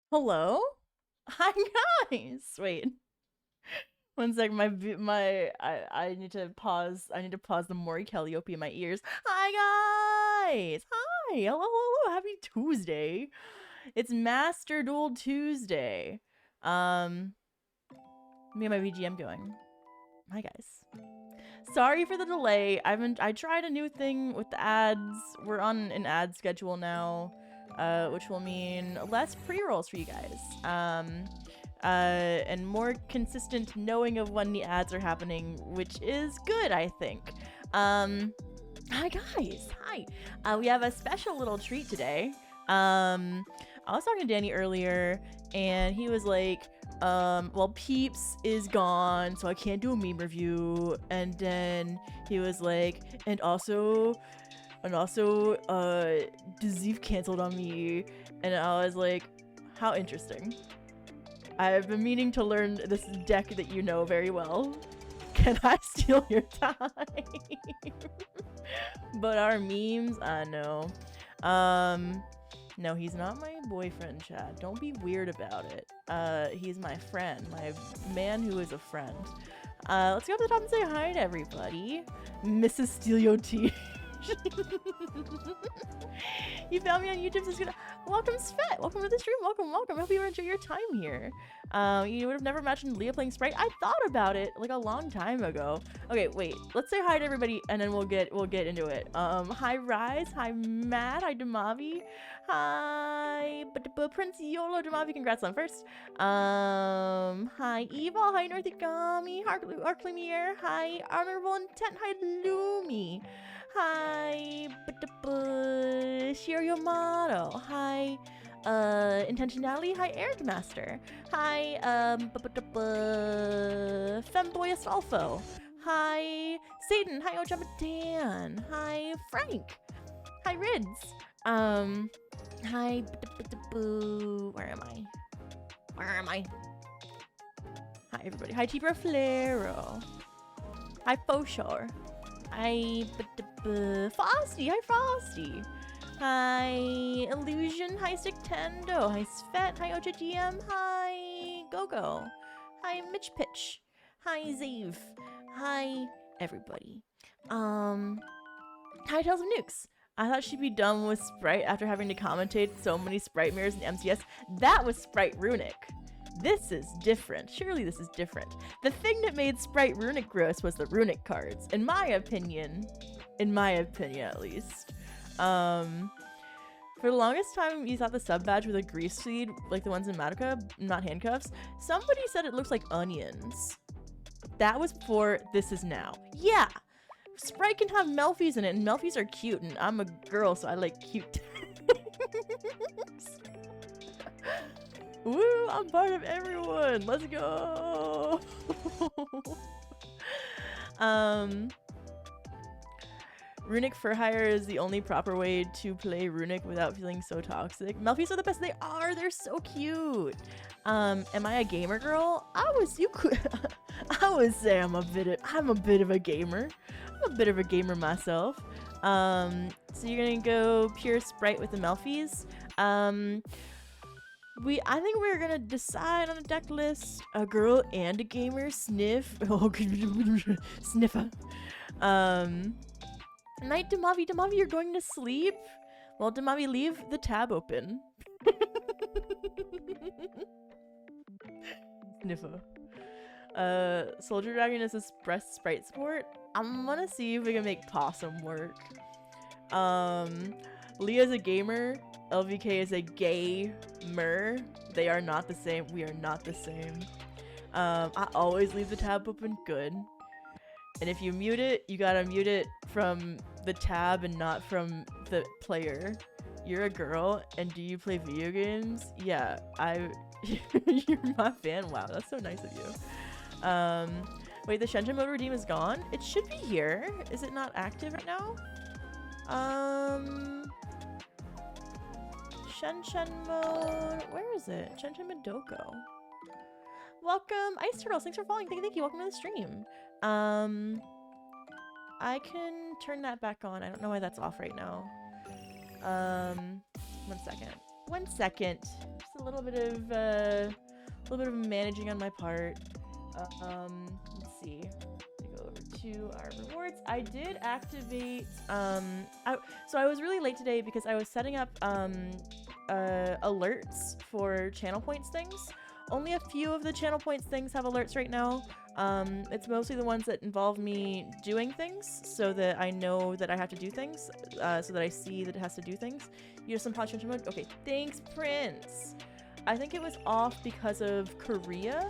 Hello? Hi guys. Wait. One sec. I need to pause. I need to pause the Maury Calliope in my ears. Hi guys. Hi. Hello, hello. Happy Tuesday. It's Master Duel Tuesday. Me and my VGM going. Hi guys. Sorry for the delay. I tried a new thing with the ads. We're on an ad schedule now, which will mean less pre-rolls for you guys. And more consistent knowing of when the ads are happening, which is good, I think. Hi guys, hi. We have a special little treat today. I was talking to Danny earlier, and he was like, well, Peeps is gone, so I can't do a meme review. And then he was like, and also, Dazif canceled on me. And I was like, how interesting. I've been meaning to learn this deck that you know very well. Can I steal your time? But our memes, I know. No, he's not my boyfriend, Chad. Don't be weird about it. He's my friend, my man who is a friend. Let's go up to the top and say hi to everybody. Mrs. Steelio T. You found me on YouTube. So gonna... Welcome, Svet. Welcome to the stream. Welcome, welcome. I hope you enjoy your time here. You would have never imagined Leah playing Sprite. I thought about it like a long time ago. Okay, wait. Let's say hi to everybody, and then we'll get into it. Hi Rise. Hi Matt. Hi Damavi. Hi Prince Yolo Damavi. Congrats on first. Hi Eva. Hi Northigami. Arclemier. Hi Honorable Intent. Hi Lumi. Hi, Shirio Motto. Hi, Intentionality. Hi, Eric Master. Hi, Femboy Astolfo. Hi, Satan. Hi, Ojamadan. Hi, Frank. Hi, Rids. Hi, where am I? Where am I? Hi, everybody. Hi, Tibro Flero. Hi, Foshor. Hi, Frosty. Hi, Frosty. Hi, Illusion. Hi, Sticktendo. Hi, Svet. Hi, OJGM. Hi, Gogo. Hi, Mitch Pitch. Hi, Zave. Hi, everybody. Hi, Tales of Nukes. I thought she'd be done with Sprite after having to commentate so many Sprite mirrors in MCS. That was Sprite Runic. This is different. Surely this is different. The thing that made Sprite Runic gross was the Runic cards, in my opinion. In my opinion, at least. For the longest time, you thought the sub badge with a grease seed, like the ones in Madoka, not handcuffs. Somebody said it looks like onions. That was before This Is Now. Yeah! Sprite can have Melfies in it, and Melfies are cute, and I'm a girl, so I like cute. Woo! I'm part of everyone! Let's go! Runic for hire is the only proper way to play Runic without feeling so toxic. Melfies are the best. They are! They're so cute! Am I a gamer girl? I would say I'm a bit of a gamer. I'm a bit of a gamer myself. So you're gonna go pure Sprite with the Melfies. I think we're gonna decide on a deck list. A girl and a gamer. Sniff. Oh, sniffer. Night Damavi. Damavi, you're going to sleep? Well, Damavi, leave the tab open. Sniffer. Soldier Dragon is a Sprite sport. I'm gonna see if we can make Possum work. Leah's a gamer. LVK is a gamer. They are not the same. We are not the same. I always leave the tab open. Good. And if you mute it, you gotta mute it from the tab and not from the player. You're a girl, and do you play video games? Yeah, you're my fan. Wow, that's so nice of you. Wait, the Shenshen mode redeem is gone? It should be here. Is it not active right now? Shenshen mode. Where is it? Shenshen Midoko. Welcome, Ice Turtles. Thanks for following. Thank you. Welcome to the stream. I can turn that back on. I don't know why that's off right now. 1 second. 1 second. Just a little bit of managing on my part. Let's see. Go over to our rewards. I did activate. So I was really late today because I was setting up alerts for channel points things. Only a few of the channel points things have alerts right now. It's mostly the ones that involve me doing things, so that I know that I have to do things, so that I see that it has to do things. You have some pod mode? Okay, thanks, Prince. I think it was off because of Korea,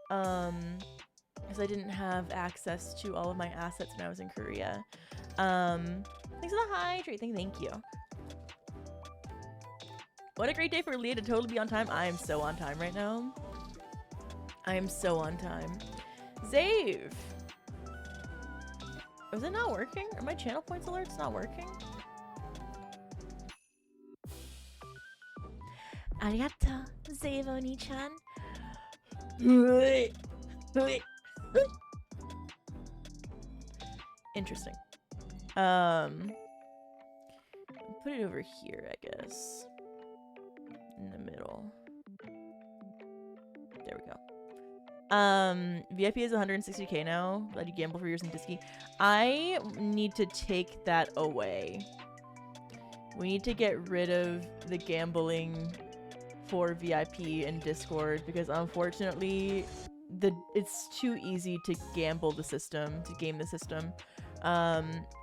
because I didn't have access to all of my assets when I was in Korea. Thanks for the hydrate. Thank you. What a great day for Leah to totally be on time. I am so on time right now. I am so on time. Zave! Is it not working? Are my channel points alerts not working? Arigato, Zave Oni-chan. Interesting. Put it over here, I guess. In the middle. There we go. VIP is 160k now. Let you gamble for yours in Disky. I need to take that away. We need to get rid of the gambling for VIP in Discord because unfortunately it's too easy to gamble the system, to game the system.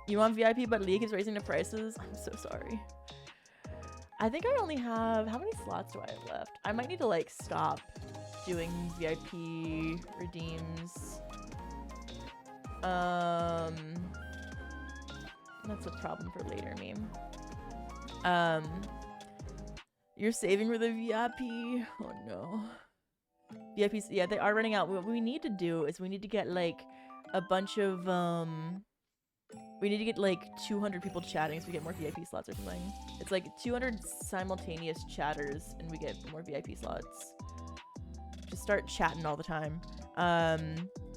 You want VIP but League is raising the prices? I'm so sorry. I think I only have, how many slots do I have left? I might need to like stop doing VIP redeems. That's a problem for later, meme. You're saving for the VIP? Oh no. VIPs, yeah, they are running out. What we need to do is we need to get like a bunch of, we need to get like 200 people chatting so we get more VIP slots or something. It's like 200 simultaneous chatters and we get more VIP slots. Just start chatting all the time.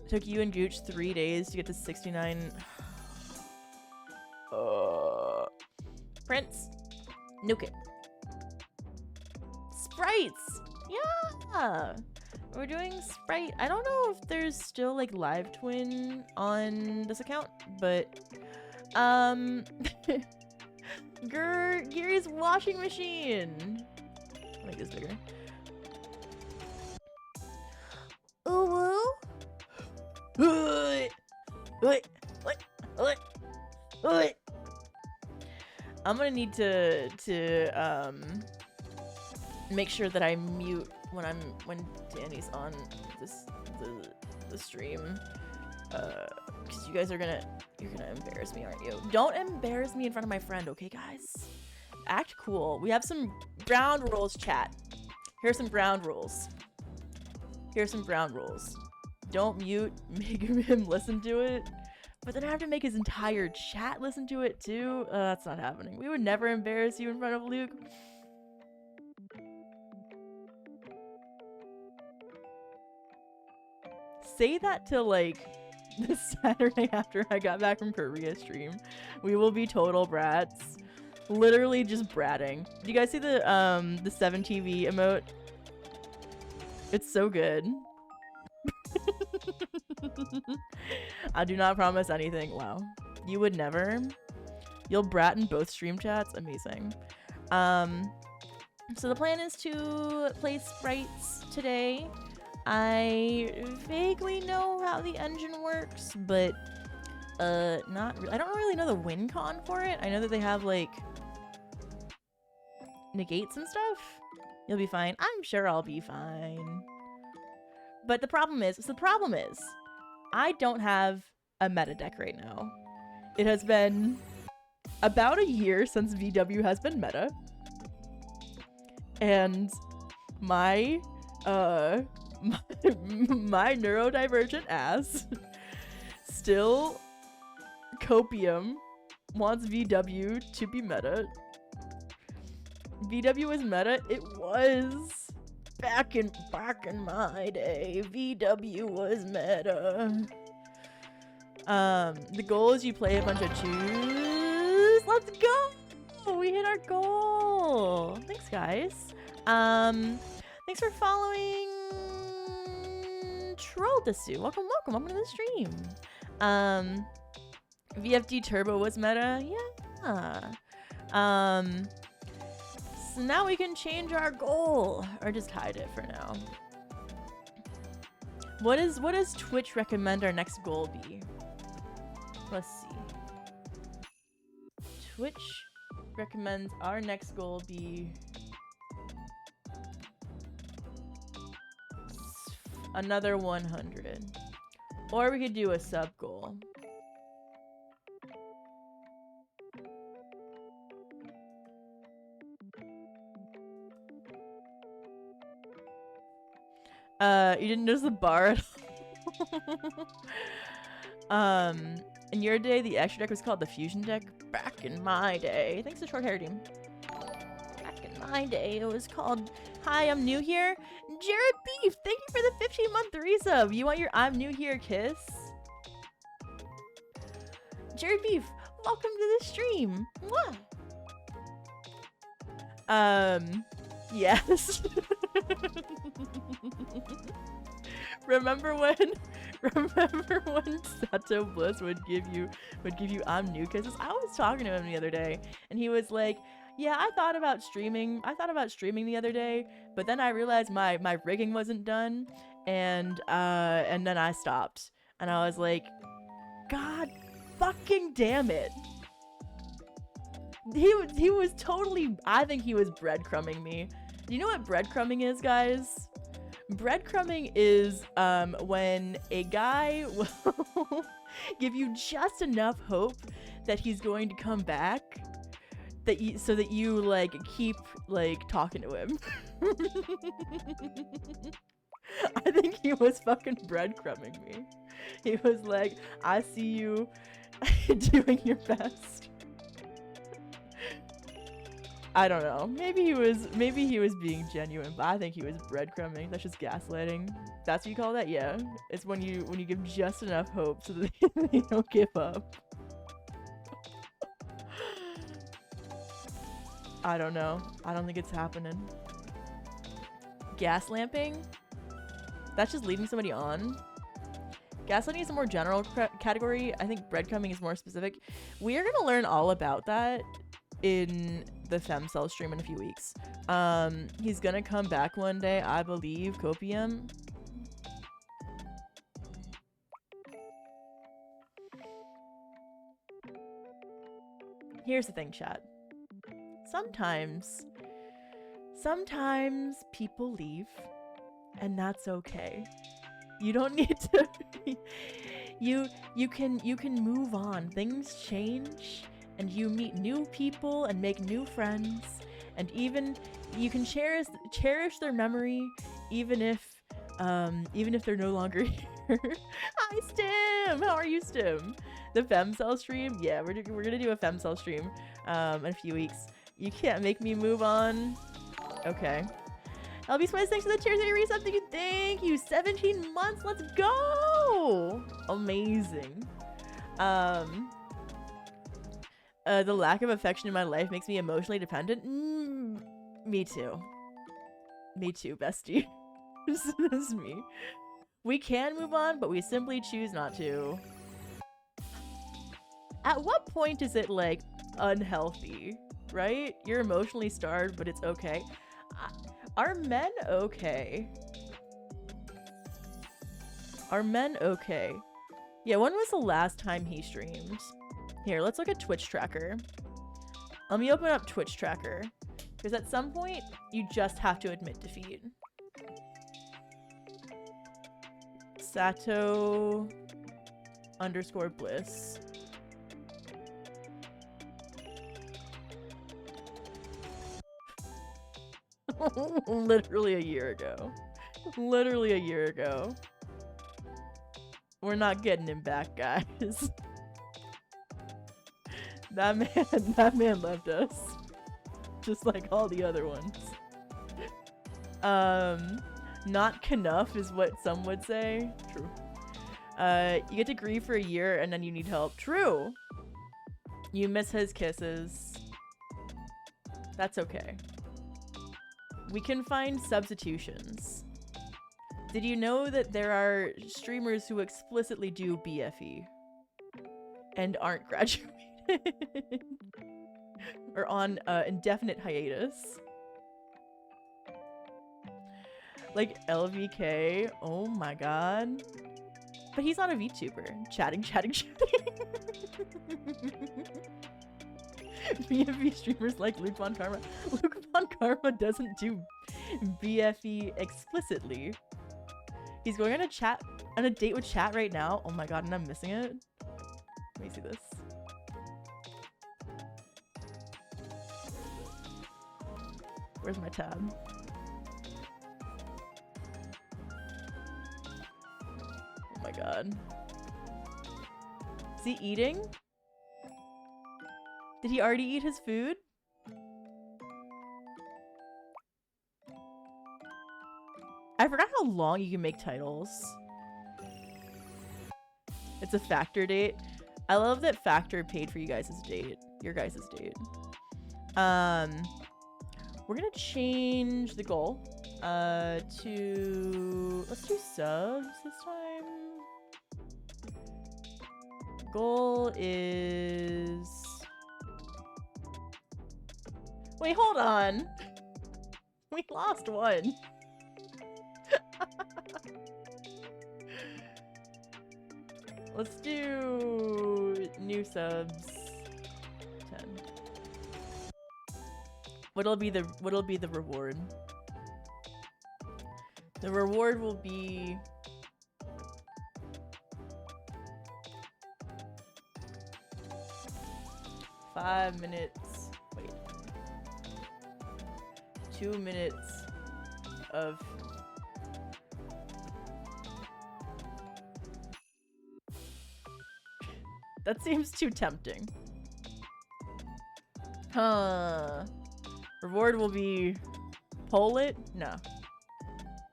Took you and Gooch 3 days to get to 69. Prince. Nuke it. Sprights! Yeah! We're doing Sprite. I don't know if there's still like live twin on this account, but Gary's washing machine. I'll make this bigger. Ooh woo. I'm gonna need to make sure that I mute when Danny's on the stream, because you guys are you're gonna embarrass me, aren't you? Don't embarrass me in front of my friend, okay, guys? Act cool. We have some ground rules, chat. Here's some ground rules. Here's some ground rules. Don't mute, make him listen to it. But then I have to make his entire chat listen to it too. That's not happening. We would never embarrass you in front of Luke. Say that to like the Saturday after I got back from Korea stream. We will be total brats. Literally just bratting. Do you guys see the 7TV emote? It's so good. I do not promise anything. Wow. You would never. You'll brat in both stream chats. Amazing. So the plan is to play Sprights today. I vaguely know how the engine works, but not really. I don't really know the win con for it. I know that they have like negates and stuff. You'll be fine. I'm sure I'll be fine. But the problem is, I don't have a meta deck right now. It has been about a year since VW has been meta. And my neurodivergent ass still copium wants VW to be meta. VW was meta. It was back in my day. VW was meta. The goal is you play a bunch of choose. Let's go. We hit our goal. cool. Thanks, guys. Thanks for following Troll Desu. Welcome to the stream. VFD Turbo was meta. Yeah. So now we can change our goal, or just hide it for now. What does Twitch recommend our next goal be? Let's see. Twitch recommends our next goal be another 100. Or we could do a sub goal. You didn't notice the bar at all? In your day, the extra deck was called the Fusion deck. Back in my day. Thanks to Short Hair Team. Back in my day, it was called Hi, I'm New Here. Jared Beef, thank you for the 15-month resub. You want your I'm New Here kiss? Jared Beef, welcome to the stream. Mwah. Yes. Remember when Sato Bliss would give you I'm new kisses? I was talking to him the other day and he was like, yeah, I thought about streaming the other day, but then I realized my rigging wasn't done and then I stopped. And I was like, God fucking damn it. He was totally, I think he was breadcrumbing me. Do you know what breadcrumbing is, guys? Breadcrumbing is when a guy will give you just enough hope that he's going to come back, so that you like keep like talking to him. I think he was fucking breadcrumbing me. He was like, I see you doing your best. I don't know. Maybe he was being genuine, but I think he was breadcrumbing. That's just gaslighting. That's what you call that? Yeah. It's when you give just enough hope so that they don't give up. I don't know. I don't think it's happening. Gaslamping? That's just leading somebody on. Gaslighting is a more general category. I think breadcrumbing is more specific. We are gonna learn all about that in the Femcell stream in a few weeks. He's gonna come back one day, I believe. Copium. Here's the thing, chat. Sometimes people leave, and that's okay. You don't need to. you can move on. Things change. And you meet new people and make new friends, and even you can cherish their memory, even if they're no longer here. Hi Stim, how are you, Stim? The Femcell stream, yeah, we're gonna do a Femcell stream in a few weeks. You can't make me move on. Okay. LB Smiles, thanks for the Cheers and resub. Thank you. 17 months. Let's go. Amazing. The lack of affection in my life makes me emotionally dependent. Me too. Me too, bestie. This is me. We can move on, but we simply choose not to. At what point is it, like, unhealthy, right? You're emotionally starved, but it's okay. Are men okay? Are men okay? Yeah, when was the last time he streamed? Here, let's look at Twitch Tracker. Let me open up Twitch Tracker. Because at some point, you just have to admit defeat. Sato _ Bliss. Literally a year ago. Literally a year ago. We're not getting him back, guys. That man left us. Just like all the other ones. Not enough is what some would say. True. You get to grieve for a year and then you need help. True. You miss his kisses. That's okay. We can find substitutions. Did you know that there are streamers who explicitly do BFE and aren't graduated or on indefinite hiatus? Like LVK, oh my god. But he's not a VTuber. Chatting. BFE streamers like Luke Von Karma. Luke Von Karma doesn't do BFE explicitly. He's going on a date with chat right now. Oh my god, and I'm missing it. Let me see this. Where's my tab? Oh my god. Is he eating? Did he already eat his food? I forgot how long you can make titles. It's a Factor date. I love that Factor paid for you guys' date. Your guys' date. We're gonna change the goal to... Let's do subs this time. Goal is... Wait, hold on. We lost one. Let's do new subs 10. What'll be the reward? The reward will be 5 minutes. Wait. 2 minutes of that seems too tempting. Huh. Reward will be poll it? No.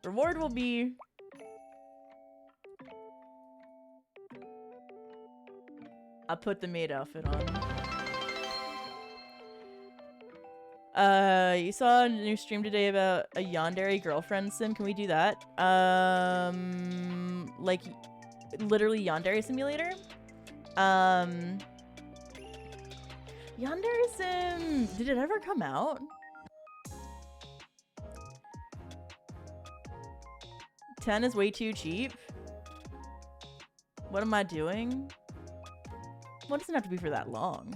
Reward will be I put the maid outfit on. You saw a new stream today about a yandere girlfriend sim. Can we do that? Like literally yandere simulator? Yandere sim, did it ever come out? $10 is way too cheap. What am I doing? Well, it doesn't have to be for that long.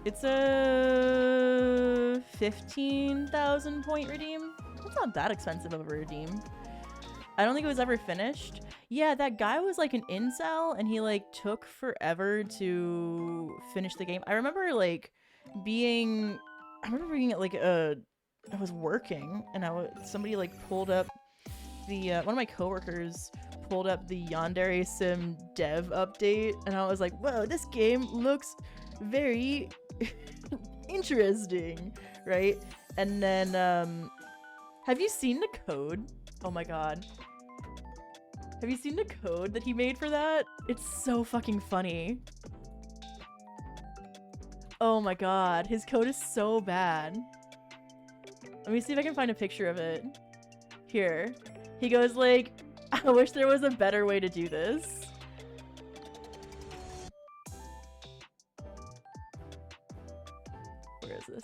It's a 15,000 point redeem. It's not that expensive of a redeem. I don't think it was ever finished. Yeah, that guy was like an incel and he like took forever to finish the game. I remember being at like I was working and somebody like pulled up the one of my coworkers pulled up the Yandere Sim dev update and I was like, whoa, this game looks very interesting, right? And then have you seen the code? Oh my god. Have you seen the code that he made for that? It's so fucking funny. Oh my god, his code is so bad. Let me see if I can find a picture of it. Here. He goes like, I wish there was a better way to do this. Where is this?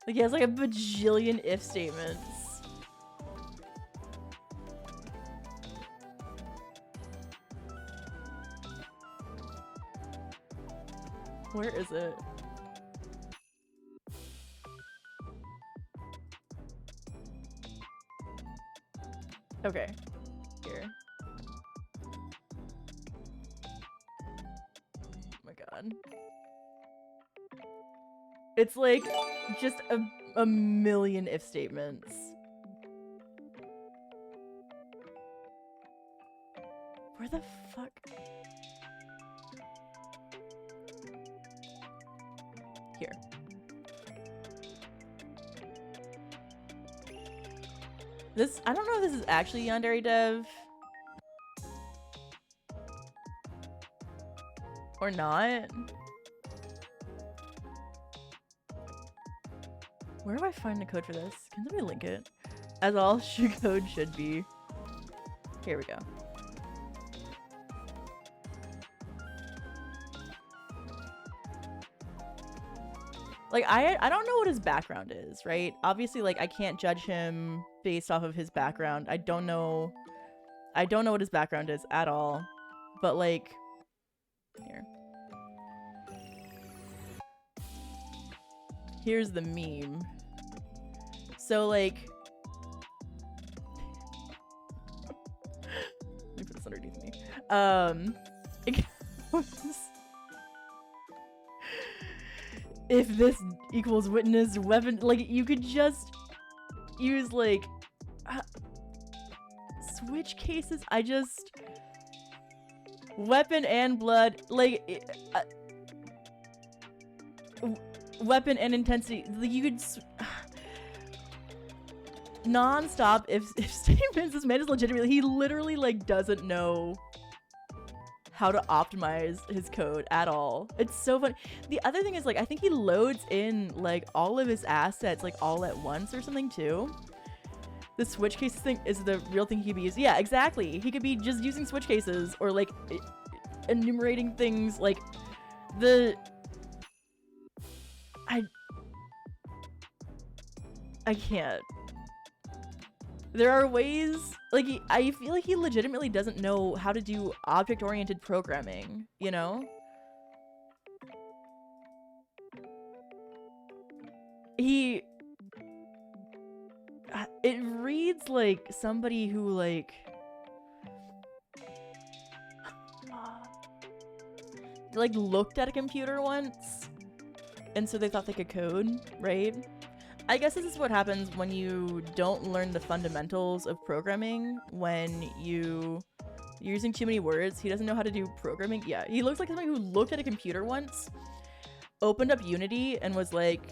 Like he has like a bajillion if statements. Where is it? Okay, here. Oh my god. It's like just a million if statements. Where the fuck? Here. This, I don't know if this is actually Yandere Dev. Or not. Where do I find the code for this? Can somebody link it? As all code should be. Here we go. Like, I don't know what his background is, right? Obviously, like, I can't judge him based off of his background. I don't know what his background is at all. But, like, here. Here's the meme. So, like, let me put this underneath me. It goes, if this equals witness weapon, like, you could just use, like, switch cases. Weapon and blood, like, weapon and intensity, like, you could non-stop if statements. This man is legitimately, he literally, like, doesn't know how to optimize his code at all. It's so funny. The other thing is, like, I think he loads in, like, all of his assets, like, all at once or something too. The switch cases thing is the real thing he could be using. Yeah, exactly. He could be just using switch cases or, like, enumerating things, like, I can't. There are ways, like, I feel like he legitimately doesn't know how to do object-oriented programming, you know? It reads like somebody who, like, looked at a computer once, and so they thought they could code, right? I guess this is what happens when you don't learn the fundamentals of programming, when you're using too many words. He doesn't know how to do programming. Yeah, he looks like somebody who looked at a computer once, opened up Unity, and was like,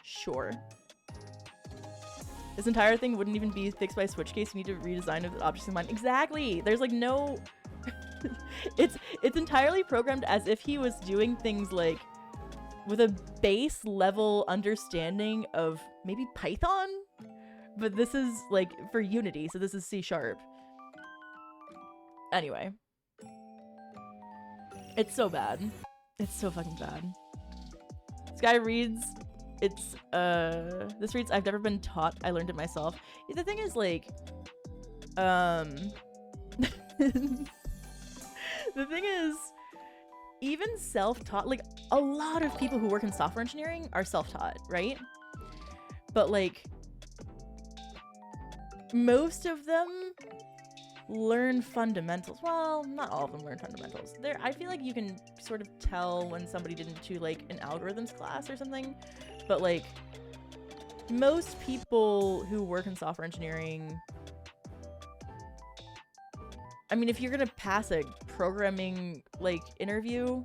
sure. This entire thing wouldn't even be fixed by a switch case. You need to redesign the objects in mind. Exactly! There's, like, no... it's entirely programmed as if he was doing things, like, with a base level understanding of maybe Python, but this is, like, for Unity, so this is C#. Anyway, it's so bad. It's so fucking bad. This guy reads, this reads, I've never been taught, I learned it myself. The thing is, like, the thing is, even self-taught, like, a lot of people who work in software engineering are self-taught, right? But, like, most of them learn fundamentals. Well, not all of them learn fundamentals. I feel like you can sort of tell when somebody didn't do, like, an algorithms class or something. But, like, most people who work in software engineering, I mean, if you're gonna pass a programming, like, interview,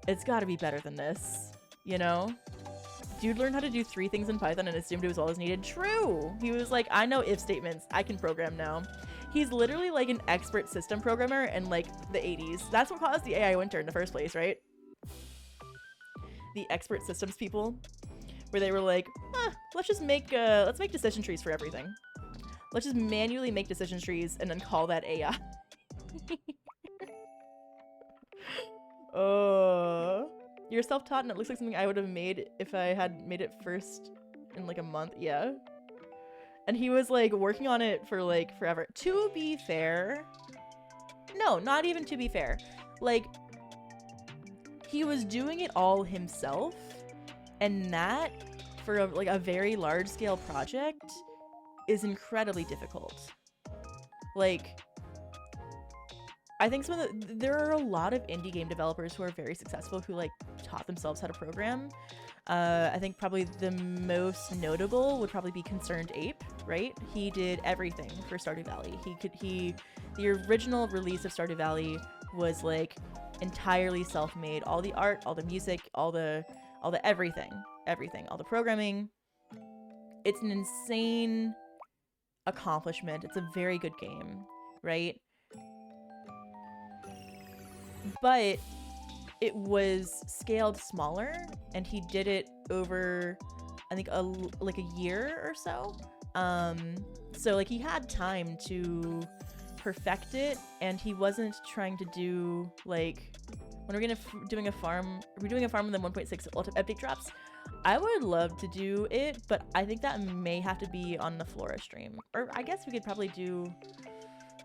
it's gotta be better than this, you know? Dude learned how to do 3 things in Python and assumed it was all is needed. True! He was like, I know if statements, I can program now. He's literally, like, an expert system programmer in, like, the 80s. That's what caused the AI winter in the first place, right? The expert systems people, where they were like, let's make decision trees for everything. Let's just manually make decision trees and then call that AI. You're self-taught and it looks like something I would have made if I had made it first in, like, a month. Yeah. And he was, like, working on it for, like, forever. To be fair, no, not even to be fair. Like, he was doing it all himself, and that, for a very large-scale project, is incredibly difficult. Like, I think there are a lot of indie game developers who are very successful who, like, taught themselves how to program. I think probably the most notable would probably be Concerned Ape, right? He did everything for Stardew Valley. The original release of Stardew Valley was, like, entirely self-made. All the art, all the music, all the everything, all the programming. It's an insane accomplishment. It's a very good game, right? But it was scaled smaller, and he did it over, I think, like a year or so. So like he had time to perfect it, and he wasn't trying to do like when we're doing a farm with the 1.6 ultimate epic drops. I would love to do it, but I think that may have to be on the Flora stream, or I guess we could probably do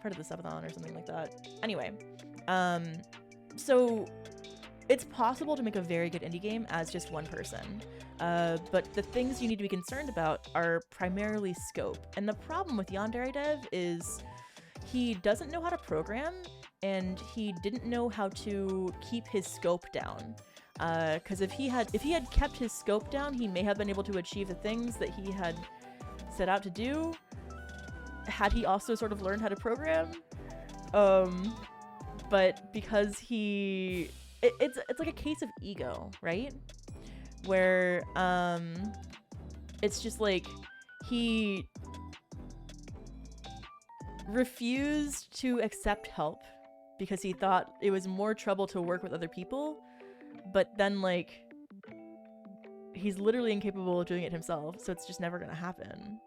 part of the subathon or something like that. Anyway, so it's possible to make a very good indie game as just one person, but the things you need to be concerned about are primarily scope. And the problem with Yandere Dev is he doesn't know how to program, and he didn't know how to keep his scope down. Because if he had kept his scope down, he may have been able to achieve the things that he had set out to do. Had he also sort of learned how to program, but because it's like a case of ego, right? Where it's just like he refused to accept help because he thought it was more trouble to work with other people, but then like he's literally incapable of doing it himself, so it's just never gonna happen.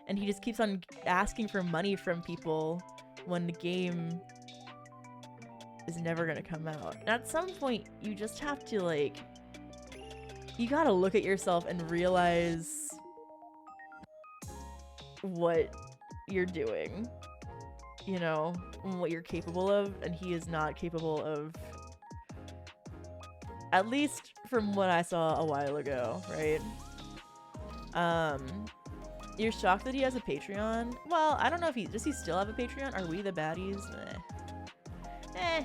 And he just keeps on asking for money from people when the game is never gonna come out. And at some point, you just have to like, you gotta look at yourself and realize what you're doing, you know, what you're capable of, and he is not capable of, at least from what I saw a while ago, right? You're shocked that he has a Patreon? Well, I don't know if does he still have a Patreon? Are we the baddies? Eh.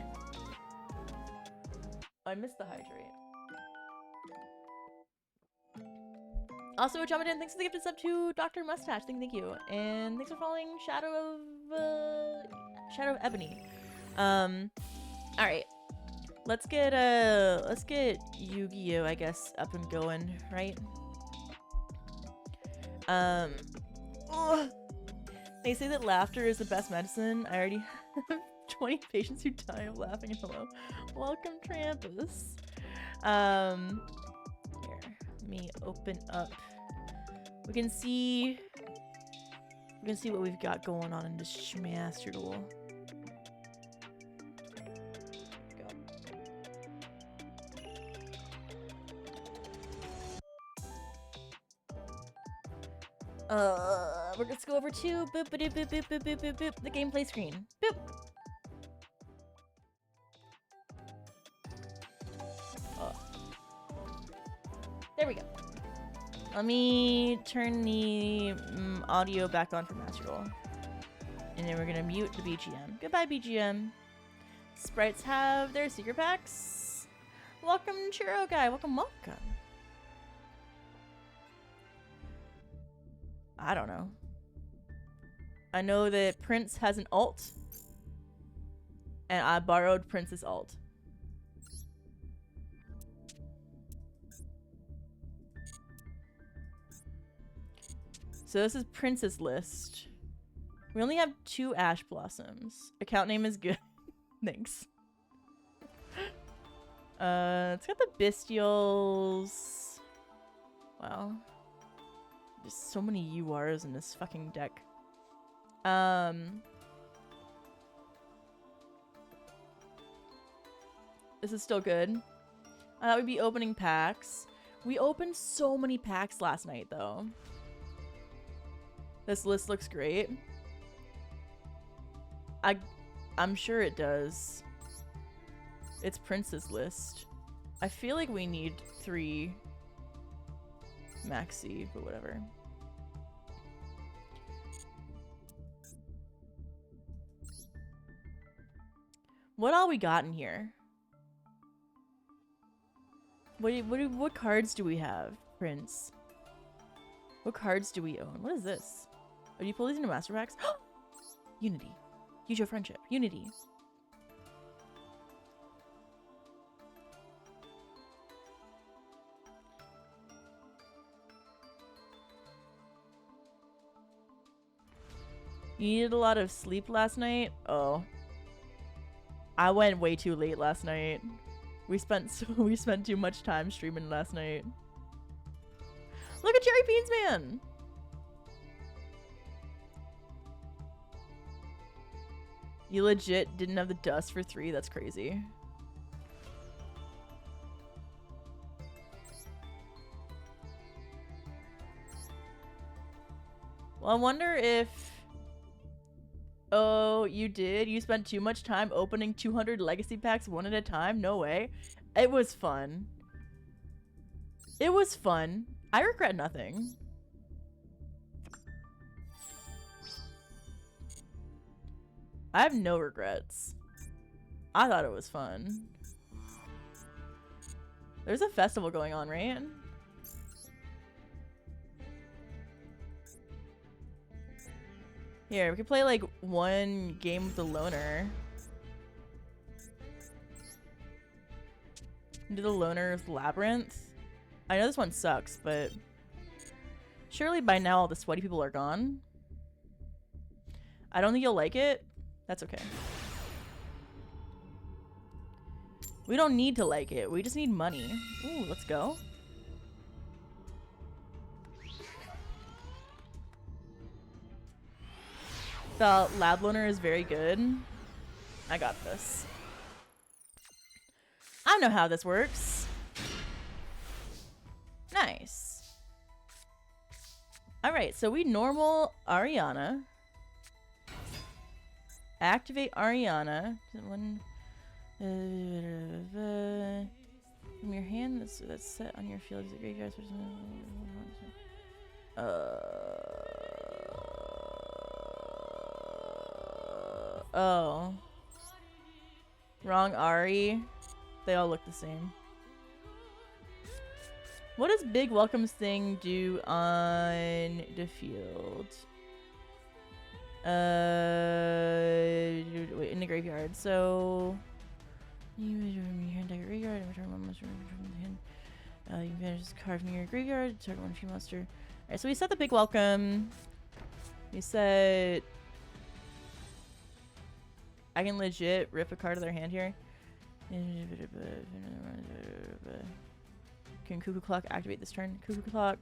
I missed the hydrate. Also, Jamadan, thanks for the gifted sub to Dr. Mustache. Thank you. And thanks for following Shadow of Ebony. Alright. Let's get Yu-Gi-Oh, I guess, up and going, right? They say that laughter is the best medicine. I already have 20 patients who die of laughing. Hello. Welcome, Trampus. Here, let me open up. We can see what we've got going on in this schmasterdool. Let's go over to boop boop boop boop boop boop boop boop the gameplay screen. Boop. Oh. There we go. Let me turn the audio back on for Masterdoll. And then we're gonna mute the BGM. Goodbye, BGM. Sprights have their secret packs. Welcome, Churro Guy. Welcome. I don't know. I know that Prince has an alt, and I borrowed Prince's alt. So this is Prince's list. We only have 2 Ash Blossoms. Account name is good. Thanks. It's got the Bestials. Wow. Just so many URs in this fucking deck. This is still good. I thought we'd be opening packs. We opened so many packs last night, though. This list looks great. I'm sure it does. It's Prince's list. I feel like we need 3 maxi, but whatever. What all we got in here? What cards do we have, Prince? What cards do we own? What is this? Oh, do you pull these into master packs? Unity. Use your friendship. Unity. You needed a lot of sleep last night? Oh. I went way too late last night. We spent too much time streaming last night. Look at Cherry Beans Man. You legit didn't have the dust for 3? That's crazy. Well, I wonder if... Oh, you did? You spent too much time opening 200 legacy packs one at a time? No way. It was fun. It was fun. I regret nothing. I have no regrets. I thought it was fun. There's a festival going on, right? Here, we could play like one game with the loner. Do the loner's labyrinth. I know this one sucks, but surely by now all the sweaty people are gone. I don't think you'll like it. That's okay. We don't need to like it. We just need money. Ooh, let's go. The lab loner is very good. I got this. I know how this works. Nice. Alright, so we normal Ariana. Activate Ariana. One, from your hand that's set on your field is a graveyard. Oh. Wrong Ari. They all look the same. What does Big Welcome's thing do on the field? Wait, in the graveyard. So you hand your graveyard and return one monster from the hand. You can manage this card from your graveyard. Target one few monster. Alright, so we set the Big Welcome. We set. I can legit rip a card of their hand here. Can Cuckoo Clock activate this turn? Cuckoo Clock.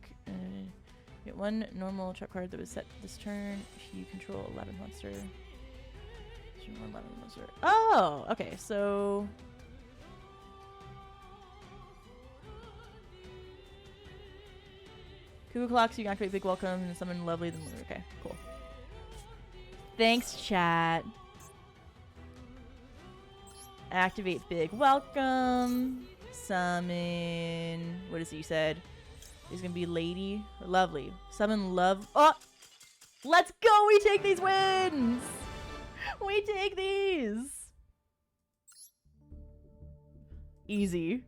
Get one normal trap card that was set this turn if you control 11 monster. 11 monster. Oh, okay, so Cuckoo Clock, so you can activate Big Welcome and summon Lovely the Moon. Okay, cool. Thanks, chat. Activate Big Welcome. Summon. What is he said? He's gonna be Lady. Lovely. Summon Love. Oh! Let's go! We take these wins! We take these! Easy.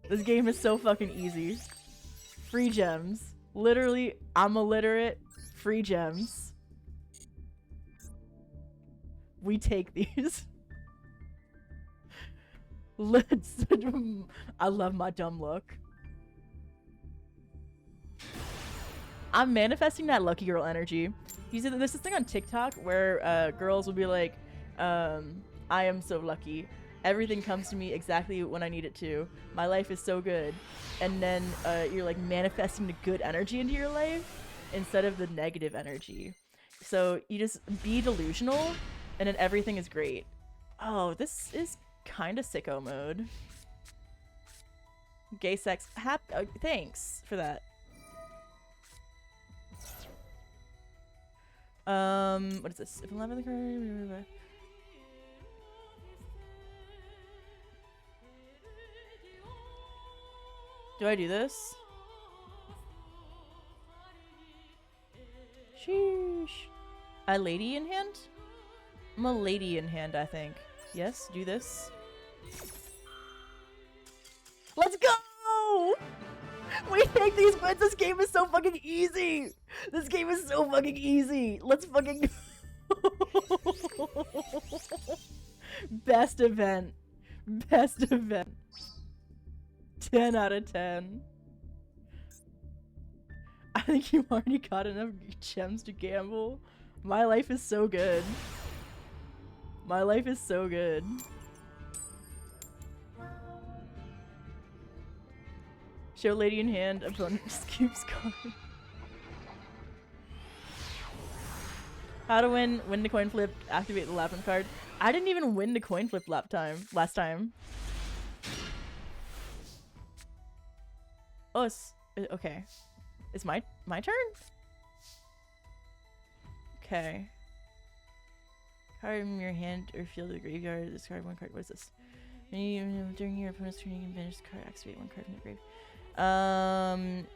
This game is so fucking easy. Free gems. Literally, I'm illiterate. Free gems. We take these. Let's. I love my dumb look. I'm manifesting that lucky girl energy. You see, there's this thing on TikTok where girls will be like, I am so lucky. Everything comes to me exactly when I need it to. My life is so good. And then you're like manifesting the good energy into your life instead of the negative energy. So you just be delusional and then everything is great. Oh, this is kind of sicko mode. Gay sex. Thanks for that. What is this? If 11 the card. Do I do this? Sheesh. A lady in hand? I'm a lady in hand, I think. Yes, do this. Let's go! We take these wins. This game is so fucking easy. This game is so fucking easy. Let's fucking Best event. Best event. 10 out of 10. I think you already got enough gems to gamble. My life is so good. My life is so good. Show lady in hand, opponent just keeps going. How to win the coin flip, activate the labyrinth card. I didn't even win the coin flip last time. Oh, it's okay. It's my turn? Okay. Card in your hand or field of the graveyard. Discard one card. What is this? During your opponent's turn, you can banish this card. Activate one card from the grave.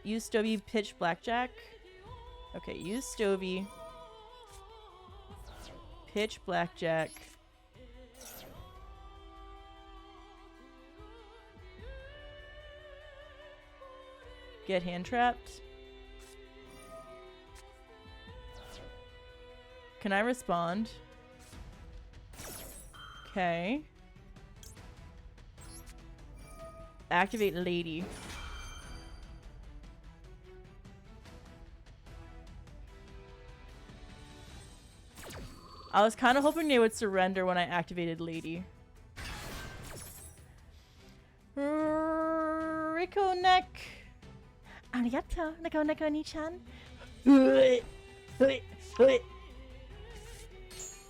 Use Stovey, pitch blackjack. Okay, use Stovey. Pitch blackjack. Get hand trapped. Can I respond? Okay. Activate lady. I was kind of hoping they would surrender when I activated lady. Rico neck. Arigato, neko ni-chan.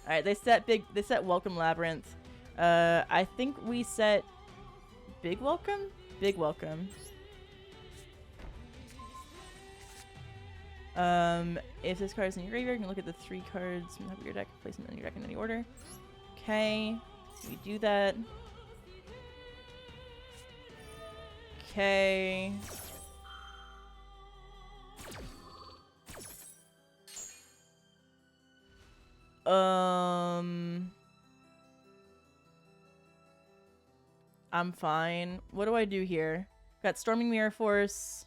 Alright, they set welcome labyrinth. I think we set big welcome? Big welcome. If this card is in your graveyard, you can look at the 3 cards from the top of your deck, place them in your deck in any order. Okay, we do that. Okay. I'm fine. What do I do here? Got Storming Mirror Force.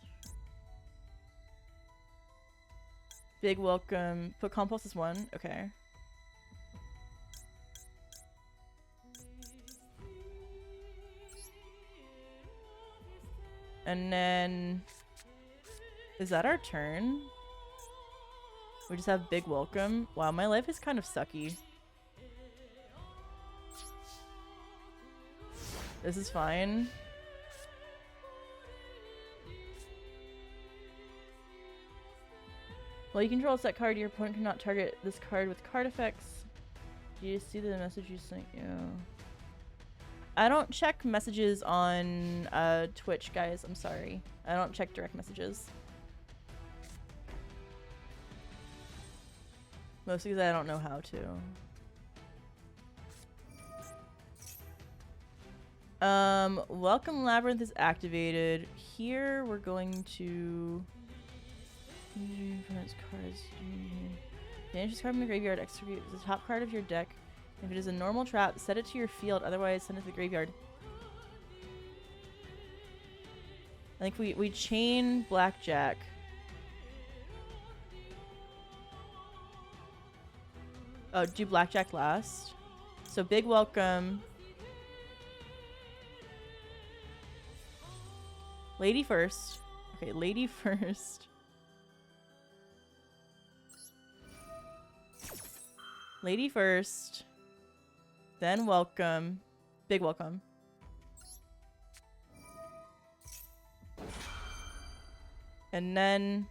Big welcome. Put Compulse as 1. Okay. And then... Is that our turn? We just have big welcome. Wow, my life is kind of sucky. This is fine. While you control a set card, your opponent cannot target this card with card effects. Do you see the message you sent? Yeah. I don't check messages on Twitch, guys. I'm sorry. I don't check direct messages. Mostly because I don't know how to. Welcome Labyrinth is activated. Here we're going to cards. Banish this card from the graveyard. Execute the top card of your deck. If it is a normal trap, set it to your field. Otherwise, send it to the graveyard. I think we chain blackjack. Oh, do blackjack last. So big welcome. Lady first. Okay, lady first. Lady first. Then welcome. Big welcome. And then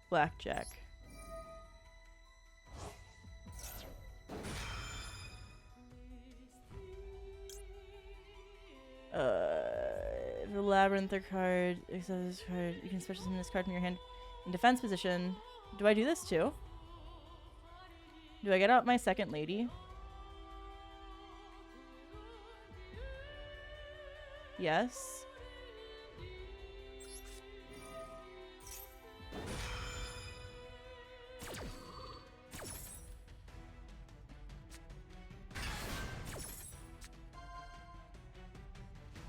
blackjack. The labyrinth card, except this card, you can special summon this card from your hand in defense position. Do I do this too? Do I get out my second lady? Yes.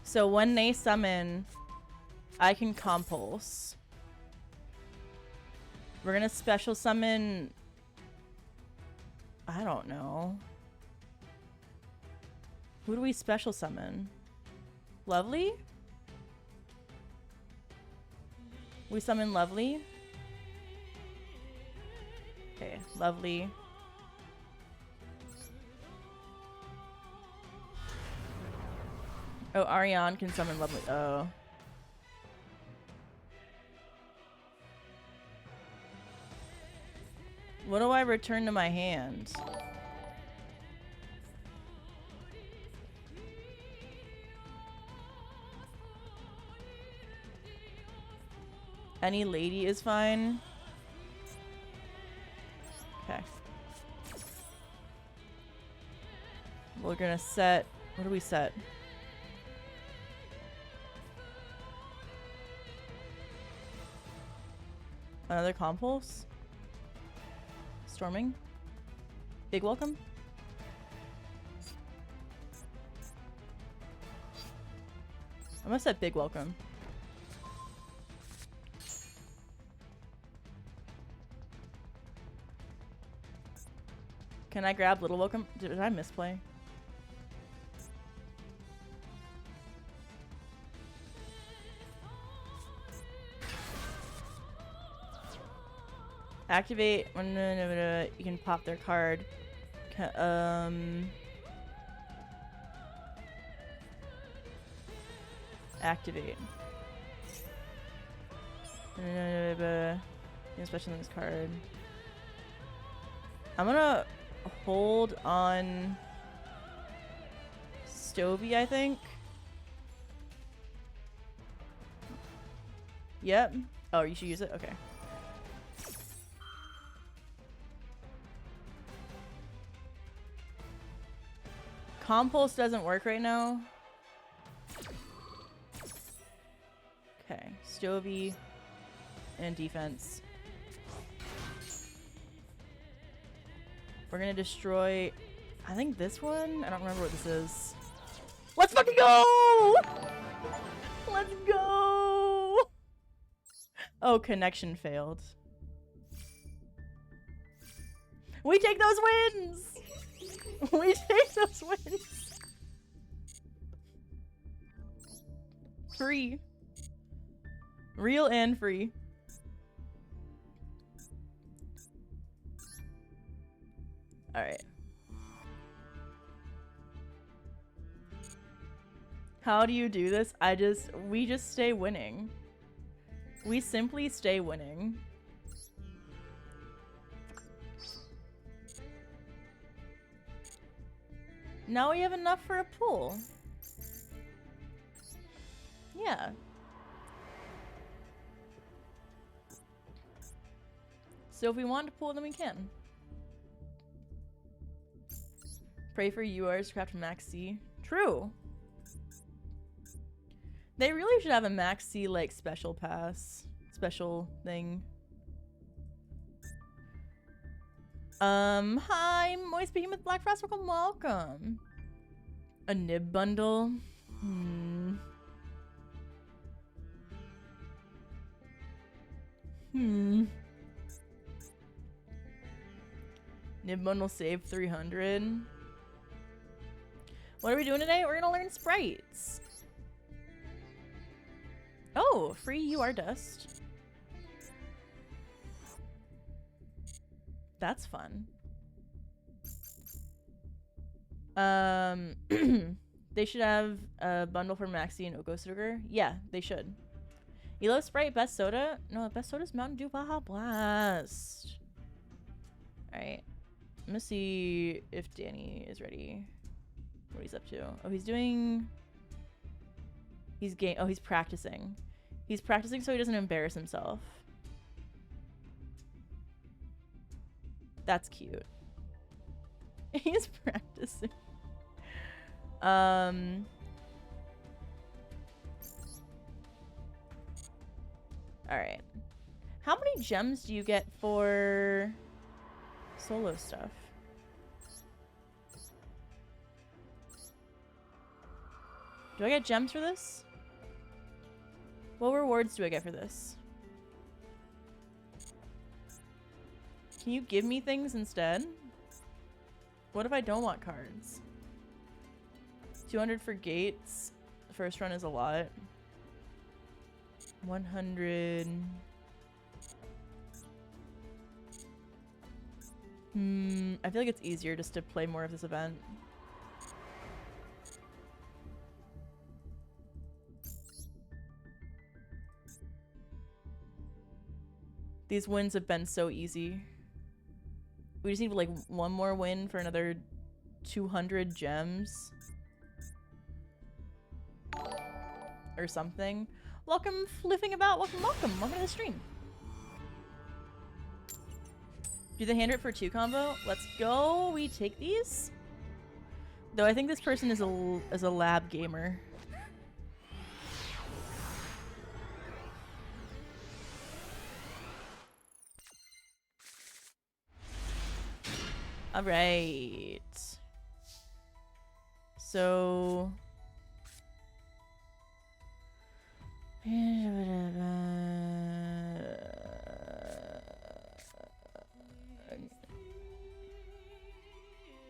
So when they summon, I can compulse. We're gonna special summon... I don't know. Who do we special summon? Lovely? We summon Lovely? Okay, Lovely. Oh, Ariane can summon Lovely. Oh. What do I return to my hand? Any lady is fine. Okay. We're gonna set... What do we set? Another compulse? Storming? Big welcome? I'm gonna set big welcome. Can I grab little welcome? Did I misplay? Activate. You can pop their card. Activate. Especially on this card. I'm gonna hold on Stovey, I think. Yep. Oh, you should use it? Okay. Compulse doesn't work right now. Okay. Stovey and defense. We're gonna destroy, I think this one? I don't remember what this is. Let's fucking go! Let's go! Oh, connection failed. We take those wins! We take those wins! Free. Real and free. Alright. How do you do this? We just stay winning. We simply stay winning. Now we have enough for a pool. Yeah. So if we want to pool, then we can. Pray for URs to craft max C. True. They really should have a max C like special pass. Special thing. Hi, Moist Behemoth Black Frost, welcome. A nib bundle? Nib bundle save 300. What are we doing today? We're gonna learn Sprights. Oh, free UR dust. That's fun. They should have a bundle for Maxi and Oko Sugar. Yeah, they should. You love Sprite, best soda? No, best soda's Mountain Dew Baja Blast. Alright. I'm gonna see if Danny is ready. What he's up to. Oh, he's doing... He's practicing. He's practicing so he doesn't embarrass himself. That's cute. He's practicing. Alright. How many gems do you get for solo stuff? Do I get gems for this? What rewards do I get for this? Can you give me things instead? What if I don't want cards? 200 for gates. The first run is a lot. 100. I feel like it's easier just to play more of this event. These wins have been so easy. We just need like one more win for another 200 gems. Or something. Welcome, flipping about. Welcome, welcome. Welcome to the stream. Do the hand rip for 2 combo. Let's go. We take these. Though I think this person is a lab gamer. All right. So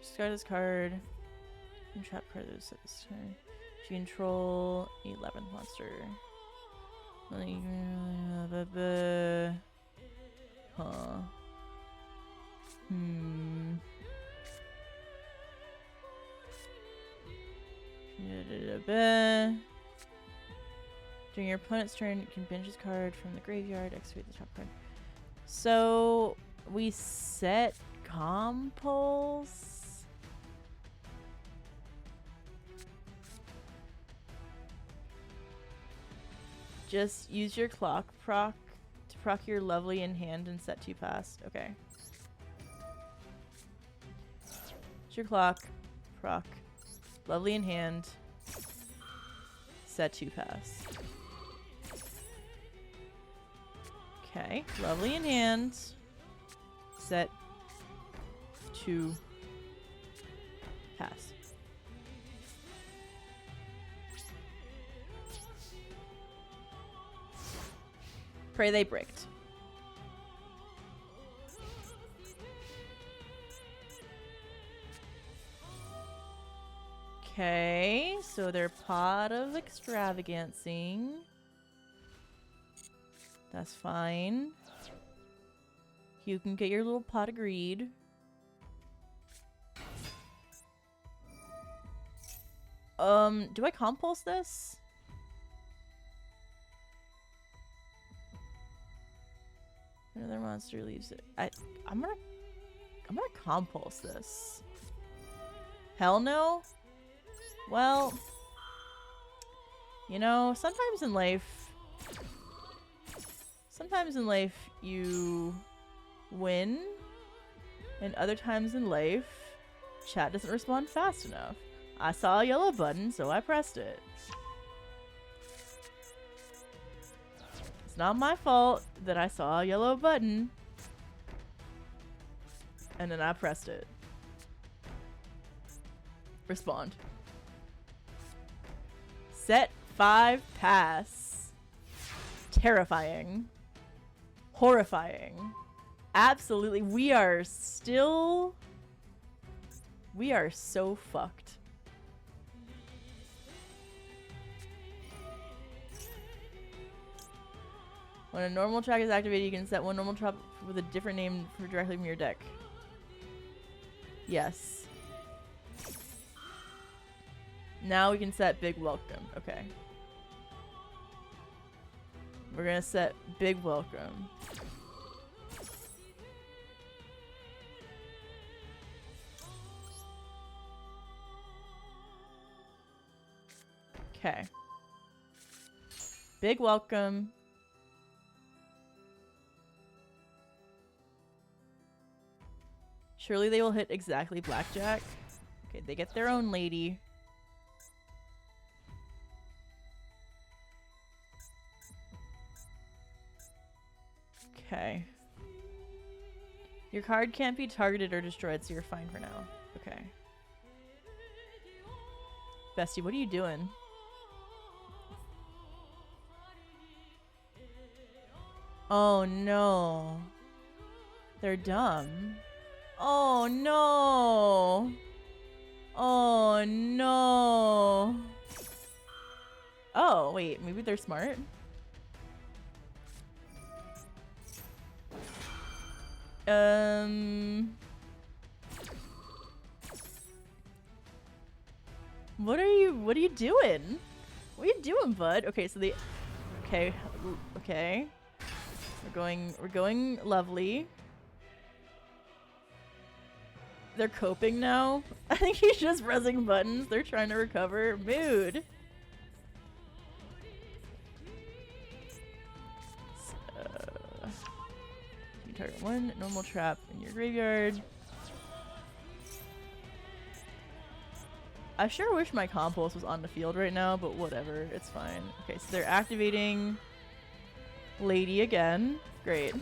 discard this card. Trap card this at this turn. She control 11th monster. Huh. During your opponent's turn, you can binge this card from the graveyard, execute the top card. So we set Compulse. Just use your clock proc to proc your lovely in hand and set 2 pass. Okay. Use your clock proc lovely in hand, set 2 pass. Okay, lovely in hand, set 2 pass. Pray they bricked. Okay, so they're pot of extravagancy. That's fine. You can get your little pot of greed. Do I compulse this? Another monster leaves it. I'm gonna compulse this. Hell no? Well, you know, sometimes in life you win, and other times in life chat doesn't respond fast enough. I saw a yellow button, so I pressed it. It's not my fault that I saw a yellow button and then I pressed it. Respond. Set 5 pass. Terrifying. Horrifying. Absolutely. We are so fucked. When a normal track is activated, you can set one normal trap with a different name directly from your deck. Yes. Now we can set Big Welcome. Okay. We're gonna set Big Welcome. Okay. Big Welcome. Surely they will hit exactly blackjack. Okay, they get their own lady. Okay. Your card can't be targeted or destroyed, so you're fine for now. Okay. Bestie, what are you doing? Oh no. They're dumb. Oh no. Oh no. Oh, wait, maybe they're smart. What are you doing? What are you doing, bud? Okay, so okay. We're going lovely. they're coping now. I think he's just pressing buttons. They're trying to recover. Mood. So, you target one normal trap in your graveyard. I sure wish my Compulse was on the field right now, but whatever. It's fine. Okay, so they're activating Lady again. Great.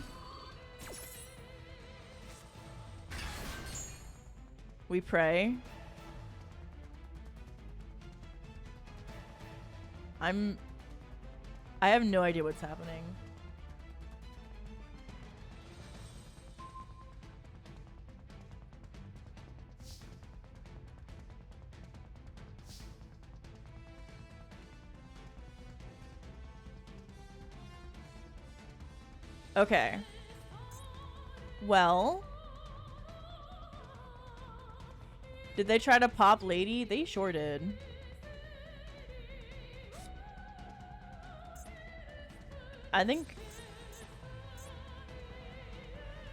We pray. I have no idea what's happening. Okay. Well, did they try to pop Lady? They sure did. I think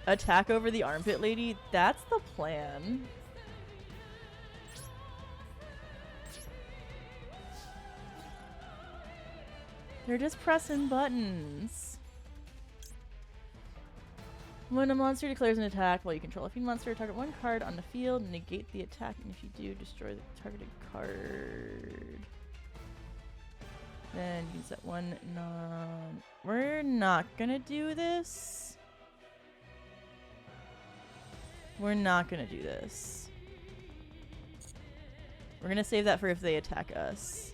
attack over the armpit lady, that's the plan. They're just pressing buttons. When a monster declares an attack while you control a fiend monster, target one card on the field and negate the attack, and if you do, destroy the targeted card. Then use that one non... We're not gonna do this. We're not gonna do this. We're gonna save that for if they attack us.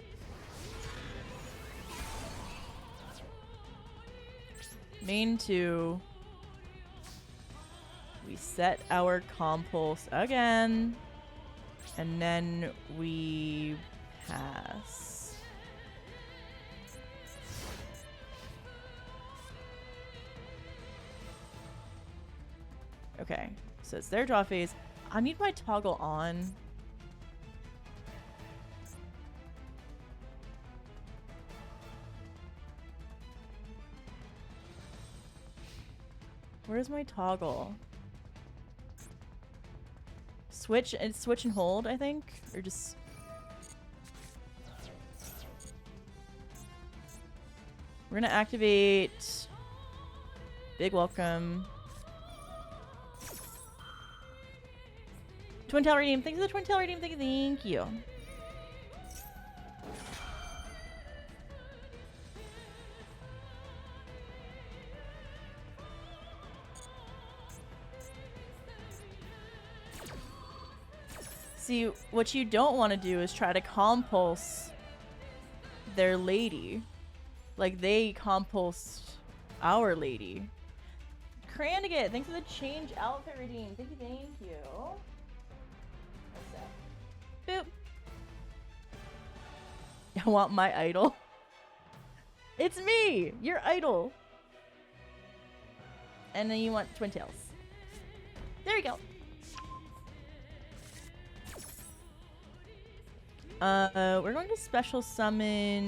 Main 2. We set our Compulse again. And then we pass. Okay, so it's their draw phase. I need my toggle on. Where's my toggle? Switch and switch and hold, I think, or just. We're gonna activate Big Welcome. Twin Tail Redeem. Thanks for the Twin Tail Redeem. Thank you. See, what you don't want to do is try to compulse their lady. Like they compulsed our lady. Crandigat, thanks for the change outfit redeem. Thank you. Boop. I want my idol. It's me, your idol. And then you want Twin Tails. There you go. We're going to special summon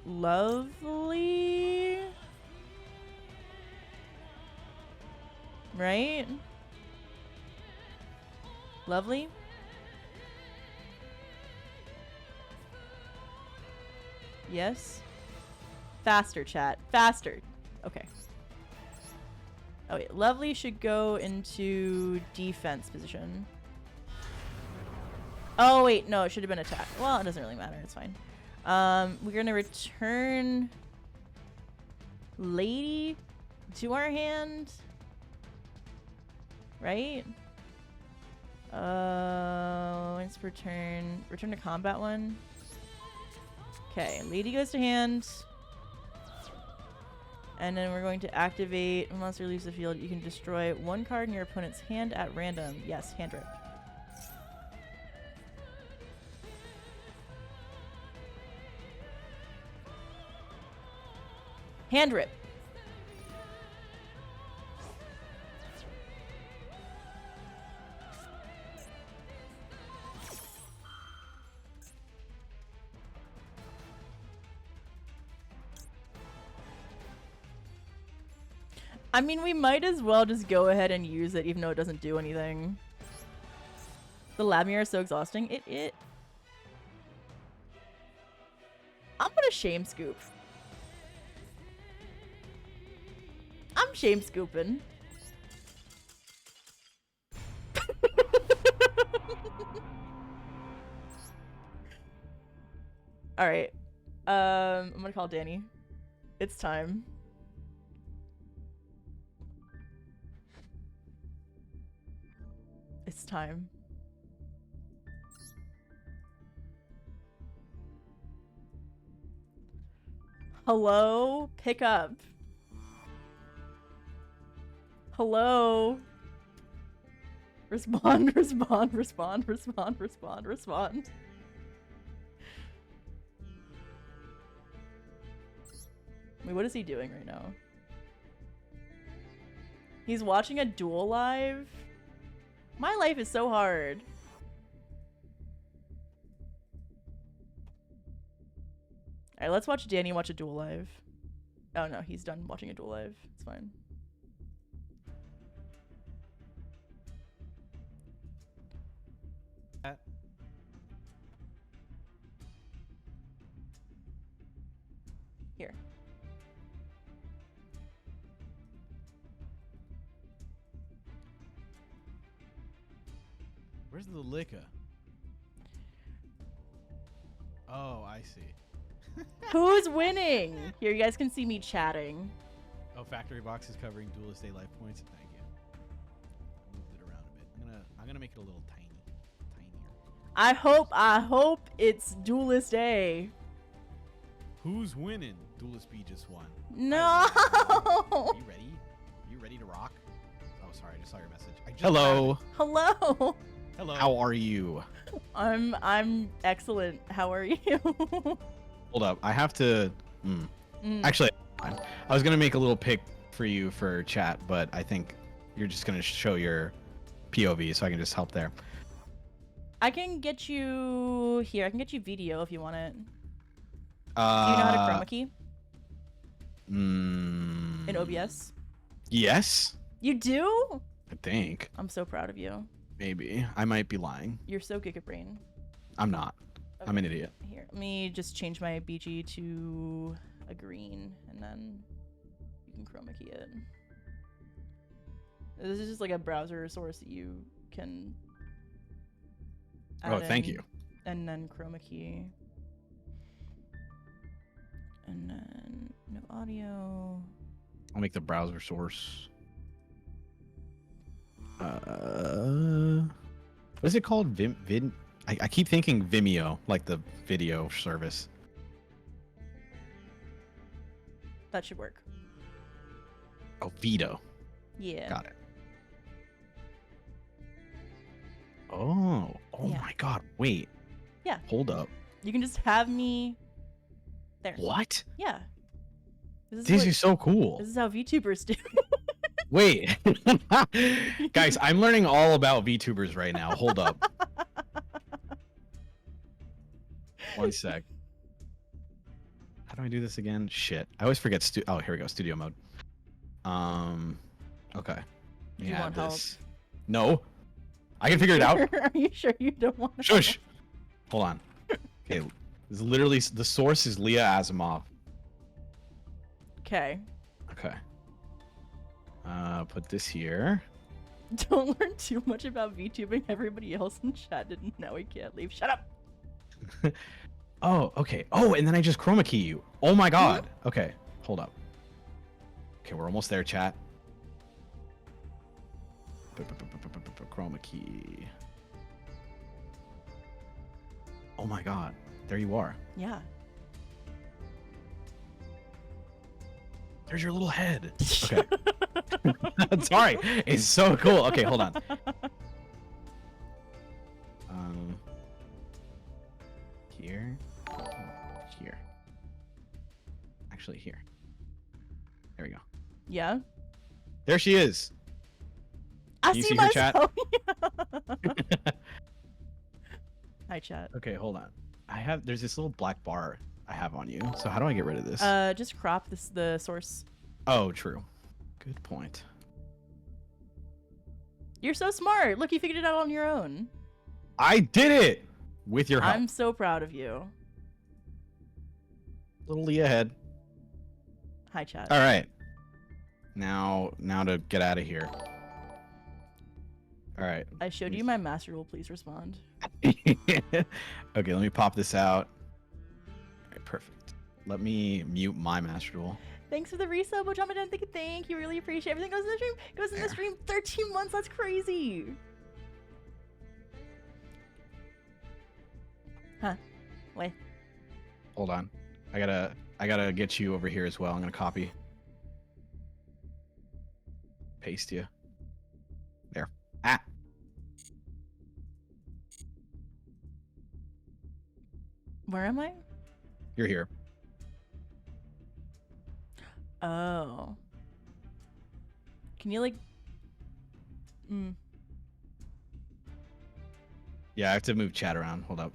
Lovely. Right? Lovely? Yes? Faster, chat. Faster. Okay. Oh wait, Lovely should go into defense position. Oh wait, no, it should have been attack. Well, it doesn't really matter, it's fine. We're gonna return Lady to our hand. Right? Once return to combat one. Okay, Lady goes to hand. And then we're going to activate when monster leaves the field. You can destroy one card in your opponent's hand at random. Yes, hand rip. Hand rip. I mean, we might as well just go ahead and use it, even though it doesn't do anything. The lab mirror is so exhausting. I'm gonna shame scoop. I'm shame scooping. All right. I'm gonna call Danny. It's time. It's time. Hello? Pick up. Hello? Respond, respond, respond, respond, respond, respond. Wait, what is he doing right now? He's watching a duel live? My life is so hard. Alright, let's watch Danny watch a duel live. Oh no, he's done watching a duel live. It's fine. Here. Where's the liquor? Oh, I see. Who's winning? Here, you guys can see me chatting. Oh, factory box is covering duelist day life points. Thank you. I moved it around a bit. I'm gonna make it a little tinier. I hope it's Duelist Day. Who's winning? Duelist B just won. No. Are you ready? Are you ready to rock? Oh, sorry, I just saw your message. Hello. Hello. Hello. How are you? I'm excellent. How are you? Hold up. I have to. Actually, I was gonna make a little pic for you for chat, but I think you're just gonna show your POV, so I can just help there. I can get you here. I can get you video if you want it. Do you know how to chroma key in OBS? Yes. You do? I think. I'm so proud of you. Maybe. I might be lying. You're so gigabrain. I'm not. Okay. I'm an idiot. Here, let me just change my BG to a green, and then you can chroma key it. This is just like a browser source that you can Oh, add thank in, you. And then chroma key. And then no audio. I'll make the browser source. What is it called? I keep thinking Vimeo, like the video service. That should work. Oh, Vito. Yeah. Got it. Oh Yeah. my God! Wait. Yeah. Hold up. You can just have me there. What? Yeah. This is so cool. This is how VTubers do. Wait, guys, I'm learning all about VTubers right now. Hold up. One sec. How do I do this again? Shit, I always forget. Oh, here we go. Studio mode. Okay. Do you want help? No, I can figure it out. Are you sure you don't want to? Shush. Hold on. Okay, this is literally the source is Leah Asimov. Okay. Okay. Put this here. Don't learn too much about VTubing. Everybody else in chat didn't know we can't leave. Shut up. Oh, okay. Oh, and then I just chroma key you. Oh my God. Okay, hold up. Okay, we're almost there, chat. Chroma key. Oh my God. There you are. Yeah. There's your little head. Okay. Sorry. It's so cool. Okay, hold on. Here. Here. Actually, here. There we go. Yeah. There she is. I Can you see see her chat? myself. Hi, chat. Okay, hold on. There's this little black bar I have on you. So how do I get rid of this? Just crop the source. Oh, true. Good point. You're so smart. Look, you figured it out on your own. I did it with your help. I'm so proud of you. Little Lee ahead. Hi, chat. All right. Now to get out of here. All right. I showed you my master rule. Please respond. Okay, let me pop this out. All right, perfect. Let me mute my master duel. Thanks for the resub, Ojamadan. Thank you. Really appreciate everything. Goes in the stream. Goes in the stream. 13 months. That's crazy. Huh? Wait. Hold on. I gotta get you over here as well. I'm gonna copy. Paste you. There. Ah. Where am I? You're here. Oh. Can you like? Yeah, I have to move chat around. Hold up.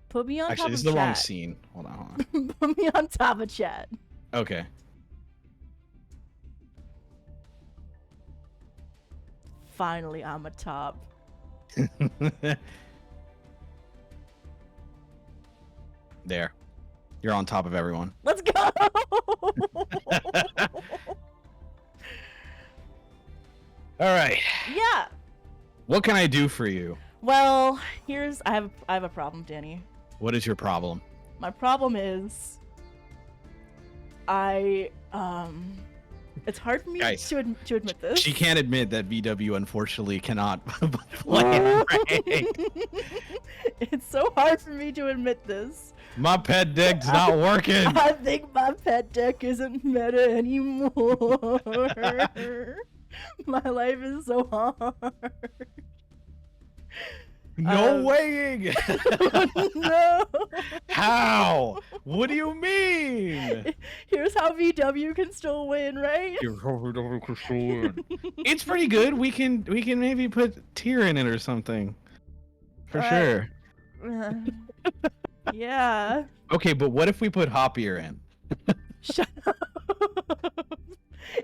Put me on Actually, top this of is the chat. wrong scene. Hold on. Put me on top of chat. Okay. Finally, I'm a top. There. You're on top of everyone. Let's go. All right. Yeah. What can I do for you? Well, I have a problem, Danny. What is your problem? My problem is it's hard for me Guys, to admit this. She can't admit that VW unfortunately cannot play in rank. It's so hard for me to admit this. My pet deck's not working. I think my pet deck isn't meta anymore. My life is so hard. No weighing. No. How? What do you mean? Here's how VW can still win, right? It's pretty good. We can maybe put tier in it or something. For sure. Yeah. Okay, but what if we put Hoppier in? Shut up.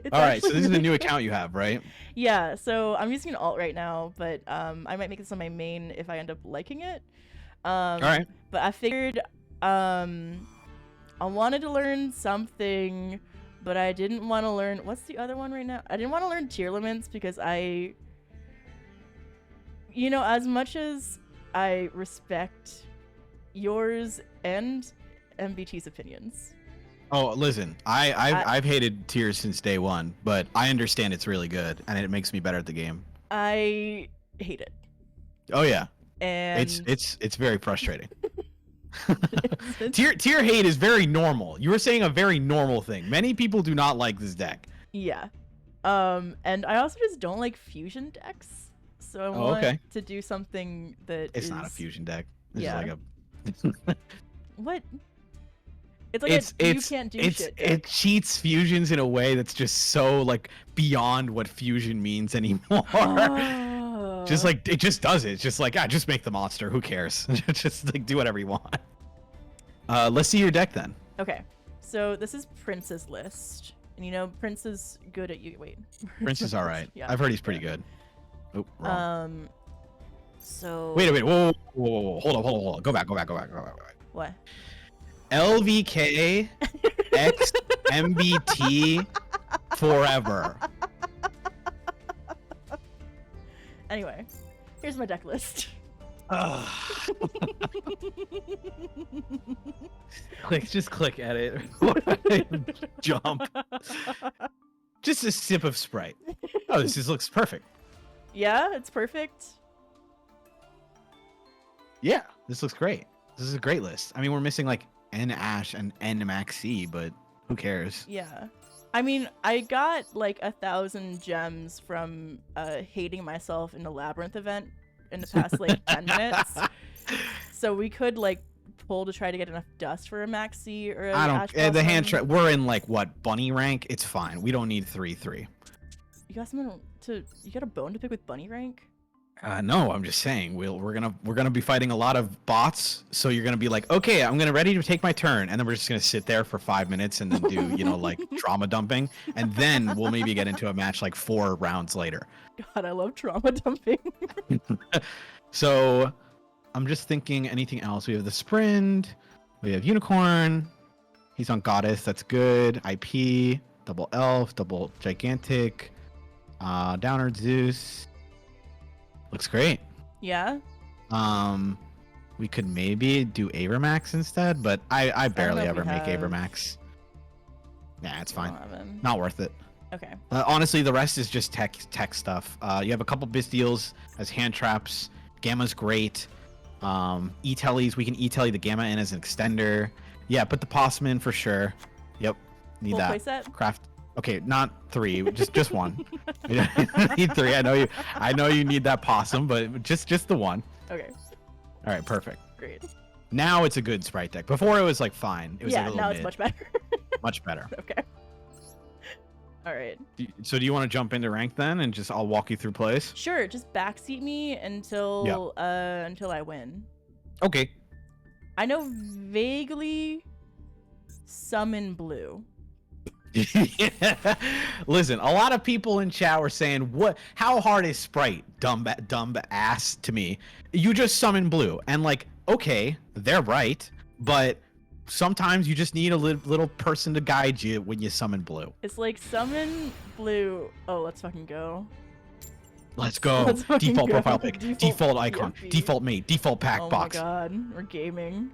It's All right, so actually this is a really new good. account you have, right? Yeah, so I'm using an alt right now, but I might make this on my main if I end up liking it. All right. But I figured I wanted to learn something, but I didn't want to learn what's the other one right now? I didn't want to learn tier limits because as much as I respect yours and MVT's opinions. Oh, listen, I've hated tiers since day one, but I understand it's really good and it makes me better at the game. I hate it. Oh yeah, And it's very frustrating. Tier hate is very normal. You were saying a very normal thing. Many people do not like this deck. Yeah. And I also just don't like fusion decks. So I want to do something that it's not a fusion deck. It's Yeah. like a What? It's like you can't do shit deck. It cheats fusions in a way that's just so like beyond what fusion means anymore. Just like it just does it. It's just like just make the monster. Who cares? Just like do whatever you want. Let's see your deck then. Okay. So this is Prince's list. And Prince is good at Wait. Prince is alright. Yeah. I've heard he's pretty good. Oh, wrong. So Wait. Whoa. Hold on. Go back. What? LVK X MBT forever. Anyway, here's my deck list. Just click at it. Jump. Just a sip of Sprite. Oh, this just looks perfect. Yeah, it's perfect. Yeah, this looks great. This is a great list. I mean, we're missing like N Ash and N Maxi, but who cares? Yeah. I mean, I got like 1,000 gems from hating myself in the Labyrinth event in the past like 10 minutes. So we could like pull to try to get enough dust for a Maxi or a Ash the hand Blossom. we're in like what, bunny rank? It's fine. We don't need 3-3. You got something you got a bone to pick with bunny rank? No, I'm just saying we're gonna be fighting a lot of bots. So you're gonna be like, okay, I'm gonna ready to take my turn, and then we're just gonna sit there for 5 minutes and then do like trauma dumping, and then we'll maybe get into a match like 4 rounds later. God, I love trauma dumping. So I'm just thinking anything else. We have the Sprint, we have Unicorn. He's on Goddess. That's good. IP, double Elf, double Gigantic, Downer Zeus. Looks great. Yeah. We could maybe do Avermax instead, but I barely if ever we make have- Avermax. Nah, it's fine. Don't have him. Not worth it. Okay. Honestly, the rest is just tech stuff. You have a couple Bistials as hand traps. Gamma's great. E-tellies, we can E-telly the Gamma in as an extender. Yeah, put the possum in for sure. Yep, need Full that. playset? Craft. Okay, not 3, just one. You need 3. I know you need that possum, but just the one. Okay. All right, perfect. Great. Now it's a good sprite deck. Before it was like fine. It was Yeah, like a little now mid. it's much better. Much better. Okay. All right. So do you want to jump into rank then, and just I'll walk you through plays? Sure. Just backseat me until I win. Okay. I know vaguely summon blue. Listen, a lot of people in chat were saying, "What? How hard is Sprite? Dumb ass to me. You just summon blue, and like, okay, they're right, but sometimes you just need a little person to guide you when you summon blue. It's like summon blue. Oh, let's fucking go. Let's go. Let's fucking Default go. profile pic, default icon, PFP. default mate, default pack Oh box. my god, we're gaming.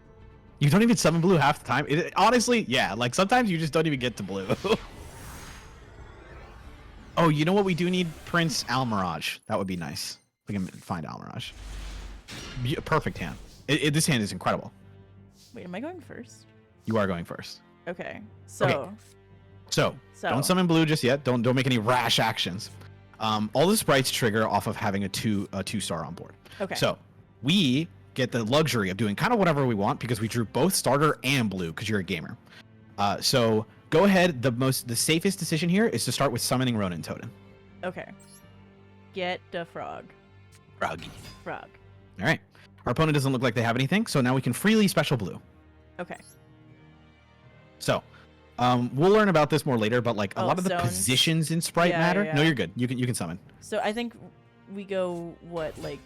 You don't even summon blue half the time. Honestly, yeah, like sometimes you just don't even get to blue. Oh, you know what we do need? Prince Almirage. That would be nice. We can find Almirage. Perfect hand. This hand is incredible. Wait, am I going first? You are going first. Okay. So. Okay. So don't summon blue just yet. Don't make any rash actions. All the sprites trigger off of having a 2-star on board. Okay. So we get the luxury of doing kind of whatever we want because we drew both starter and blue because you're a gamer. So go ahead. The safest decision here is to start with summoning Ronin Totem. Okay. Get the frog. Froggy. Frog. All right. Our opponent doesn't look like they have anything, so now we can freely special blue. Okay. So, we'll learn about this more later, but like a lot of the zones. positions in Sprite Yeah, matter. yeah, No, yeah. you're good. You can summon. So I think we go what like.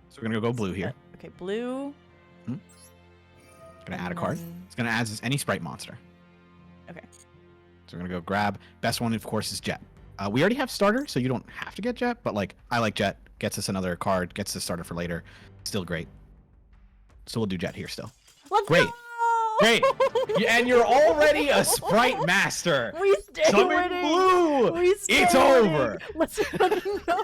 So we're gonna go blue here. Okay, blue. Gonna add a and card. then- It's gonna add any Sprite monster. Okay. So we're gonna go grab. Best one, of course, is Jet. We already have starter, so you don't have to get Jet, but like I like Jet. Gets us another card. Gets the starter for later. Still great. So we'll do Jet here still. Let's Great. go! Great. And you're already a Sprite master. We stay Summon winning. blue. We stay It's winning. over. Let's fucking go.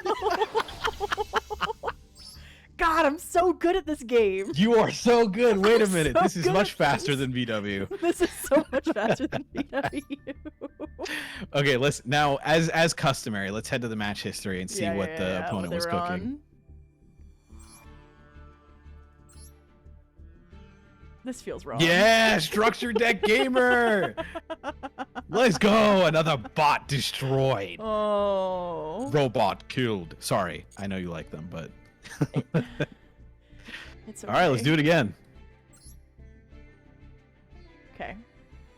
God, I'm so good at this game. You are so good. Wait a I'm minute. so This is good much at faster this. than VW. This is so much faster than VW. Okay, let's now as customary, let's head to the match history and see Yeah, what yeah, the yeah, opponent what was they cooking. were on. This feels wrong. Yeah, structured deck gamer. Let's go. Another bot destroyed. Oh. Robot killed. Sorry, I know you like them, but It's okay. all right, let's do it again. Okay.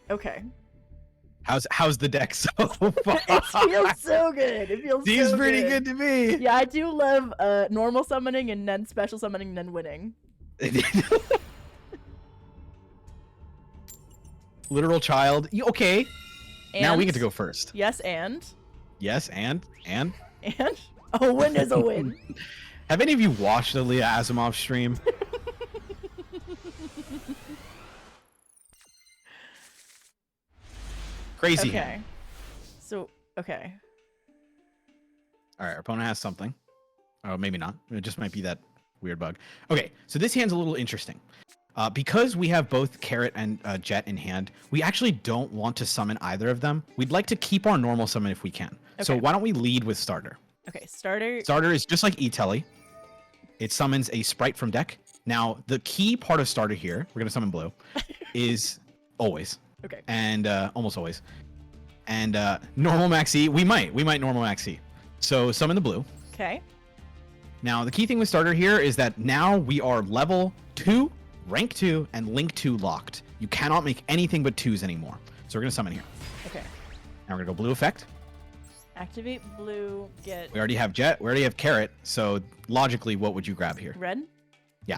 Okay. How's the deck so far? It feels so good. It feels Seems so pretty good to me. Yeah, I do love normal summoning and then special summoning and then winning. Literal child. Okay. And Now we get to go first. Yes, and Yes, and a win is a win. have any of you watched the Leah Asimov stream? Crazy. Okay. hand. So okay. All right, our opponent has something. Oh, maybe not. It just might be that weird bug. Okay, so this hand's a little interesting. Because we have both Carrot and Jet in hand, we actually don't want to summon either of them. We'd like to keep our normal summon if we can. So Okay. why don't we lead with Starter? Okay, starter. Starter is just like E-Telly. It summons a Sprite from deck. Now, the key part of Starter here, we're going to summon blue, is always. Okay. And almost always. And normal Maxi, we might normal Maxi. So summon the blue. Okay. Now, the key thing with starter here is that now we are level 2, rank 2, and link 2 locked. You cannot make anything but 2s anymore. So we're going to summon here. Okay. Now we're going to go blue effect. Activate blue, get We already have jet. We already have carrot. So logically, what would you grab here? red? Yeah.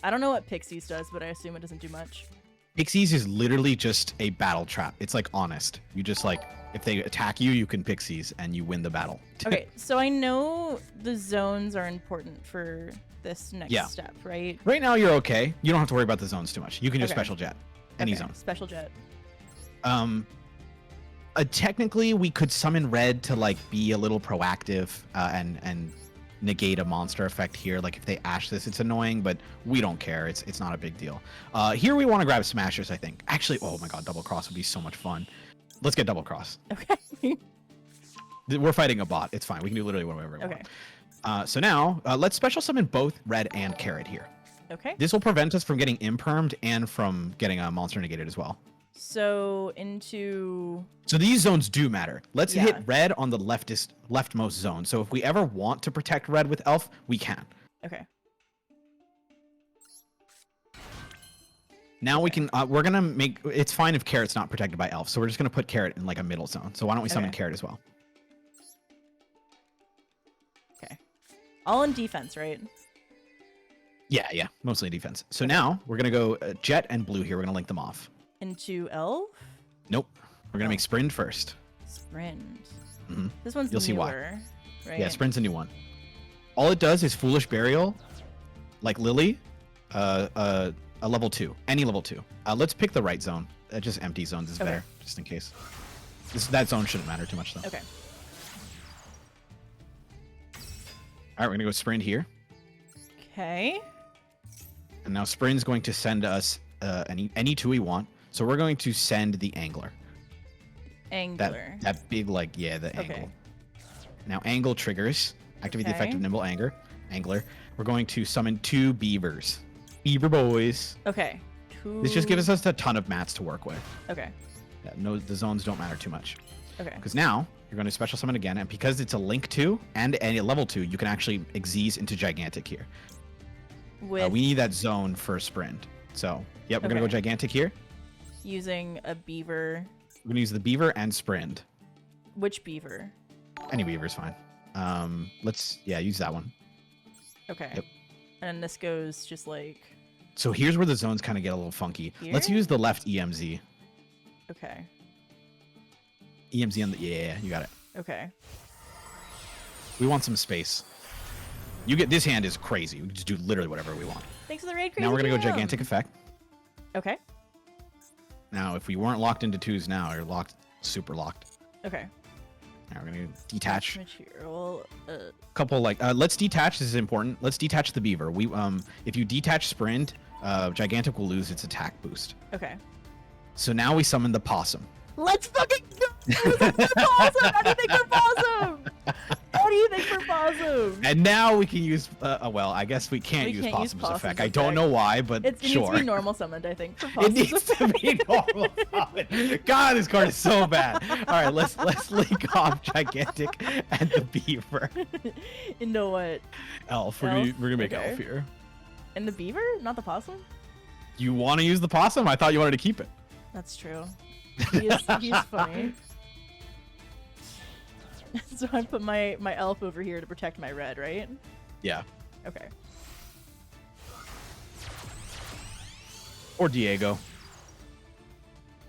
I don't know what Pixies does, but I assume it doesn't do much. Pixies is literally just a battle trap. It's like honest. You just like, if they attack you, you can Pixies and you win the battle. Okay, so I know the zones are important for this next step, right? Right now, you're okay. You don't have to worry about the zones too much. You can just special jet. Any zone. Special jet. Technically, we could summon red to like be a little proactive and negate a monster effect here. Like if they ash this, it's annoying, but we don't care. It's not a big deal. Here we want to grab smashers, I think. Actually, oh my god, double cross would be so much fun. Let's get double cross. Okay. We're fighting a bot. It's fine. We can do literally whatever we Okay. want. So now let's special summon both red and carrot here. Okay. This will prevent us from getting impermed and from getting a monster negated as well. So into... So these zones do matter. Let's Yeah. hit red on the leftmost zone. So if we ever want to protect red with elf, we can. Okay. Now we can, we're going to make, it's fine if carrot's not protected by elf. So we're just going to put carrot in like a middle zone. So why don't we summon carrot as well? Okay. All in defense, right? Yeah, mostly defense. So now we're going to go jet and blue here. We're going to link them off. Into elf? Nope. We're going to make sprint first. Sprint. Mm-hmm. This one's You'll see why. newer, right? Yeah, sprint's a new one. All it does is foolish burial, like Lily, a level 2, any level 2. Let's pick the right zone. Just empty zones is better, just in case. That zone shouldn't matter too much though. Okay. All right, we're gonna go sprint here, Okay. and now sprint's going to send us any 2 we want. So we're going to send the angler. Angler. That big like the angle. Now angle triggers. Activate the effect of nimble angler. We're going to summon 2 beavers. Beaver boys. Okay. This just gives us a ton of mats to work with. Okay. Yeah, no, the zones don't matter too much. Okay. Because now you're going to special summon again, and because it's a link 2 and a level 2, you can actually Xyz into gigantic here. With We need that zone for sprint. So yep, we're gonna go gigantic here. using a beaver. We're gonna use the beaver and sprint. Which beaver? Any beaver's fine. Let's use that one. Okay. Yep. And this goes just like... So here's where the zones kind of get a little funky. Here? Let's use the left EMZ. Okay. EMZ on the you got it. Okay. We want some space. You get this hand is crazy. We can just do literally whatever we want. Thanks for the raid, crazy. Now we're gonna go Jam. gigantic effect. Okay. Now if we weren't locked into 2s now, you're locked, super locked. Okay. Now we're gonna detach. Material. Couple like let's detach. This is important. Let's detach the beaver. We if you detach sprint, gigantic will lose its attack boost. Okay. So now we summon the possum. Let's fucking go! Possum! Anything for possum! Anything for possum! And now we can use well, I guess we can't use possum's effect. I don't know why, but it sure. needs to be normal summoned, I think. For It possum's needs to be normal summon. God, this card is so bad. All right, let's link off gigantic and the beaver. Into what? Elf. Elf? We're gonna make Okay. elf here. And the beaver? Not the possum? You want to use the possum? I thought you wanted to keep it. That's true. He's funny. So I put my elf over here to protect my red, right? Yeah. Okay. Or Diego.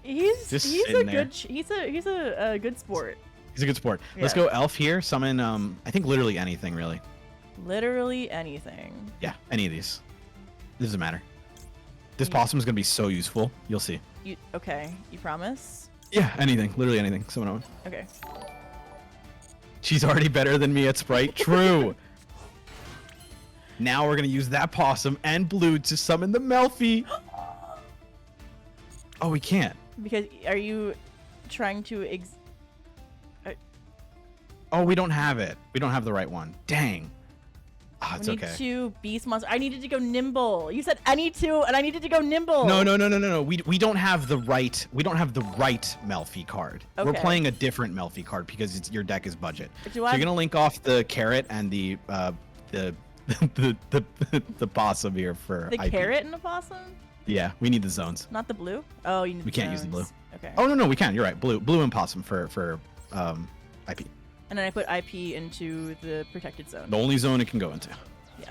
He's Just a sitting there. good he's a good sport. He's a good sport. Let's Yeah. go elf here. Summon I think literally anything really. Literally anything. Yeah, any of these. It doesn't matter. This possum is gonna be so useful. You'll see. Okay? You promise? Yeah, anything. Literally anything. Summon on. Okay. She's already better than me at Sprite. True. Now we're gonna use that possum and blue to summon the Melfi. Oh, we can't. Because are you trying to Oh, we don't have it. We don't have the right one. Dang. Ah, it's we need okay. 2 beast monsters. I needed to go nimble. You said any 2, and I needed to go nimble. No. We don't have the right. We don't have the right Melfi card. We're Okay. playing a different Melfi card because your deck is budget. Do So I- you're gonna link off the carrot and the the the possum here for The IP. carrot and the possum? Yeah, we need the zones. Not the blue? Oh, you need We the can't use the blue. zones. Okay. Oh no, we can. You're right. Blue and possum for IP. And then I put IP into the protected zone. The only zone it can go into. Yeah.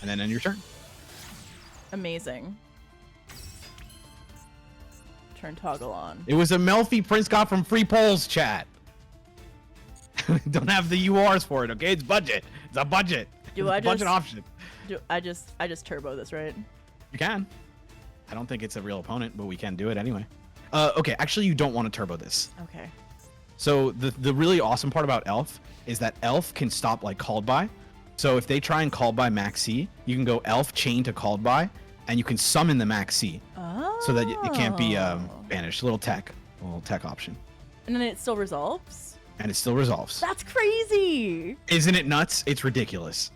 And then end your turn. Amazing. Turn toggle on. It was a Melfi Prince got from Free Polls chat. Don't have the URs for it, okay? It's budget. It's a budget. Do it's I a budget just- option. I just turbo this, right? You can. I don't think it's a real opponent, but we can do it anyway. Okay, actually you don't want to turbo this. Okay. So the really awesome part about Elf is that Elf can stop like called by. So if they try and call by Max C, you can go Elf chain to called by, and you can summon the Max C Oh. so that it can't be banished. A little tech option. And then it still resolves? And it still resolves. That's crazy! Isn't it nuts? It's ridiculous.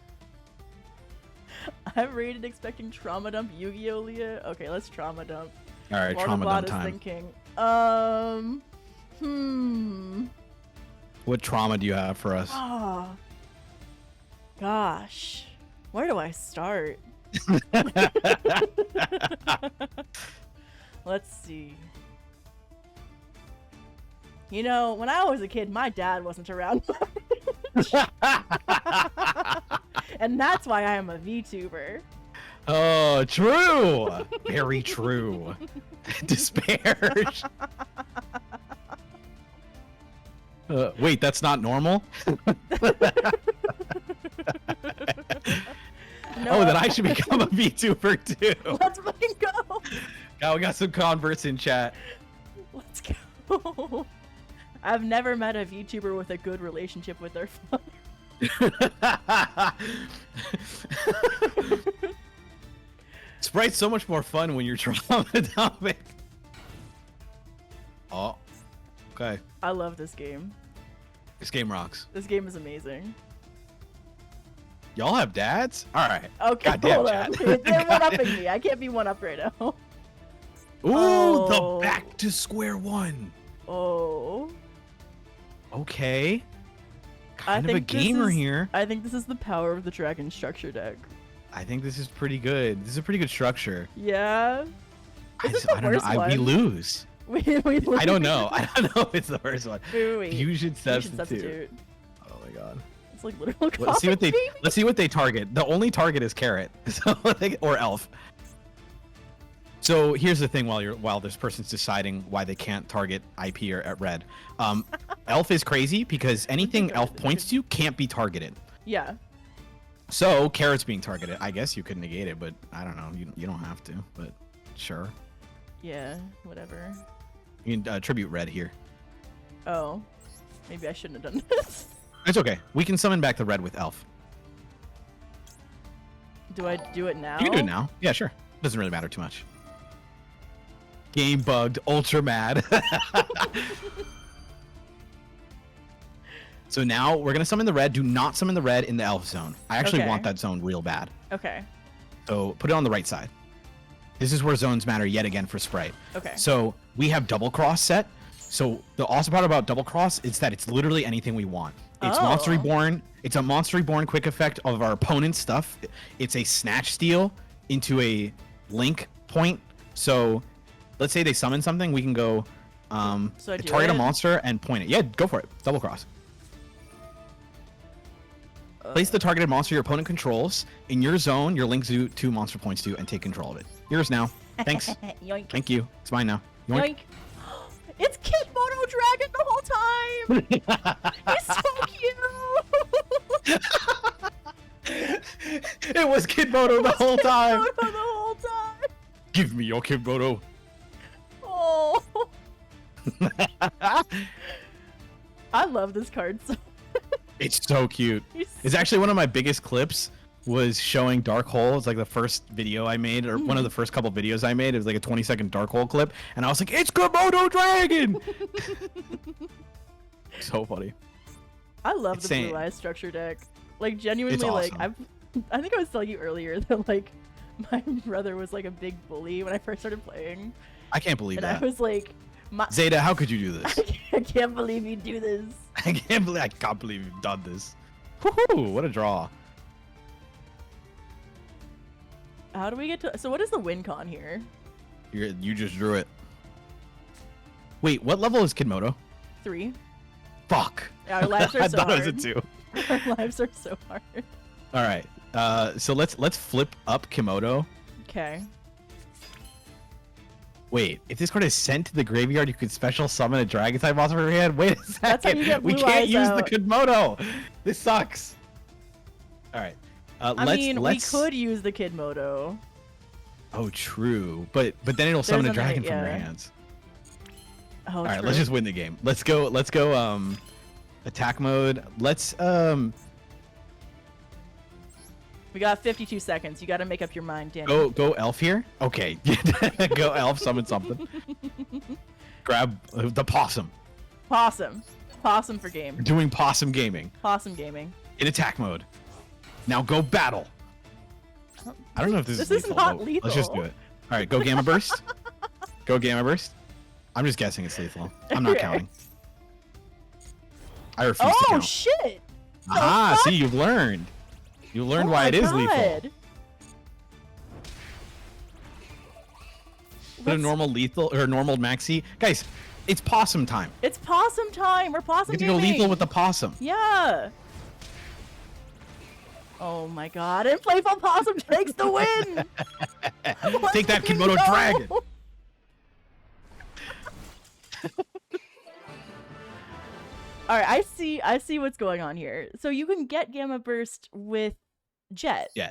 I'm rated expecting trauma dump Yu-Gi-Oh! Leah. Okay, let's trauma dump. All right, While trauma the bot dump is time. thinking. What trauma do you have for us? Oh. Gosh. Where do I start? Let's see. You know, when I was a kid, my dad wasn't around. And that's why I am a VTuber. Oh, true. Very true. Despair. Wait, that's not normal? No, Oh, then I should become a VTuber too. let's fucking go. God, we got some converts in chat. Let's go. I've never met a VTuber with a good relationship with their father. Sprite's so much more fun when you're trauma dumping. Oh, okay. I love this game. This game rocks. This game is amazing. Y'all have dads? All right. Okay, Goddamn, hold chat. on. They're one-upping me. I can't be one-up right now. Ooh, Oh. the back to square one. Oh. Okay. I Kind of a think this gamer is- here. I think this is the power of the dragon structure deck. I think this is pretty good. This is a pretty good structure. Yeah. I, Is it the I don't know. worst We one? lose. We I don't know. I don't know if it's the first one. Wait. Fusion Fusion substitute. Oh my god. It's like literal Let's see what they. copy. Let's see what they target. The only target is carrot, so or elf. So here's the thing: while this person's deciding why they can't target IP or at red, elf is crazy because anything elf points to can't be targeted. Yeah. So carrot's being targeted. I guess you could negate it, but I don't know. You don't have to, but sure. Yeah. Whatever. You can tribute red here. Oh. Maybe I shouldn't have done this. It's okay. We can summon back the red with elf. Do I do it now? You can do it now. Yeah, sure. Doesn't really matter too much. Game bugged, ultra mad. So now we're gonna summon the red. Do not summon the red in the elf zone. I actually Okay. want that zone real bad. Okay. So put it on the right side. This is where zones matter yet again for Sprite. Okay. So we have double cross set. So the awesome part about double cross is that it's literally anything we want. It's Monster Oh. Reborn. It's a Monster Reborn quick effect of our opponent's stuff. It's a snatch steal into a link point. So let's say they summon something, we can go So I do target a it? monster and point it. Yeah, go for it. Double cross. Place the targeted monster your opponent controls in your zone. Your link zoo 2 monster points to and take control of it. Yours now. Thanks. Yoink. Thank you. It's mine now. Yoink. Yoink. It's Kimono Dragon the whole time. He's so cute. It was Kid Moto the whole time. Kimono the whole time. Give me your Kid Moto. Oh. I love this card so. It's so cute. He's It's actually one of my biggest clips was showing Dark Hole. It's like the first video I made, or one of the first couple videos I made. It was like a 20-second Dark Hole clip, and I was like, "It's Komodo Dragon!" So funny. I love the Insane. Blue Eyes structure deck. Like genuinely, It's like awesome. I think I was telling you earlier that like my brother was like a big bully when I first started playing, I can't believe and that. I was like, Zeta, how could you do this? I can't believe you do this. I can't believe you've done this. Woohoo! What a draw. How do we get to? So what is the win con here? You just drew it. Wait, what level is Kidmodo? 3. Fuck. Our lives are I so thought hard. it was a 2. Our lives are so hard. All right. So let's flip up Kimodo. Okay. Wait, if this card is sent to the graveyard, you could special summon a dragon type monster from your hand. Wait a second. That's how you get we blue can't eyes use out. the Kidmodo. This sucks. All right. We could use the Kidmodo. Oh, true. But then it'll summon a dragon from your hands. Oh, All right, let's just win the game. Let's go. Attack mode. Let's We got 52 seconds. You got to make up your mind, Danny. go elf here. Okay, go elf. Summon something. Grab the possum. Possum for game. We're doing possum gaming Possum gaming. in attack mode. Now go battle. I don't know if this is This is lethal. not but lethal. Let's just do it. All right, go gamma burst. Go gamma burst. I'm just guessing it's lethal. I'm not Okay. counting. I refuse to Oh count. shit! Ah, fuck? see, you've learned. You learned Oh why my it is lethal. God. Put a normal lethal or normal maxi. Guys, it's possum time. It's possum time. We're possum You get to go gaming. lethal with the possum. Yeah. Oh my god! And playful possum takes the win. Take that, Let's Kimodo go. dragon. All right, I see what's going on here. So you can get Gamma Burst with Jet. Yeah,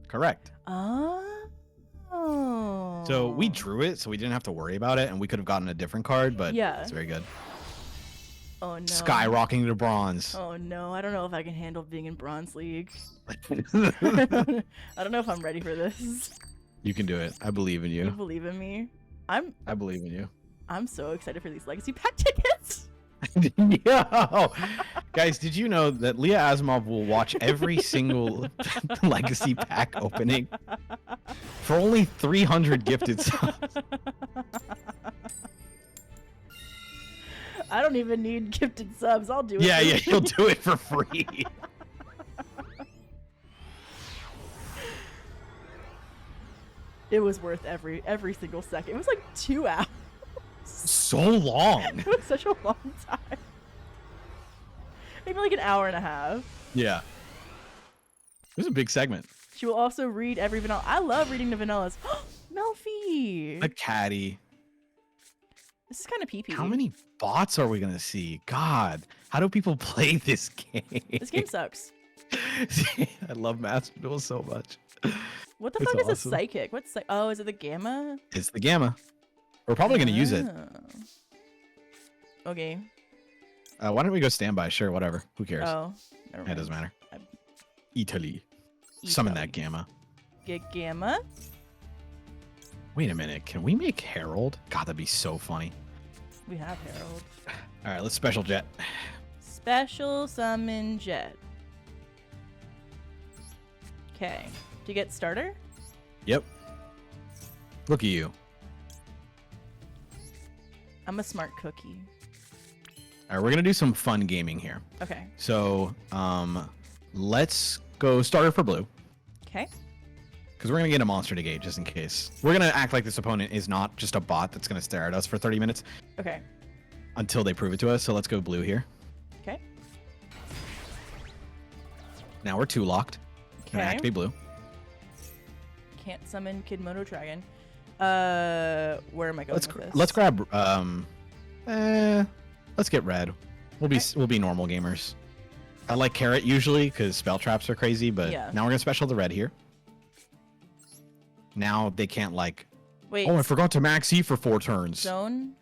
correct. Oh. So we drew it, so we didn't have to worry about it, and we could have gotten a different card, but Yeah. it's very good. Oh no. Skyrocketing to bronze. Oh no, I don't know if I can handle being in Bronze League. I don't know if I'm ready for this. You can do it. I believe in You you. believe in me? I believe in you. I'm so excited for these Legacy Pack tickets. Yo! Guys, did you know that Leah Asimov will watch every single Legacy Pack opening for only 300 gifted subs? I don't even need gifted subs. I'll do it. Yeah, for yeah, free. he'll do it for free. It was worth every single second. It was like 2 hours. So long. It was such a long time. Maybe like an hour and a half. Yeah. It was a big segment. She will also read every vanilla. I love reading the vanillas. Melfi! A caddy. This is kind of pee-pee. How many bots are we going to see? God, how do people play this game? This game sucks. I love Master Duel so much. What the It's fuck is awesome. a psychic? What's oh, is it the gamma? It's the Gamma. We're probably going to use it. Oh. Okay. Why don't we go standby? Sure, whatever. Who cares? Oh. Never It mind. doesn't matter. I'm- Italy. Summon that Italy. Gamma. Get gamma? Wait a minute. Can we make Herald? God, that'd be so funny. We have Herald. All right, let's special jet. Special summon jet. Okay. Do you get starter? Yep. Look at you. I'm a smart cookie. All right, we're gonna do some fun gaming here. Okay. So, let's go starter for blue, Okay. because we're gonna get a monster to gate just in case. We're gonna act like this opponent is not just a bot that's gonna stare at us for 30 minutes Okay. until they prove it to us. So let's go blue here. Okay. Now we're 2 locked. Gonna Okay. activate blue. Can't summon Kidmodo Dragon. Where am I going Let's with this? let's grab let's get red. We'll be normal gamers. I like carrot usually because spell traps are crazy, but Yeah. now we're gonna special the red here. Now they can't like. Wait. Oh, I forgot to max E for 4 turns. Zone?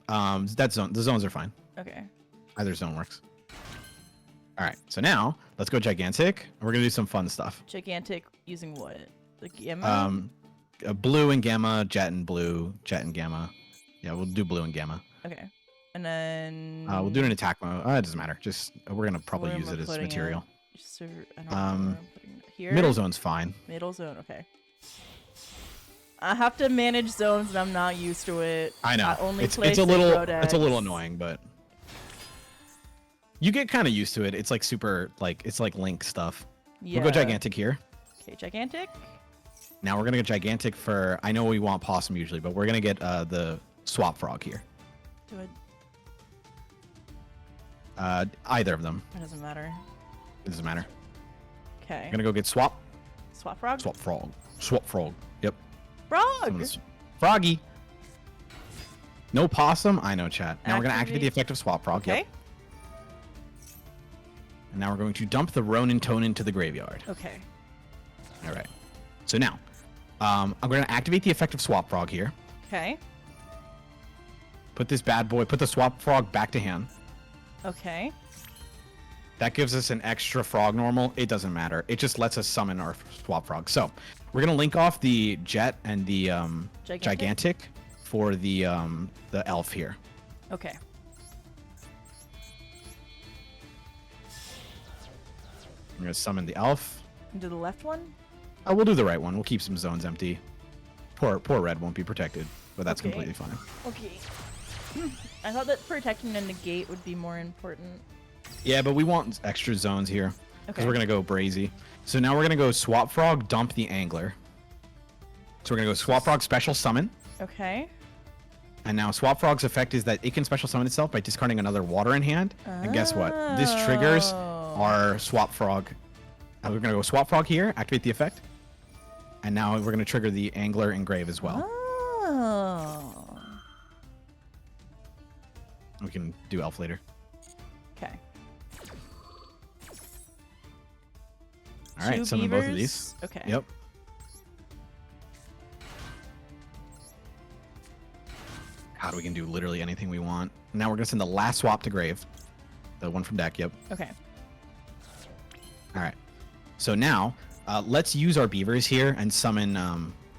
That zone. The zones are fine. Okay. Either zone works. All right. So now let's go gigantic. And we're gonna do some fun stuff. Gigantic using what? The gamma? Blue and gamma, jet and blue, jet and gamma. Yeah, we'll do blue and gamma. Okay. And then We'll do it in attack mode. It doesn't matter. Just we're gonna probably Where am use I it as putting it? material. So, I don't know where I'm putting it. Here? Middle zone's fine. Middle zone, okay. I have to manage zones and I'm not used to it. I know. I only It's play a little synchro decks. annoying, but you get kind of used to it. It's like super it's like Link stuff. Yeah. We'll go gigantic here. Okay, gigantic. Now we're gonna get gigantic for. I know we want possum usually, but we're gonna get the swap frog here. Do it. Either of them. It doesn't matter. It doesn't matter. Okay. We're gonna go get swap. Swap frog. Swap frog. Swap frog. Yep. Frog. Froggy. No possum. I know, chat. Now we're gonna activate the effect of swap frog. Okay. Yep. And now we're going to dump the Ronin Tone into the graveyard. Okay. All right. So now, I'm going to activate the effect of Swap Frog here. Okay. Put this bad boy, put the Swap Frog back to hand. Okay. That gives us an extra frog normal. It doesn't matter. It just lets us summon our Swap Frog. So we're going to link off the Jet and the gigantic for the elf here. Okay. I'm going to summon the elf. Do the left one? Oh, we'll do the right one. We'll keep some zones empty. Poor red won't be protected, but that's Okay. completely fine. Okay. I thought that protecting and negate would be more important. Yeah, but we want extra zones here because Okay. we're gonna go brazy. So now we're gonna go Swap Frog, dump the Angler. So we're gonna go Swap Frog, special summon, Okay. and now Swap Frog's effect is that it can special summon itself by discarding another water in hand. And guess what? This triggers our Swap Frog. We're gonna go Swap Frog here, activate the effect, and now we're gonna trigger the Angler and Grave as well. Oh. We can do Elf later. Okay. All right, Two summon both of beavers. these. Okay. Yep. God, we can do literally anything we want. Now we're gonna send the last swap to Grave. The one from deck, yep. Okay. All right. So now, let's use our beavers here and summon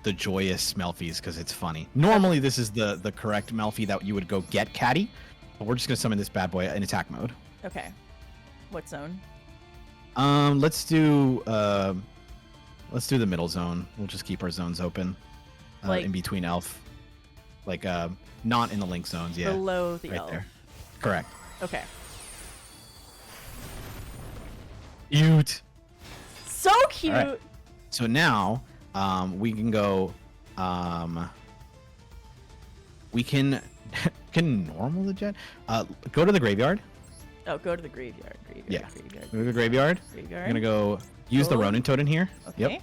the joyous Melfies because it's funny. Normally, this is the correct Melfie that you would go get Caddy, but we're just gonna summon this bad boy in attack mode. Okay. What zone? Let's do the middle zone. We'll just keep our zones open, Like- in between Elf, not in the link zones. Yeah, Below the right elf. there. Correct. Okay. Cute. So cute. All right. So now, we can go. We can normal the Jet. Go to the graveyard. Oh, go to the graveyard. Graveyard. Yeah. Graveyard. Go to the graveyard. Graveyard. I'm gonna go use the Oh. Ronin Toad in here. Okay. Yep.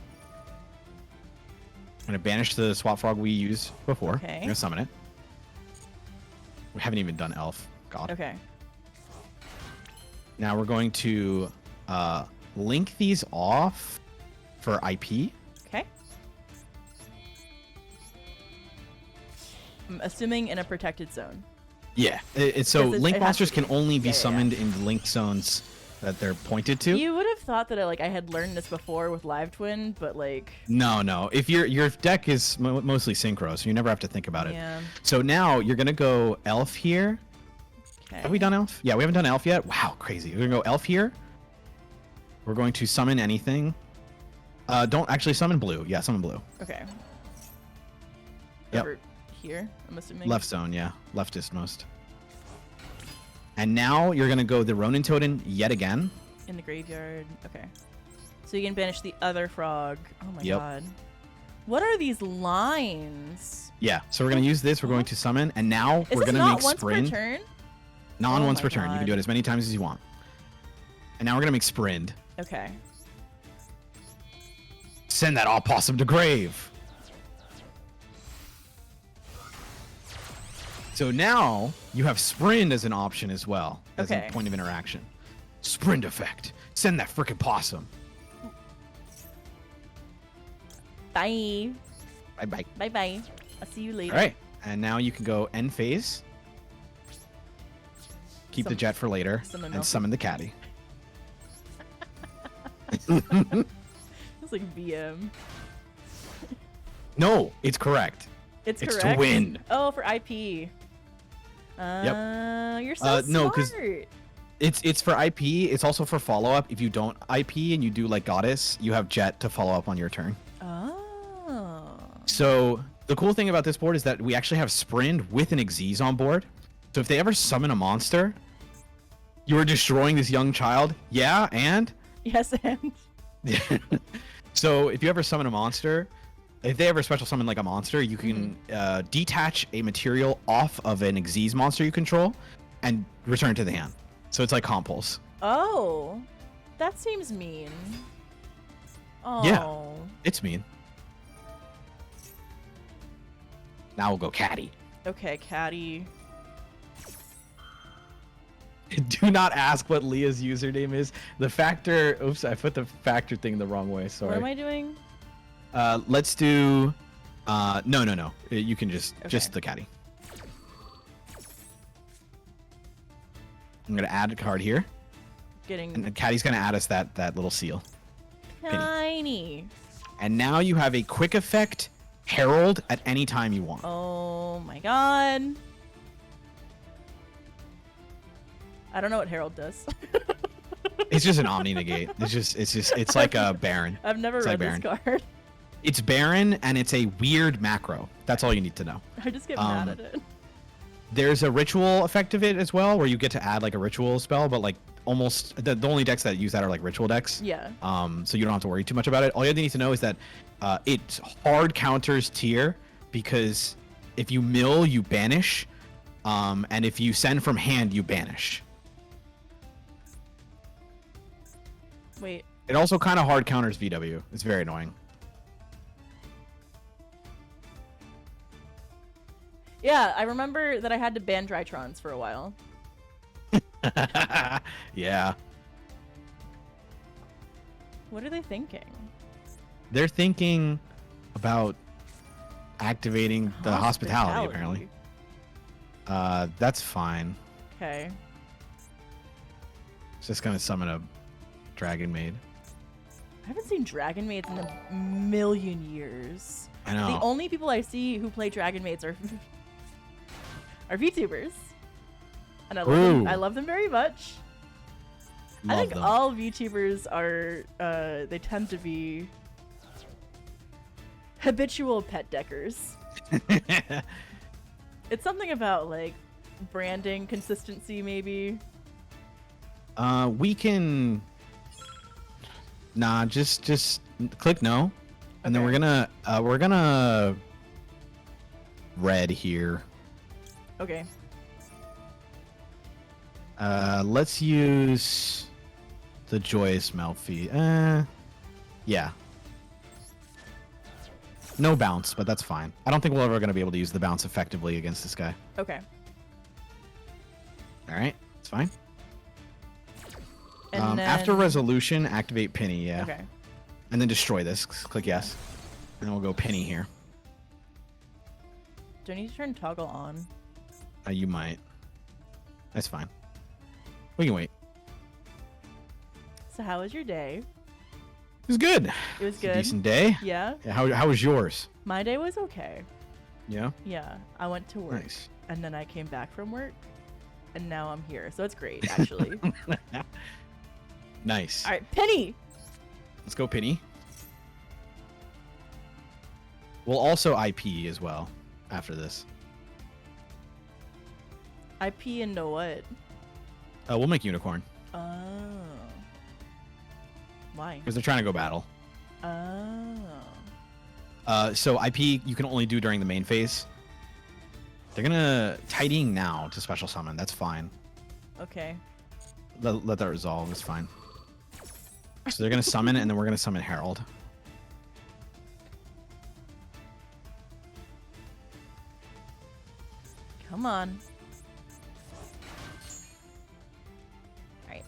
I'm gonna banish the Swap Frog we used before. Okay. I'm gonna summon it. We haven't even done Elf. God. Okay. Now we're going to link these off for IP. Okay. I'm assuming in a protected zone. Yeah. It's so Because link it has monsters to be. can only be Yeah, yeah, yeah. summoned in link zones that they're pointed to. You would have thought that I had learned this before with Live Twin, but No. If your deck is mostly synchro, so you never have to think about it. yeah. So now you're gonna go Elf here. Okay. Have we done Elf? Yeah, we haven't done Elf yet. Wow, crazy. We're gonna go Elf here. We're going to summon anything. Don't actually summon blue. Yeah, summon blue. Okay. Yep. Over here, I'm assuming. Left zone, yeah. Leftist most. And now you're gonna go the Ronin Totem yet again. In the graveyard. Okay. So you can banish the other frog. Oh my Yep. god. What are these lines? Yeah, so we're gonna use this. We're going to summon, and now Is we're this gonna not make once Sprint. per turn? Non Oh once my per turn. You can God. do it as many times as you want. And now we're gonna make Sprint. Okay. Send that opossum to grave. So now you have Sprint as an option as well, as Okay. a point of interaction. Sprint effect. Send that frickin' possum. Bye. Bye bye. Bye bye. I'll see you later. All right, and now you can go end phase. Keep the Summon- Jet for later, summon and Melfie. summon the Caddy. It's like VM. No, it's correct. It's It's correct. to win. Oh, for IP. You're so No, 'cause- smart. It's for IP. It's also for follow up. If you don't IP and you do like Goddess, you have Jet to follow up on your turn. Oh. So The cool thing about this board is that we actually have Sprind with an Xyz on board. So if they ever summon a monster, you are destroying this young child. Yeah, and? Yes, and? So if you ever summon a monster, if they ever special summon like a monster, you can detach a material off of an Xyz monster you control and return it to the hand. So it's like Compulse. Oh, that seems mean. Oh. Yeah, it's mean. Now we'll go Caddy. Okay, Caddy. Do not ask what Leah's username is. The factor. Oops, I put the factor thing the wrong way. Sorry. What am I doing? Let's do. No. You can just the Caddy. I'm gonna add a card here, and the Caddy's gonna add us that little seal. Tiny. And now you have a quick effect Herald at any time you want. Oh my god. I don't know what Herald does. It's just an Omni negate. It's like a Baron. I've never read this card. It's Baron and it's a weird macro. That's all you need to know. I just get mad at it. There's a ritual effect of it as well, where you get to add like a ritual spell, but like almost the only decks that use that are like ritual decks. Yeah. So you don't have to worry too much about it. All you need to know is that it hard counters tier, because if you mill, you banish, and if you send from hand, you banish. Wait. It also kind of hard counters VW. It's very annoying. Yeah, I remember that I had to ban Drytrons for a while. Yeah. What are they thinking? They're thinking about activating the hospitality apparently. That's fine. Okay. It's just gonna summon a Dragon Maid. I haven't seen Dragon Maids in a million years. I know. The only people I see who play Dragon Maids are VTubers. And I love them very much. I think all VTubers are they tend to be habitual pet deckers. It's something about like branding consistency maybe. We can just click no, and then we're gonna red here. Okay. Let's use the Joyous Melfi. Yeah. No bounce, but that's fine. I don't think we're ever gonna be able to use the bounce effectively against this guy. Okay. All right, it's fine. And then... After resolution, activate Penny. Yeah. Okay. And then destroy this. Click yes. And then we'll go Penny here. Do I need to turn toggle on? You might. That's fine. We can wait. So how was your day? It was good. It was It's good. a decent day. Yeah. How was yours? My day was okay. Yeah. Yeah. I went to work. Nice. And then I came back from work. And now I'm here. So it's great, actually. Nice. All right, Penny. Let's go, Penny. We'll also IP as well after this. IP into what? We'll make Unicorn Oh. Why? because they're trying to go battle. Oh. So IP you can only do during the main phase. They're gonna tidying now to special summon. That's fine. Okay. Let that resolve. It's fine. So they're gonna summon, and then we're gonna summon Herald. Come on. Alright.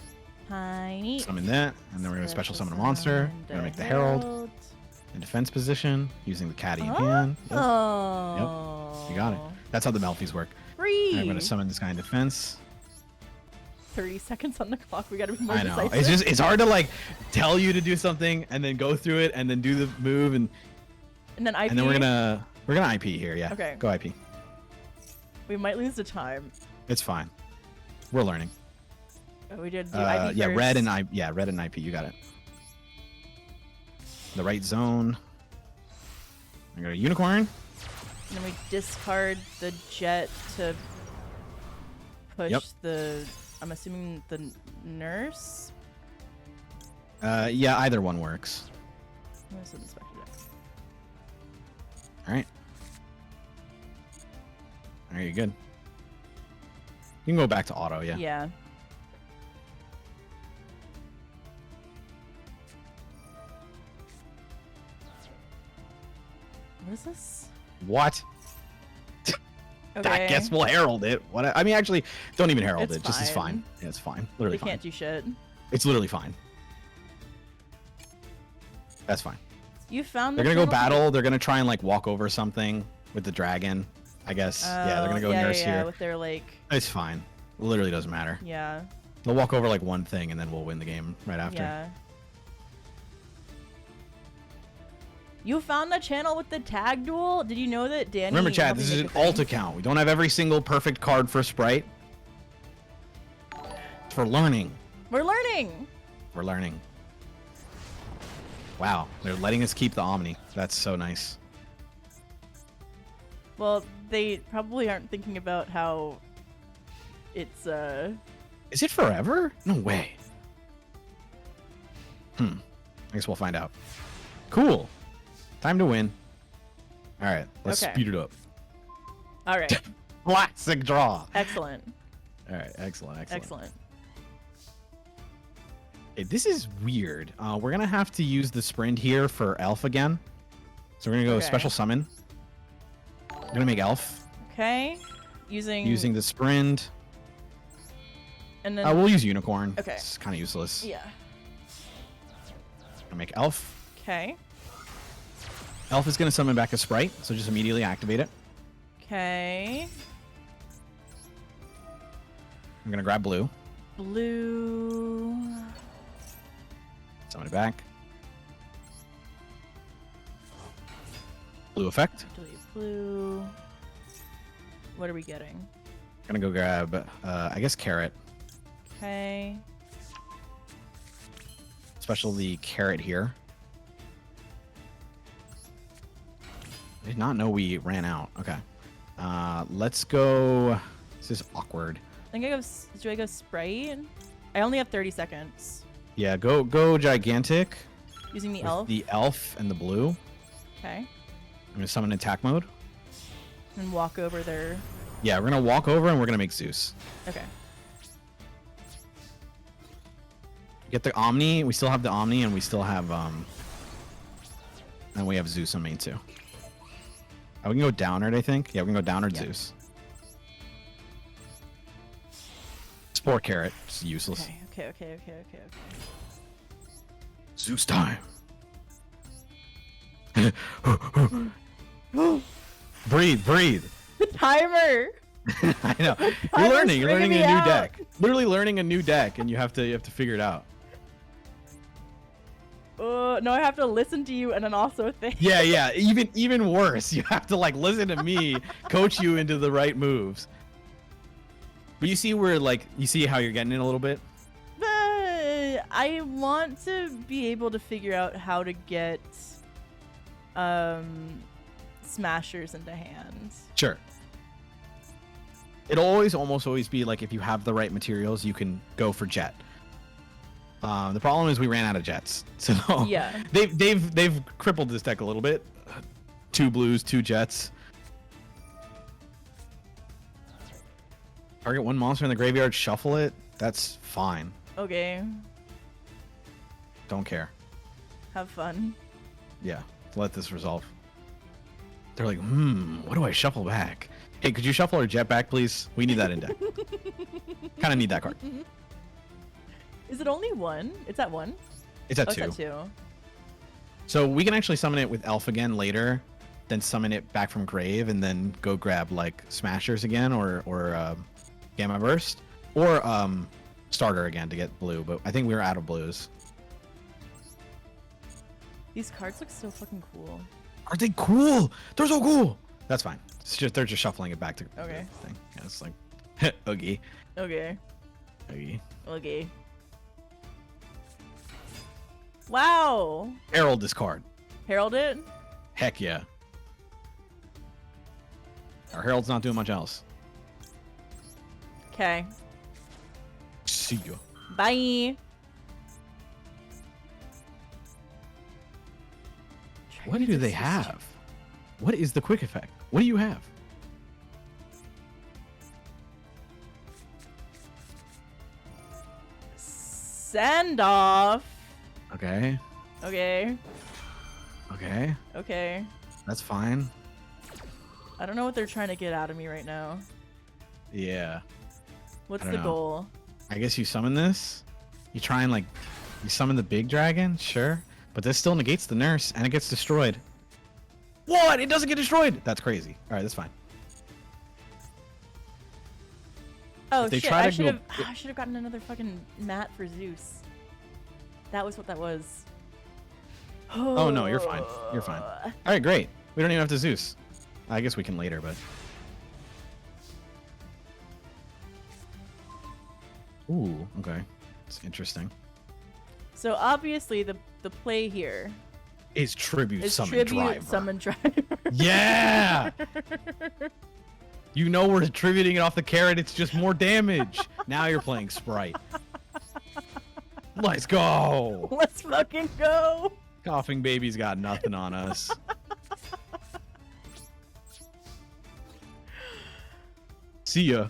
Tiny. Summon that, and then we're gonna special summon a monster. We're gonna make the Herald in defense position using the Caddy in hand. Yep. Oh. Yep. You got it. That's how the Melfies work. Free. And I'm gonna summon this guy in defense. 30 seconds on the clock. We gotta be more I know. decisive. It's hard to like tell you to do something and then go through it and then do the move and then IP. and then we're gonna IP here. Yeah. Okay. Go IP. We might lose the time. It's fine. We're learning. Oh, we did do IP yeah, first. red and IP. You got it. The right zone. I got a Unicorn. And then we discard the jet to push Yep. the, I'm assuming the nurse? Yeah, either one works. Where's the inspector deck? All right. All right, you're good. You can go back to auto, yeah. Yeah. What is this? What? Okay. I guess we'll herald it. What? I mean, actually, don't even herald It's it. Just it's fine. fine. Yeah, it's fine. They Literally fine. can't do shit. It's literally fine. That's fine. You found They're the gonna go channel- battle. They're gonna try and like walk over something with the dragon. I guess. Yeah, they're gonna go yeah, nurse yeah, here. with their like, It's fine. Literally doesn't matter. yeah, They'll walk over like one thing and then we'll win the game right after. yeah. You found the channel with the tag duel? Did you know that Danny? Remember, Chad, helped this me is make an a alt thing? account. We don't have every single perfect card for Sprite. It's for learning. We're learning. We're learning. Wow, they're letting us keep the Omni. That's so nice. Well, they probably aren't thinking about how it's Is it forever? No way. I guess we'll find out. Cool. Time to win. All right, let's Okay. speed it up. all right. Classic draw. Excellent. All right, excellent, excellent. Excellent. Hey, this is weird. We're gonna have to use the sprint here for Elf again. So we're gonna go Okay. special summon. We're gonna make Elf Okay. using the sprint. and then We'll use Unicorn. Okay. It's kind of useless. yeah. Gonna make Elf. Okay. Elf is gonna summon back a Sprite, so just immediately activate it. Okay. I'm gonna grab Blue, Blue. summon it back. Blue effect. Delete blue. What are we getting? Gonna go grab, I guess Carrot. Okay. Special the Carrot here. I did not know we ran out. Okay. Let's go. This is awkward. I think I go. Do I go Sprite? I only have 30 seconds. Yeah, go gigantic Using the with elf. the elf and the blue. Okay. I'm gonna summon attack mode. And walk over their. Yeah, we're gonna walk over and we're gonna make Zeus. Okay. Get the Omni. We still have the Omni, and we still have and we have Zeus on main too. We can go downward, I think. Yeah, we can go downward Yeah. Zeus. Spore Carrot. It's useless. Okay. Okay. Zeus time. breathe. The timer. I know. You're Timer's learning. You're freaking learning me a new out. deck. Literally learning a new deck, and you have to figure it out. No, I have to listen to you and then also think. Yeah. Even worse. You have to like listen to me, coach you into the right moves. But you see where like you see how you're getting in a little bit. I want to be able to figure out how to get smashers into hands. Sure. It'll almost always be like if you have the right materials, you can go for jet. The problem is we ran out of jets, so Yeah. they've crippled this deck a little bit. 2 blues, 2 jets. Target 1 monster in the graveyard, shuffle it. That's fine. Okay. Don't care. Have fun. Yeah, let this resolve. They're like, what do I shuffle back? Hey, could you shuffle our jet back, please? We need that in deck. Kind of need that card. Is it only one? It's at one? It's at Oh, 2. it's at 2. So we can actually summon it with Elf again later, then summon it back from grave, and then go grab like Smashers again or Gamma Burst, or Starter again to get blue. But I think we were out of blues. These cards look so fucking cool. Are they cool? They're so cool. That's fine. It's just they're just shuffling it back to Okay. the thing. Yeah, it's like oogie, Okay. oogie. Okay. Wow. Herald this card. Herald it? Heck yeah. Our Herald's not doing much else. Okay. See ya. Bye. What do they have? What is the quick effect? What do you have? Send off. Okay. Okay. Okay. Okay. That's fine. I don't know what they're trying to get out of me right now. Yeah. What's I the don't know. goal? I guess you summon this. You try and like, you summon the big dragon, sure. But this still negates the nurse and it gets destroyed. What? It doesn't get destroyed. That's crazy. All right, that's fine. Oh If they shit! try I to should go- have. I should have gotten another fucking mat for Zeus. That was what that was. Oh no, you're fine. You're fine. All right, great. We don't even have to Zeus. I guess we can later, but. Ooh, okay. It's interesting. So obviously the play here Is tribute is summon tribute driver. summon driver. Yeah. You know we're attributing it off the carrot. It's just more damage. Now you're playing Sprite. Let's go. Let's fucking go. Coughing baby's got nothing on us. See ya.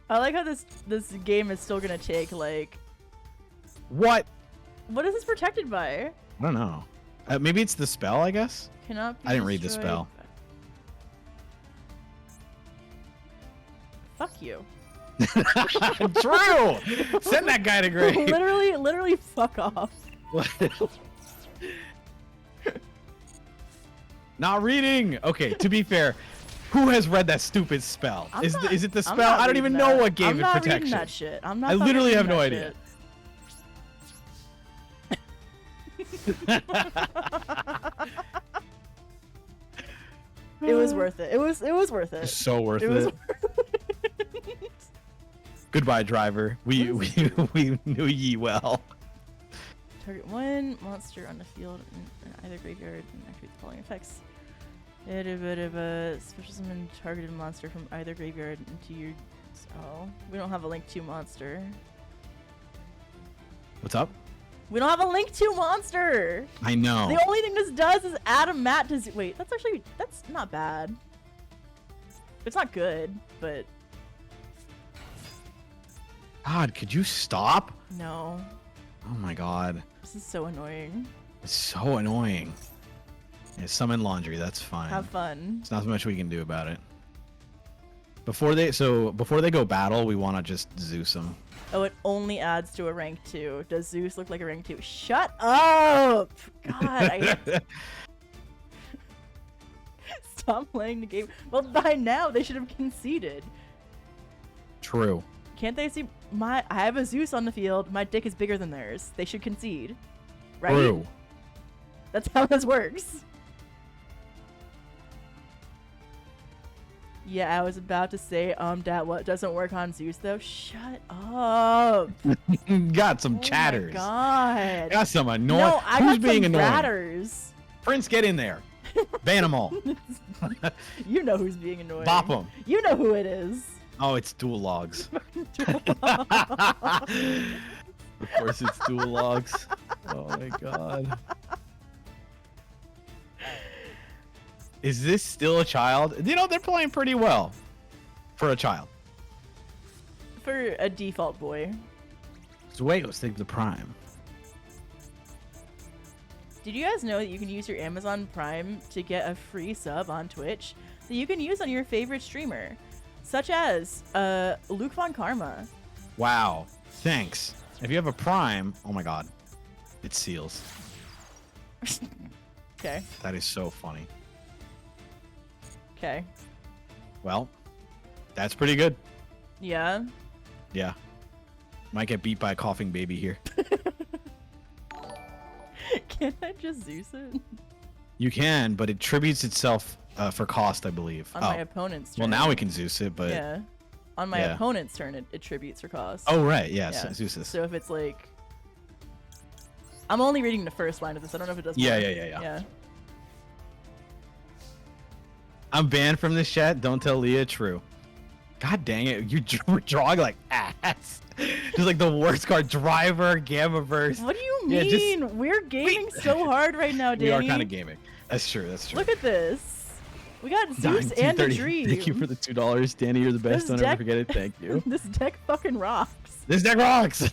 I like how this game is still gonna take like. What? What is this protected by? I don't know. Maybe it's the spell, I guess. Cannot be I didn't read the destroyed spell. by- Fuck you. True. Send that guy to grave. literally fuck off. Not reading. Okay, to be fair, who has read that stupid spell? Is it the I'm spell? not I don't reading even know that. what gave I'm it not protection. reading that shit. I'm not. I fucking literally have reading no that idea. shit. It was worth it. It was worth it. So worth It was it. Goodbye, driver. We knew ye well. Target one monster on the field in either graveyard and activate the following effects. Special summon targeted monster from either graveyard into your. Oh, we don't have a link to monster. What's up? We don't have a link to monster. I know. The only thing this does is add a mat to. Wait, that's not bad. It's not good, but God, could you stop? no. Oh my God. This is so annoying. It's so annoying. Yeah, summon laundry, that's fine. Have fun. There's not much we can do about it. Before they go battle, we want to just Zeus them. Oh, it only adds to a rank 2. Does Zeus look like a rank 2? Shut up! God, Stop playing the game. Well, by now they should have conceded. True. Can't they see I have a Zeus on the field. My dick is bigger than theirs. They should concede. Right? True. That's how this works. Yeah, I was about to say, Dad, what doesn't work on Zeus though? Shut up. Got some Oh my chatters. God. Got some annoying. No, I Who's got being some annoying? ratters. Prince, get in there. Ban them all. You know who's being annoying. Bop them. You know who it is. Oh, it's dual logs. Of course, it's dual logs. Oh my God. Is this still a child? You know, they're playing pretty well for a child. For a default boy. Zueos, take the prime. Did you guys know that you can use your Amazon Prime to get a free sub on Twitch that you can use on your favorite streamer? Such as Luke Von Karma. Wow. Thanks. If you have a prime, oh my God, it seals. Okay. That is so funny. Okay. Well, that's pretty good. Yeah. Yeah. Might get beat by a coughing baby here. Can't I just Zeus it? You can, but it tributes itself for cost, I believe. On my opponent's turn. Well, now we can Zeus it, but... Yeah. On my yeah. opponent's turn, it attributes for cost. Oh, right. Yes. Yeah. Zeus this. So if it's like... I'm only reading the first line of this. I don't know if it does Yeah, more. yeah. I'm banned from this chat. Don't tell Leah. True. God dang it. You're drawing like ass. Just like the worst card. Driver, Gamma Burst. What do you Yeah, mean? We're gaming so hard right now, Danny. We are kind of gaming. That's true. That's true. Look at this. We got Zeus and a Dream. Thank you for the $2. Danny, you're the best. This Don't ever forget it. Thank you. This deck fucking rocks. This deck rocks.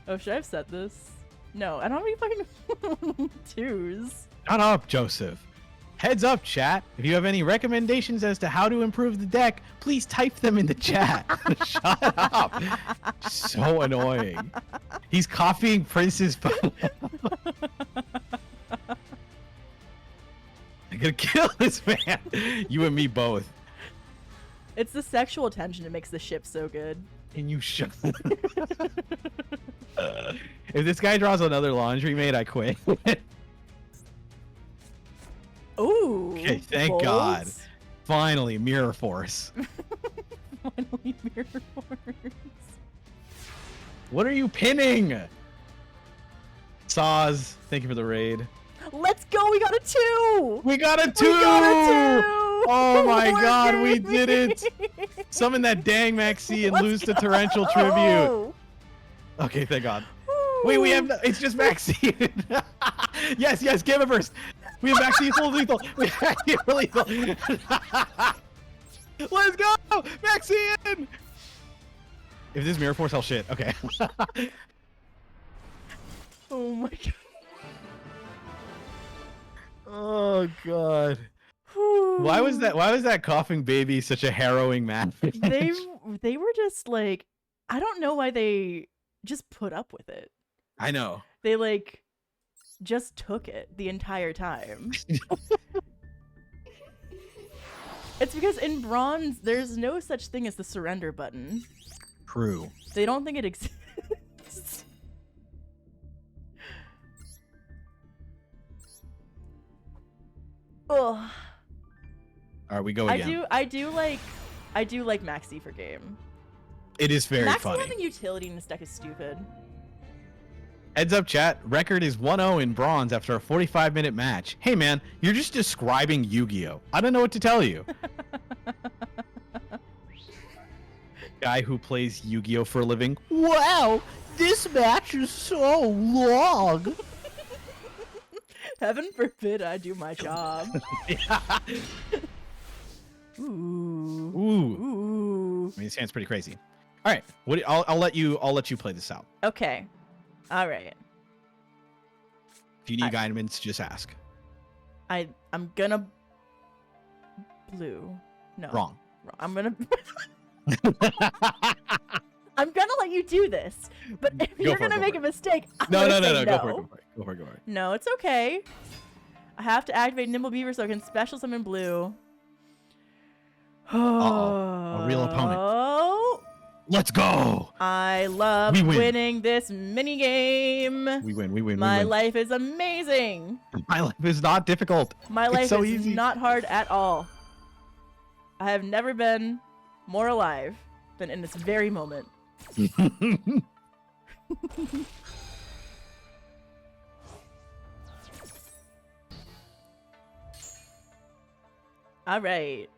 Oh, should I have set this? No, I don't have any fucking twos. Shut up, Joseph. Heads up, chat. If you have any recommendations as to how to improve the deck, please type them in the chat. Shut up. So annoying. He's copying Prince's. I'm gonna kill this man. You and me both. It's the sexual tension that makes the ship so good. And you shut. If this guy draws another laundry maid, I quit. Ooh. Okay, thank God. Finally, Mirror Force. Finally, Mirror Force. What are you pinning? Saz, thank you for the raid. Let's go! We got a 2! We got a 2! We got a 2! Oh my We're God, we gaming. did it! Summon that dang Maxi and Let's lose to Torrential go. Tribute. Okay, thank God. Wait, we have it's just Maxi. Yes, yes, Gamma Burst. We have Maxi full lethal. We have Maxi full lethal. Let's go! Maxi in! If this is Mirror Force, hell shit. Okay. Oh my God. Oh God. Why was that coughing baby such a harrowing match? They were just like, I don't know why they just put up with it. I know. They like just took it the entire time. It's because in bronze there's no such thing as the surrender button. True. They don't think it exists. Ugh. All right, we go again. I do like Maxi for game. It is very Maxi funny. having utility in this deck is stupid. Heads up, chat. Record is 1-0 in bronze after a 45-minute match. Hey, man, you're just describing Yu-Gi-Oh! I don't know what to tell you. Guy who plays Yu-Gi-Oh! For a living. Wow, this match is so long. Heaven forbid I do my job. Ooh. Ooh. Ooh. I mean, it sounds pretty crazy. All right, I'll let you play this out. Okay. All right. If you need guidance, just ask. I'm gonna blue. No. Wrong. I'm gonna I'm gonna let you do this, but if you're gonna make a mistake, I'm No. gonna say Go for it. No, it's okay. I have to activate Nimble Beaver so I can special summon blue. Uh-oh. A real opponent. Oh, Let's go. I love We win. winning this mini game. We win. My life is amazing. My life is not difficult. My life so is easy. not hard at all. I have never been more alive than in this very moment. All right.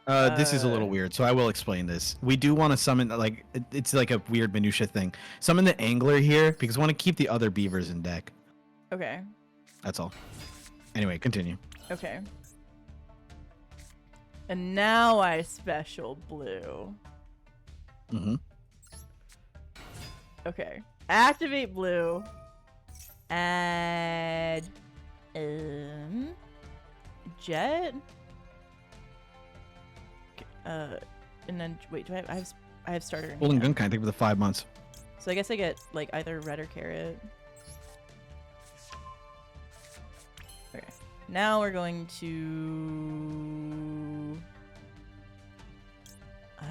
This is a little weird, so I will explain this. We do want to summon, like, it's like a weird minutia thing. Summon the angler here because we want to keep the other beavers in deck. Okay. That's all. Anyway, continue. Okay. And now I special blue. Mm-hmm. Okay. Activate blue. Add jet. And then wait, do I have starter in Golden hand. Gun, I think, for the 5 months. So I guess I get like either red or carrot. Okay. Now we're going to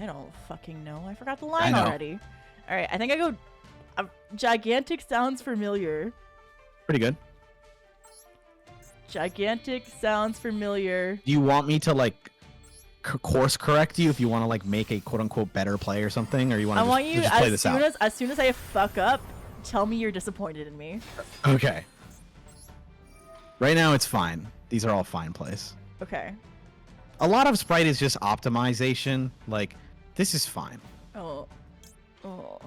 I don't fucking know. I forgot the line already. All right, I think I go gigantic sounds familiar. Pretty good. Gigantic sounds familiar. Do you want me to like course correct you if you want to like make a quote unquote better play or something, or you want to just play this out? As soon as I fuck up, tell me you're disappointed in me. Okay. Right now it's fine. These are all fine plays. Okay. A lot of Sprite is just optimization. Like, this is fine. Oh. Oh.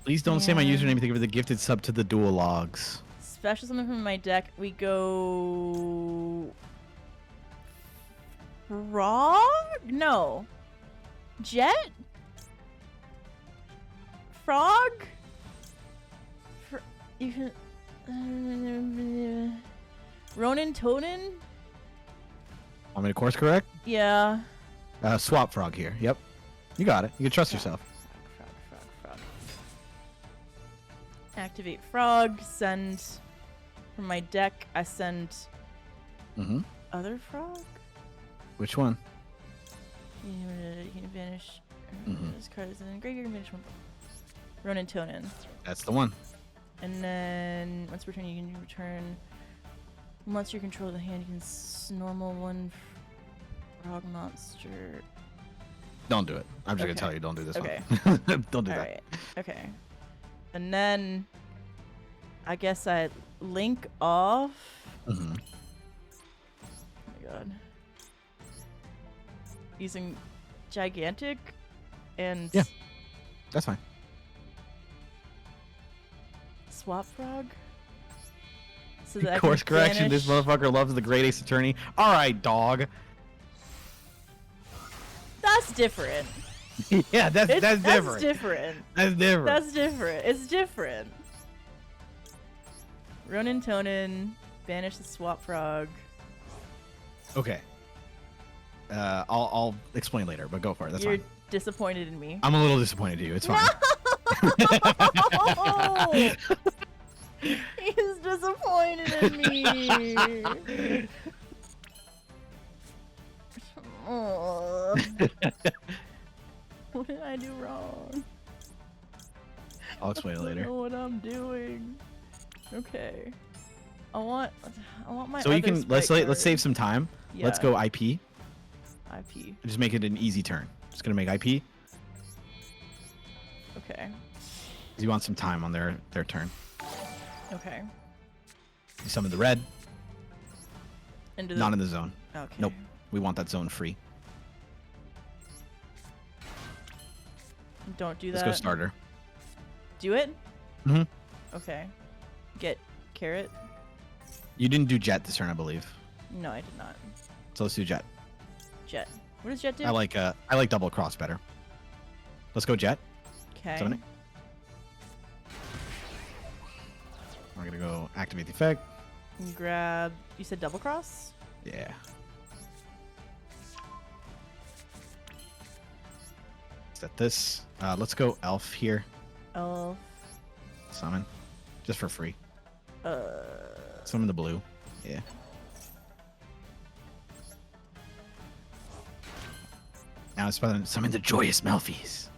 Please don't say my Man. username. Think of the gifted sub to the dual logs. Special summon from my deck. We go. Frog? No. Jet? Frog? You can. Ronin Tonin? Want me to course correct? Yeah. Swap frog here. Yep. You got it. You can trust yourself. Frog. Activate frog. Send. From my deck, I send. Mm-hmm. Other frog? Which one? You can vanish. Mhm. This card is in the graveyard. Vanish one. Ronin Tonin. That's the one. And then once return, you can return. Once you control the hand, you can normal one frog monster. Don't do it. I'm just Okay. gonna tell you, don't do this Okay. one. Don't do that. Alright. Okay. And then I guess I link off. Mm-hmm. Oh my god. Using gigantic and Yeah. That's fine. swap frog. So that I Course can correction. banish- This motherfucker loves the Great Ace Attorney. All right, dog. That's different. Yeah, that's different. That's different. That's different. That's different. It's different. Ronin Tonin, banish the swap frog. Okay. I'll explain later, but go for it. That's You're fine. disappointed in me. I'm a little disappointed in you. It's fine. No! He's disappointed in me. Oh. What did I do wrong? I'll explain it I don't later. know what I'm doing. Okay. I want my. So you other can Sprite let's card. save some time. Yeah. Let's go IP. IP. Just make it an easy turn. Just gonna make IP. Okay. 'Cause you want some time on their turn. Okay. You summon the red. Into the. Not in the zone. Okay. Nope. We want that zone free. Don't do Let's that. go starter. Do it. Mhm. Okay. Get carrot. You didn't do jet this turn, I believe. No, I did not. So let's do jet. Jet. What does jet do? I like double cross better. Let's go jet. Okay. Summon it. We're gonna go activate the effect. And grab. You said double cross. Yeah. Set this. Let's go elf here. Elf. Summon. Just for free. Uh. Summon the blue. Yeah. Now it's summon the joyous Melfies.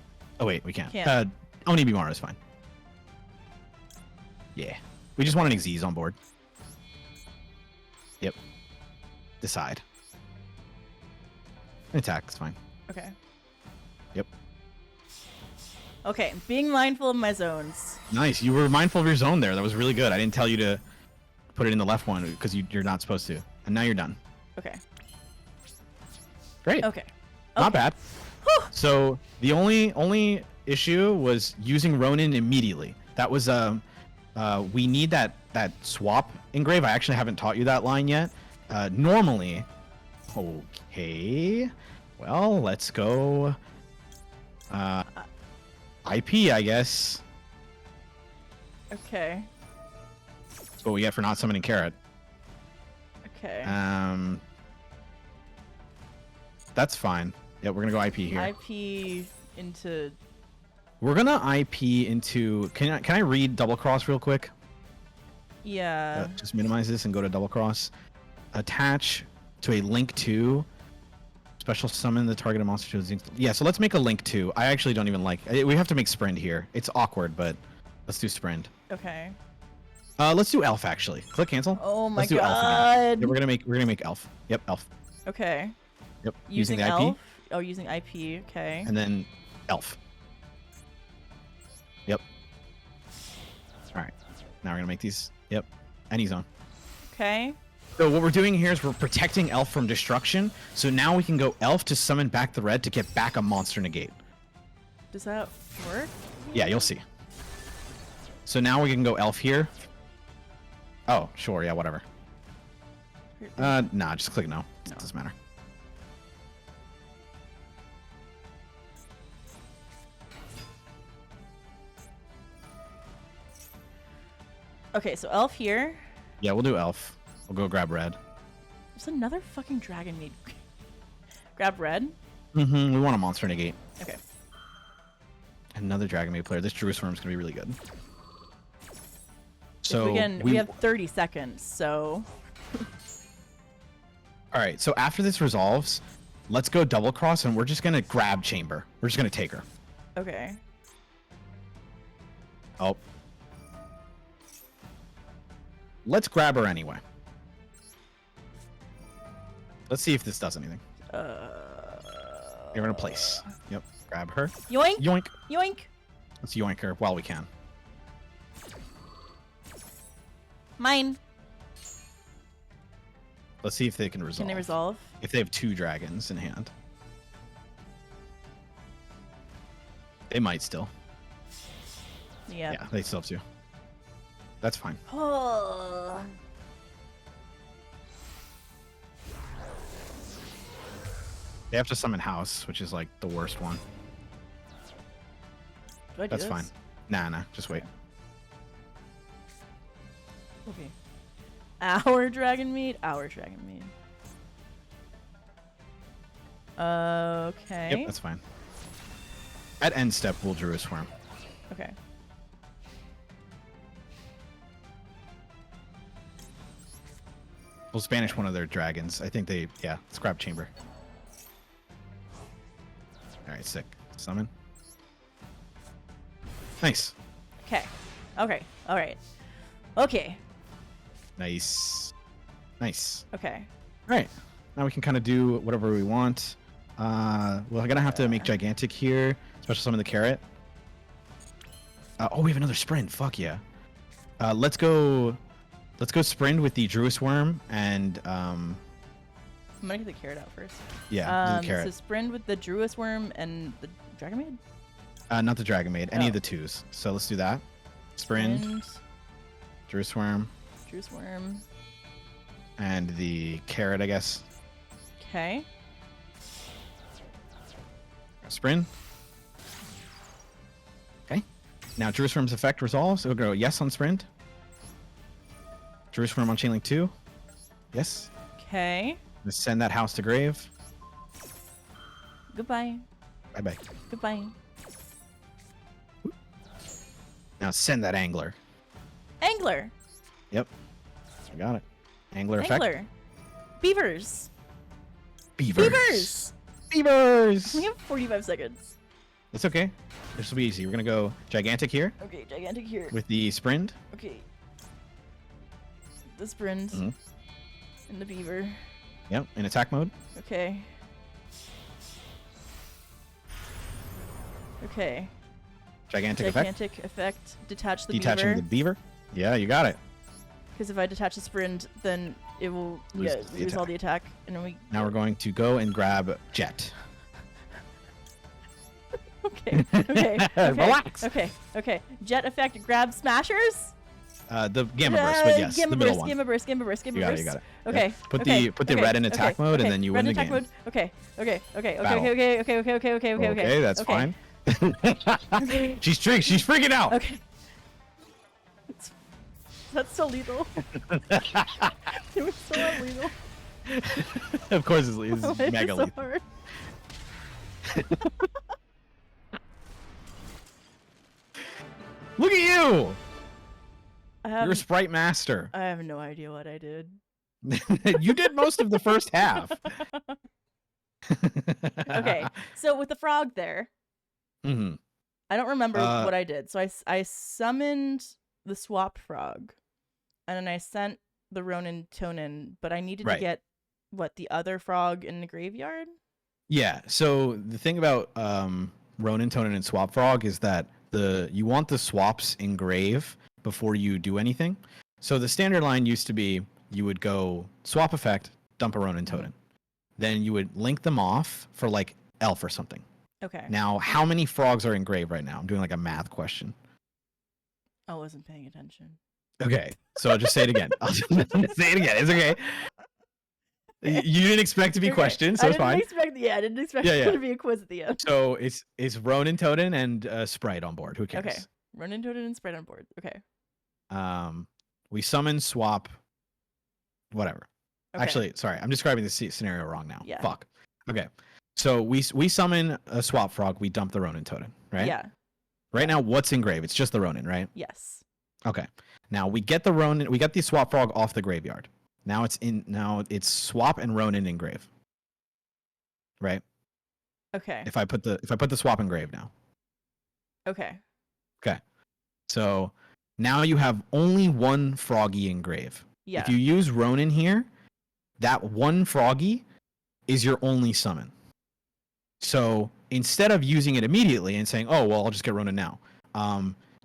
Oh wait, we can't. Can't. Oni Bimara is fine. Yeah. We just want an Xyz on board. Yep. Decide. Attack, it's fine. Okay. Yep. Okay. Being mindful of my zones. Nice. You were mindful of your zone there. That was really good. I didn't tell you to put it in the left one because you're not supposed to. And now you're done. Okay. Great. Okay. Not Okay. bad. Whew. So the only issue was using Ronin immediately. That was we need that swap engrave. I actually haven't taught you that line yet. Normally, okay. Well, let's go. IP, I guess. Okay. That's what we get for not summoning Carrot. Okay. That's fine. Yeah, we're gonna go IP here. IP into. We're gonna IP into. Can I read double cross real quick? Yeah. Just minimize this and go to double cross. Attach to a link to. Special summon the targeted monster to his. Yeah, so let's make a link to. I actually don't even like. We have to make Sprint here. It's awkward, but let's do Sprint. Okay. Let's do Elf actually. Click cancel. Oh my Let's do Elf again. god. Yeah, we're gonna make Elf. Yep, Elf. Okay. Yep. Using the elf. IP Oh, using IP. Okay. and then Elf. Yep. All right. Now we're gonna make these. Yep. Any zone. Okay. So what we're doing here is we're protecting Elf from destruction. So now we can go Elf to summon back the red to get back a monster negate. Does that work? Yeah, you'll see. So now we can go Elf here. Oh, sure, yeah, whatever. Nah, just click no. It doesn't matter. Okay, so elf here. Yeah, we'll do Elf. We'll go grab red. There's another fucking dragon meat. Grab red. Mm-hmm. We want a monster negate. Okay. Another dragon maid player. This Jerusalem's gonna be really good. So we have 30 seconds, so. All right. So after this resolves, let's go double cross, and we're just gonna grab Chamber. We're just gonna take her. Okay. Oh. Let's grab her anyway. Let's see if this does anything. You're in a place. Yep. Grab her. Yoink! Yoink. Yoink! Let's yoink her while we can. Mine. Let's see if they can resolve. Can they resolve? If they have 2 dragons in hand. They might still. Yeah. Yeah, they still have 2. That's fine. Oh. They have to summon House, which is like the worst one. Do I do That's this? fine. Nah, just wait. Okay. Our dragon meat. Our dragon meat. Okay. Yep, that's fine. At end step, we'll Druid Swarm. Okay. We'll Spanish one of their dragons. I think they, yeah, let's grab Chamber. Alright, sick. Summon. Nice. Okay. Okay. All right. Okay. Nice. Nice. Okay. Alright. Now we can kind of do whatever we want. We're gonna have to make Gigantic here. Special summon the carrot. Oh, we have another sprint. Fuck yeah. Let's go sprint with the Druid Worm and I'm gonna get the carrot out first. yeah, do the carrot. So sprint with the Druid Worm and the dragon maid. Not the Dragon Maid, any of Oh. the 2s. So let's do that. Sprint, Druid Worm, Druid Worm. and the carrot, I guess. Okay. Sprint. Okay. Now Druid Worm's effect resolves. It'll go yes on sprint. Druid Worm on Chainlink 2. Yes. Okay. Let's send that house to grave. Goodbye. Bye bye. Goodbye. Now send that angler. Angler. Yep. I got it. Angler effect. Angler. Beavers. Beavers. Beavers. Beavers. We have 45 seconds. It's okay. This will be easy. We're gonna go Gigantic here Okay, gigantic here. with the sprint. Okay. The sprint. Mhm. And the beaver. Yep. In attack mode. Okay. Okay. Gigantic effect. Gigantic effect. Detach the Detaching beaver. the beaver. Yeah, you got it. Because if I detach the sprint, then it will Lose lose, the all the attack, and then we. Now we're going to go and grab Jet. Okay. Okay. Okay. Relax. Okay. Jet effect. Grab smashers. The Gamma Burst, but yes, Gamma the middle burst, one. Gamma burst. Gamma burst. Gamma You got it. burst. You got it. Okay. Yep. Put okay, the red in attack mode, and then you red win the attack game. mode. Okay. Battle. Okay. Okay, that's okay. fine. She's freaking out. Okay. That's so lethal. It was so unlethal. Of course, it's Why is mega it so lethal. hard? Look at you! I You're a have, sprite master. I have no idea what I did. You did most of the first half. Okay, so with the frog there, hmm I don't remember Uh, what I did. So I summoned the swap frog, and then I sent the Ronin Tonin, but I needed to Right. get the other frog in the graveyard. Yeah. So the thing about Ronin, Tonin, and Swap Frog is that you want the swaps in grave before you do anything. So the standard line used to be you would go swap effect, dump a Ronin totem. Then you would link them off for like elf or something. Okay. Now, how many frogs are engraved right now? I'm doing like a math question. I wasn't paying attention. Okay, so I'll just say it again. I'll just say it again. It's okay. You didn't expect to be questioned, so it's fine. I didn't expect there to be a quiz at the end. So it's Ronin Totem and Sprite on board. Who cares? Okay. Ronin Totem and Sprite on board. Okay. We summon, swap, whatever. Okay. Actually, sorry, I'm describing the scenario wrong now. Yeah. Fuck. Okay. So we summon a swap frog. We dump the Ronin Totem, right? Yeah. Right now, what's engraved? It's just the Ronin, right? Yes. Okay. Now we get the Ronin. We get the swap frog off the graveyard. Now it's swap and Ronin engrave. Right? Okay. If I put the swap engrave now. Okay. Okay. So now you have only one froggy engrave. Yeah. If you use Ronin here, that one froggy is your only summon. So instead of using it immediately and saying, "Oh, well, I'll just get Ronin now,"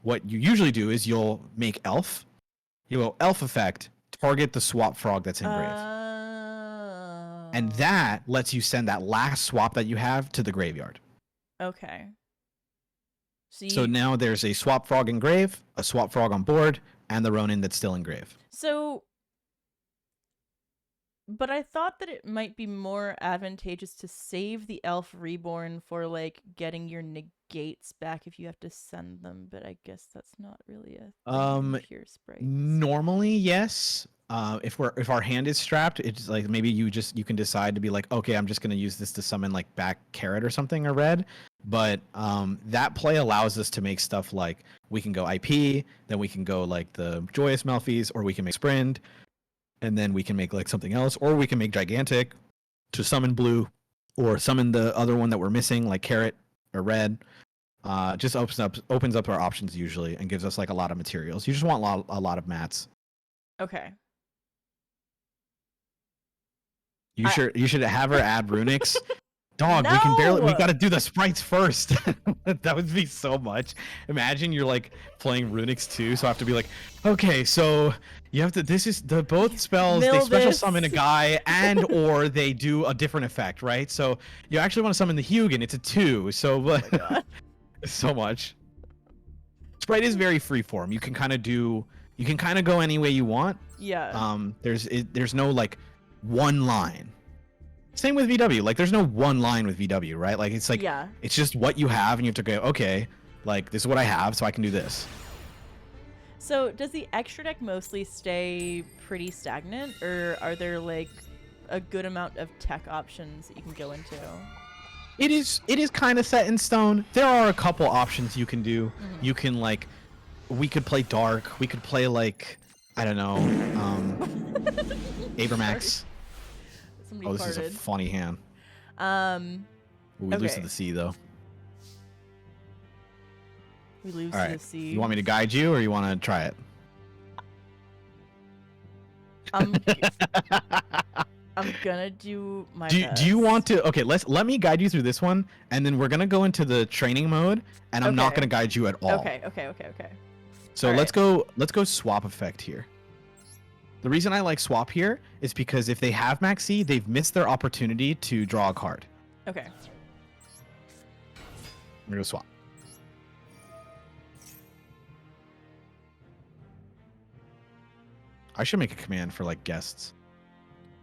what you usually do is you'll make elf. You go elf effect, target the swap frog that's engraved. And that lets you send that last swap that you have to the graveyard. Okay. So now there's a swap frog engrave, a swap frog on board, and the Ronin that's still engraved. So, but I thought that it might be more advantageous to save the elf reborn for like getting your negates back if you have to send them, but I guess that's not really a thing in pure Sprights. Normally, yes. If our hand is strapped, it's like maybe you can decide to be like, okay, I'm just gonna use this to summon like back carrot or something or red. But that play allows us to make stuff like we can go IP, then we can go like the Joyous Melfies, or we can make Sprint, and then we can make like something else, or we can make Gigantic to summon blue, or summon the other one that we're missing, like carrot or red. Just opens up our options usually and gives us like a lot of materials. You just want a lot of mats. Okay. You should have her add runics. Dog, No! we gotta do the sprites first. That would be so much. Imagine you're like playing runics too, so I have to be like, okay, so you have to, this is the both spells, they special summon a guy and or they do a different effect, right? So you actually want to summon the Hugin, it's a 2, so so much. Sprite is very freeform. You can kind of go any way you want. Yeah. There's no like one line. Same with VW. Like there's no one line with VW, right? Like it's like it's just what you have and you have to go, okay, like this is what I have, so I can do this. So does the extra deck mostly stay pretty stagnant, or are there like a good amount of tech options that you can go into? It is kind of set in stone. There are a couple options you can do. Mm-hmm. You can like, we could play dark. We could play like, I don't know, Abramax. Somebody this is a funny hand. We lose to the sea though. We lose All right. to the sea. You want me to guide you, or you want to try it? I'm gonna do my best. Do you want to? Okay, let me guide you through this one, and then we're gonna go into the training mode, and I'm not gonna guide you at all. Okay. So let's go swap effect here. The reason I like swap here is because if they have Maxi, they've missed their opportunity to draw a card. Okay. We're gonna swap. I should make a command for like guests.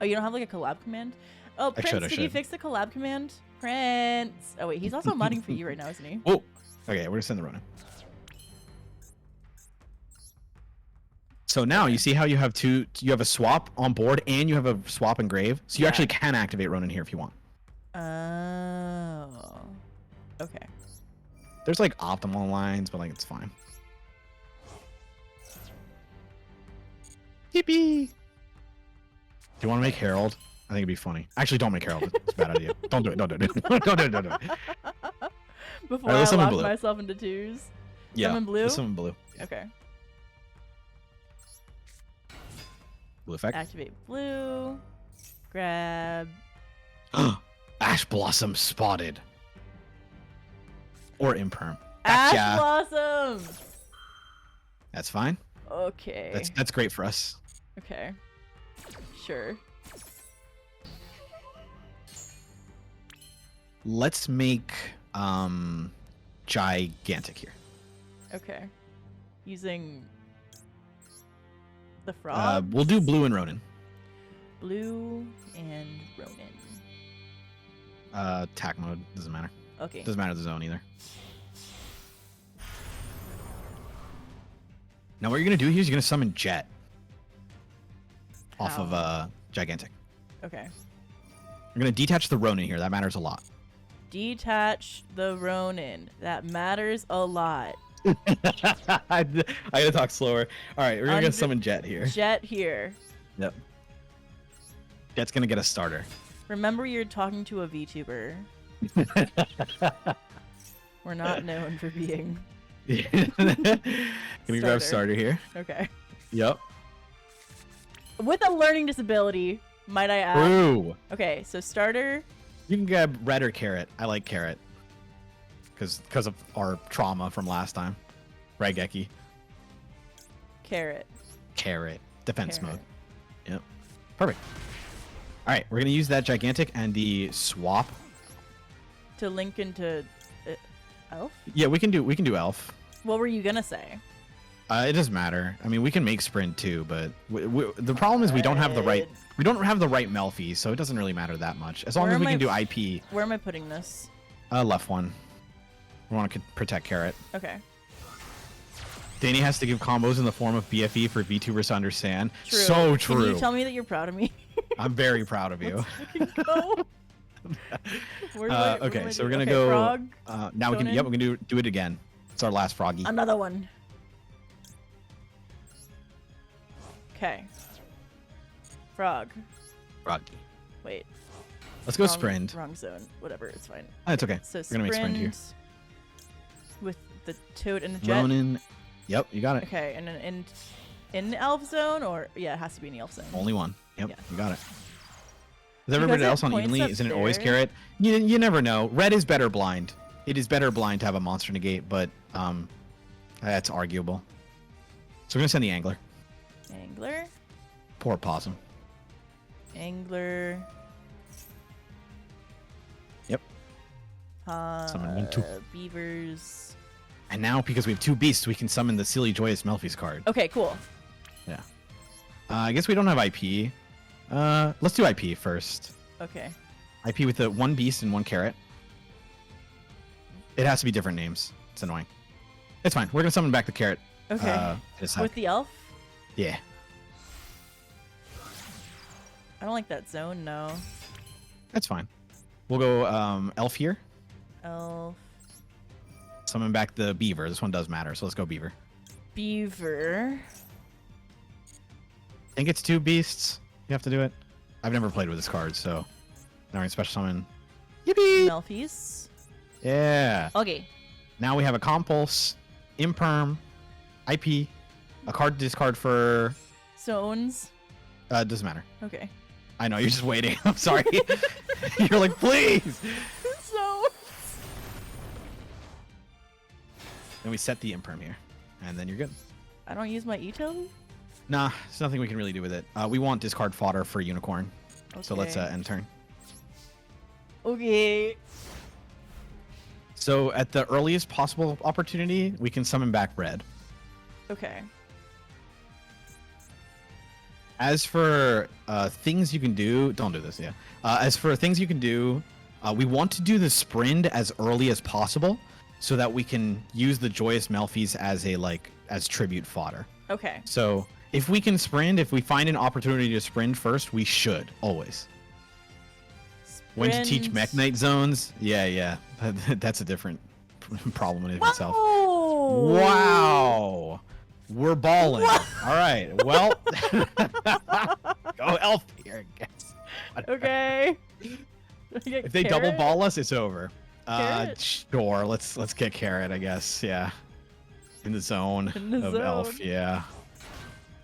Oh, you don't have like a collab command? Oh, Prince, did you fix the collab command? Prince. Oh wait, he's also modding for you right now, isn't he? Oh, okay, we're gonna send the Ronin. So now you see how you have you have a swap on board and you have a swap engrave. So you actually can activate Ronin here if you want. Oh. Okay. There's like optimal lines, but like it's fine. Yippee! Do you want to make Herald? I think it'd be funny. Actually, don't make Herald. It's a bad idea. Don't do it. Don't do it. Don't do it. Before I lock myself into 2s. Yeah. Summon blue? Summon blue. Okay. Blue effect. Activate blue. Grab. Ash Blossom spotted. Or Imperm. Ash Blossom! That's fine. Okay. That's great for us. Okay. Sure. Let's make gigantic here. Okay. Using the frog. We'll do blue and Ronin. Blue and Ronin. Attack mode doesn't matter. Okay. Doesn't matter the zone either. Now what you're gonna do here is you're gonna summon Jet off How? of gigantic. Okay. You're gonna detach the Ronin here. That matters a lot. Detach the Ronin. That matters a lot. I gotta talk slower. All right, we're gonna summon Jet here. Jet here. Yep. Jet's gonna get a starter. Remember, you're talking to a VTuber. We're not known for being. Can we grab starter here? Okay. Yep. With a learning disability, might I add? True. Okay, so starter. You can grab red or carrot. I like carrot. Because of our trauma from last time. Raigeki. Carrot. Carrot. Defense Carrot. mode. Yep. Perfect. All right, we're gonna use that gigantic and the swap. To link into elf. Yeah, we can do elf. What were you gonna say? It doesn't matter. I mean, we can make sprint too, but the problem is we don't have the right Melfi, so it doesn't really matter that much. As long as we can do IP. Where am I putting this? Left one. We want to protect carrot. Okay. Danny has to give combos in the form of BFE for VTubers to understand. True. So true. Can you tell me that you're proud of me? I'm very proud of you. Go. Okay, so we're gonna okay, go. Frog, now we can. Yep, we can do it again. It's our last froggy. another one. Okay. Frog. Froggy. Wait. Let's go wrong, sprint. Wrong zone. Whatever. It's fine. Oh, it's okay. So we're gonna make sprint here. With the toad and the jet. Ronin. Yep, you got it. Okay, and then in the elf zone, or yeah, it has to be in the elf zone. Only one. Yep, Yeah. you got it. Is everybody Because it else on points evenly? up Isn't it always there. carrot? You never know. Red is better blind. It is better blind to have a monster negate, but that's arguable. So we're gonna send the angler. Angler. Poor possum. Angler. Yep. Summon 1, 2. Beavers. And now because we have 2 beasts, we can summon the silly joyous Melfi's card. Okay, cool. Yeah. I guess we don't have IP. Let's do IP first. Okay. IP with the 1 beast and 1 carrot. It has to be different names. It's annoying. It's fine. We're gonna summon back the carrot. Okay. With the elf? Yeah. I don't like that zone, no. That's fine. We'll go elf here. Elf. Summon back the beaver. This one does matter, so let's go beaver. Beaver. I think it's 2 beasts. You have to do it. I've never played with this card, so now we're gonna special summon. Yippee! Melfi's. Yeah. Okay. Now we have a compulse, imperm, IP, a card to discard for. Zones. Doesn't matter. Okay. I know you're just waiting. I'm sorry. You're like, please. Zones. Then we set the imperm here, and then you're good. I don't use my e-token? Nah, there's nothing we can really do with it. We want discard fodder for unicorn, so let's Okay. end turn. Okay. So at the earliest possible opportunity, we can summon back red. Okay. As for things you can do, don't do this, yeah. As for things you can do, we want to do the sprint as early as possible, so that we can use the joyous Melfi's as as tribute fodder. Okay. So if we can sprint, if we find an opportunity to sprint first, we should always. When to teach Sprint. Mech Knight zones? Yeah. That's a different problem in itself. Whoa! Wow. We're balling. All right. Well, go elf here, I guess. Okay. If they double ball us, it's over. Carrot? Sure. Let's get carrot, I guess. Yeah. In the zone In the of zone. elf. Yeah.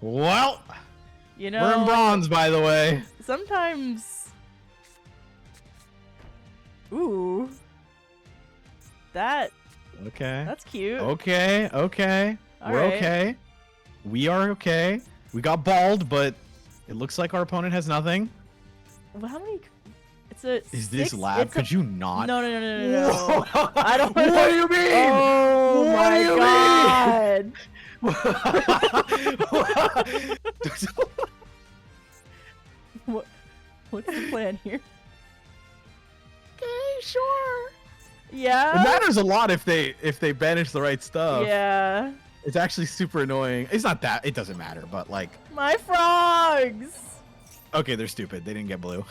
Well, You know, we're in bronze, by the way. sometimes. Ooh. Okay. That's cute. Okay. All We're right. okay. We are okay. We got balled, but it looks like our opponent has nothing. Well, how many? It's a. Is this six, lab? it's Could you not? No. I don't. What do you mean? Oh What my do you god! What's the plan here? Okay, sure. Yeah. It matters a lot if they banish the right stuff. Yeah. It's actually super annoying. It's not that. It doesn't matter, but like. My frogs. Okay, they're stupid. They didn't get blue.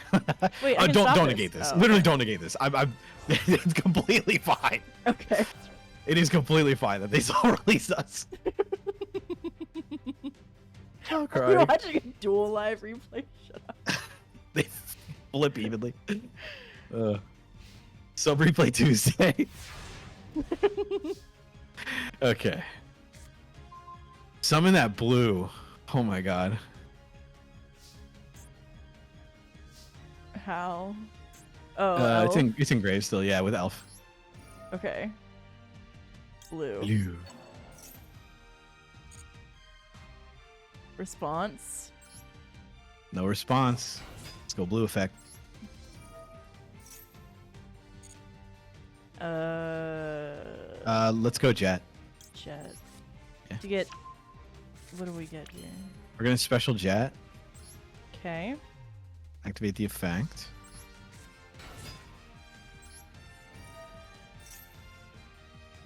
Wait, I can don't stop negate this. Oh, Literally, okay. don't negate this. It's completely fine. Okay. It is completely fine that they saw release us. Oh, You're crying. watching a dual live replay. Shut up. They flip evenly. Sub replay Tuesday. Okay. Summon that blue. Oh my god. How? Oh. It's in grave still. Yeah, with elf. Okay. Blue. Blue. Response. No response. Let's go blue effect. Let's go jet. Jet. Yeah. To get. What do we get here? We're gonna special jet. Okay. Activate the effect.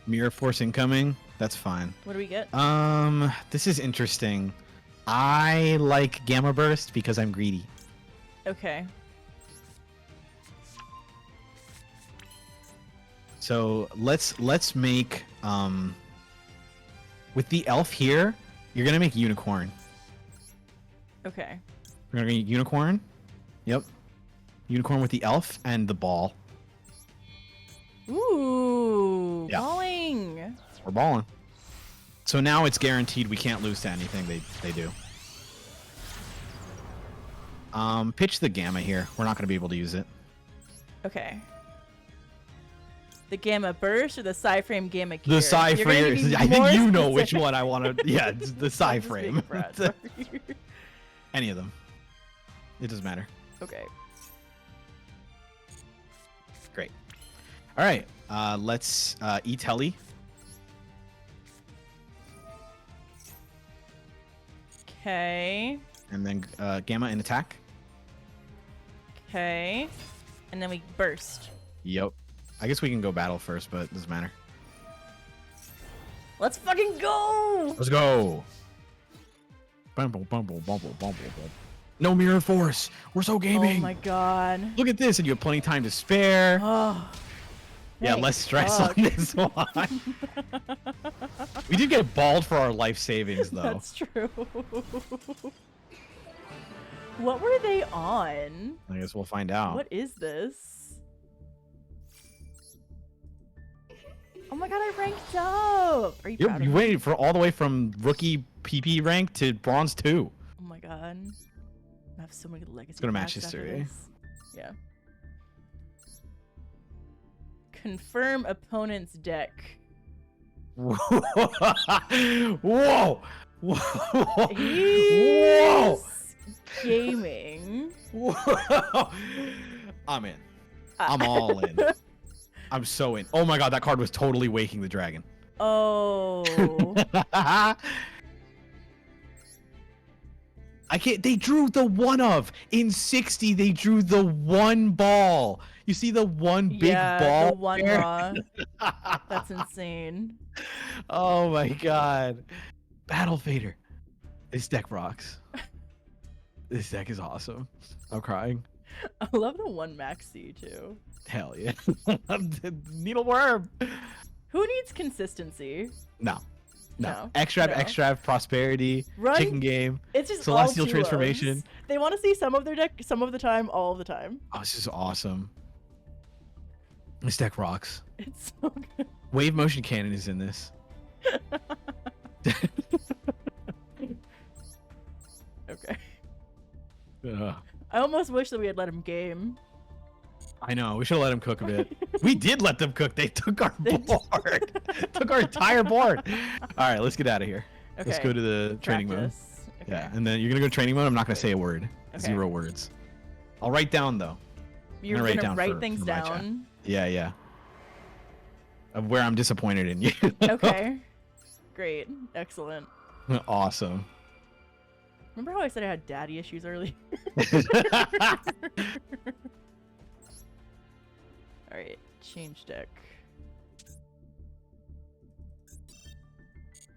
Mirror force incoming. That's fine. What do we get? This is interesting. I like gamma burst because I'm greedy. Okay. So let's make with the elf here, you're gonna make unicorn. Okay. We're gonna get unicorn. Yep. Unicorn with the elf and the ball. Ooh. Yeah. Balling. We're balling. So now it's guaranteed we can't lose to anything they do. Pitch the gamma here. We're not gonna be able to use it. Okay. The gamma burst or the psi frame gamma The gear? psi You're gonna frame. be I think more you know which specific. one I want to. Yeah, it's the psi I'm just being frame. proud, sorry. Any of them. It doesn't matter. Okay. Great. All right. Let's eat Telly. Okay. And then gamma and attack. Okay. And then we burst. Yep. I guess we can go battle first, but it doesn't matter. Let's fucking go! Let's go. No mirror force. We're so gaming. Oh my god. Look at this, and you have plenty of time to spare. Oh. Yeah, thank less stress fuck. on this one. We did get balled for our life savings, though. That's true. What were they on? I guess we'll find out. What is this? Oh my god, I ranked up! Are you proud You of me? waited for all the way from rookie PP rank to bronze 2. Oh my god. I have so many legacy. go to match packs after history. this. Yeah. Confirm opponent's deck. Whoa! Whoa! Whoa! He's gaming. Whoa! I'm in. I'm all in. I'm so in. Oh my god, that card was totally waking the dragon. Oh. I can't. They drew the one of in 60. They drew the one ball. You see the one big yeah, ball. the one there? raw. That's insane. Oh my god. Battle Fader. This deck rocks. This deck is awesome. I'm crying. I love the one maxi too. Hell yeah. Needleworm. Who needs consistency? No. No, Extrav, no. Extrav, Prosperity, Run. Chicken Game, It's just Celestial all Transformation. duos. They want to see some of their deck, some of the time, all of the time. Oh, this is awesome. This deck rocks. It's so good. Wave Motion Cannon is in this. Okay. Ugh. I almost wish that we had let him game. I know. We should have let him cook a bit. We did let them cook. They took our They did. board. Took our entire board. All right, let's get out of here. Okay. Let's go to the training mode. Practice. Okay. Yeah, and then you're gonna go training mode. I'm not gonna say a word. Okay. 0 words. I'll write down though. You're gonna gonna write write down things for my chat. down. Yeah. Of where I'm disappointed in you. Okay. Great. Excellent. Awesome. Remember how I said I had daddy issues earlier? Alright, change deck.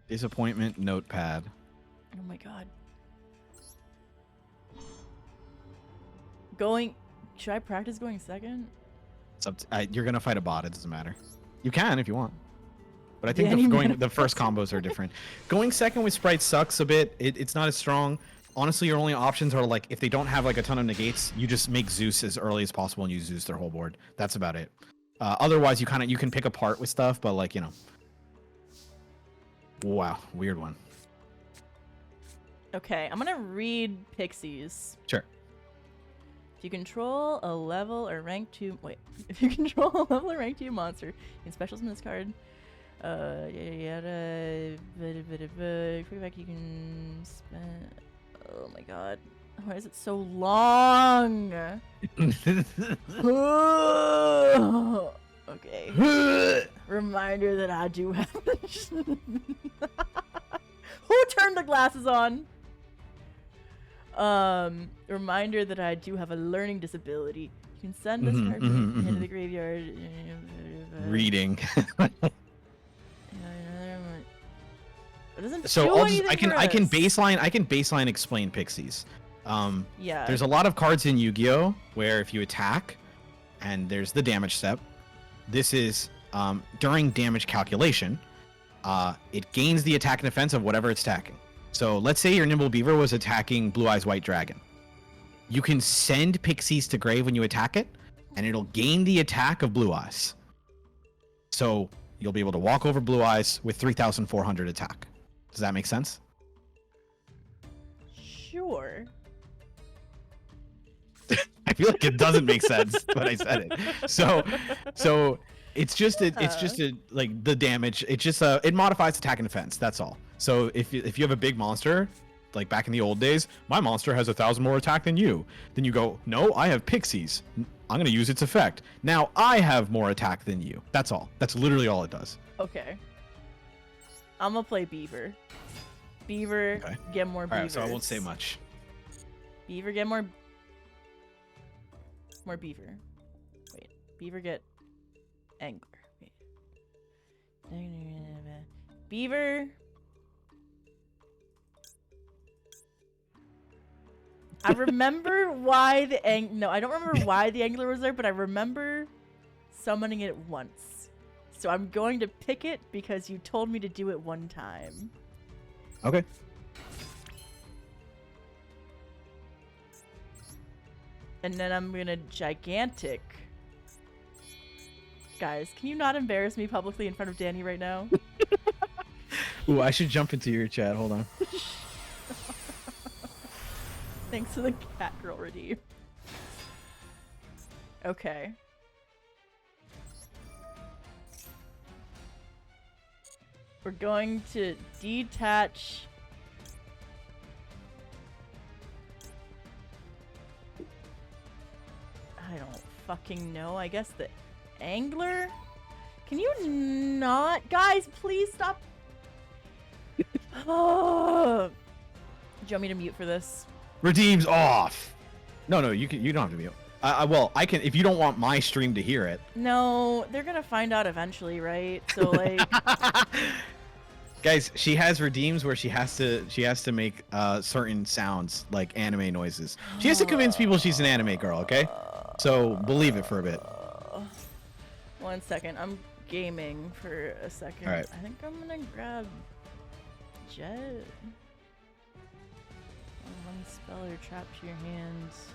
Disappointment notepad. Oh my god. Going. Should I practice going second? It's up to, you're gonna fight a bot. It doesn't matter. You can if you want. But I think Danny the first combos are different. Going second with Sprights sucks a bit. It's not as strong. Honestly, your only options are like if they don't have like a ton of negates, you just make Zeus as early as possible and use Zeus their whole board. That's about it. Otherwise, you can pick apart with stuff, but like Wow, weird one. Okay, I'm gonna read Pixies. Sure. If you control a level or rank 2... Wait. If you control a level or rank 2 monster, you can special summon this card. Quick back, you can spend... Oh my god. Why is it so long? Okay. Reminder that I do have... Who turned the glasses on? Reminder that I do have a learning disability. You can send this card into the graveyard. Reading. It doesn't So do I'll just anything I can for us. baseline explain Pixies. Yeah. There's a lot of cards in Yu-Gi-Oh where if you attack, and there's the damage step. This is during damage calculation, it gains the attack and defense of whatever it's attacking. So let's say your Nimble Beaver was attacking Blue Eyes White Dragon. You can send Pixies to grave when you attack it, and it'll gain the attack of Blue Eyes. So you'll be able to walk over Blue Eyes with 3,400 attack. Does that make sense? Sure. I feel like it doesn't make sense, but I said it. So it's just like the damage. It just it modifies attack and defense. That's all. So if you have a big monster, like back in the old days, my monster has 1,000 more attack than you. Then you go, no, I have Pixies. I'm gonna use its effect. Now I have more attack than you. That's all. That's literally all it does. Okay. I'm gonna play Beaver. Beaver, Okay. get more beavers. All right, so I won't say much. Beaver, get more beaver. Wait, beaver, get angler. Wait. Beaver. I remember why the no, I don't remember why the angler was there, but I remember summoning it once. So I'm going to pick it because you told me to do it one time. Okay. And then I'm gonna gigantic. Guys, can you not embarrass me publicly in front of Danny right now? Ooh, I should jump into your chat. Hold on. Thanks to the cat girl redeem. Okay. We're going to detach. I don't fucking know. I guess the angler? Can you not? Guys, please stop. Oh. Do you want me to mute for this? Redeems off. No, you don't have to mute. Well, I can if you don't want my stream to hear it. No, they're gonna find out eventually, right? So like, guys, she has redeems where she has to make certain sounds like anime noises. She has to convince people she's an anime girl. Okay, so believe it for a bit. 1 second, I'm gaming for a second. All right. I think I'm gonna grab Jet. One spell or trap to your hands.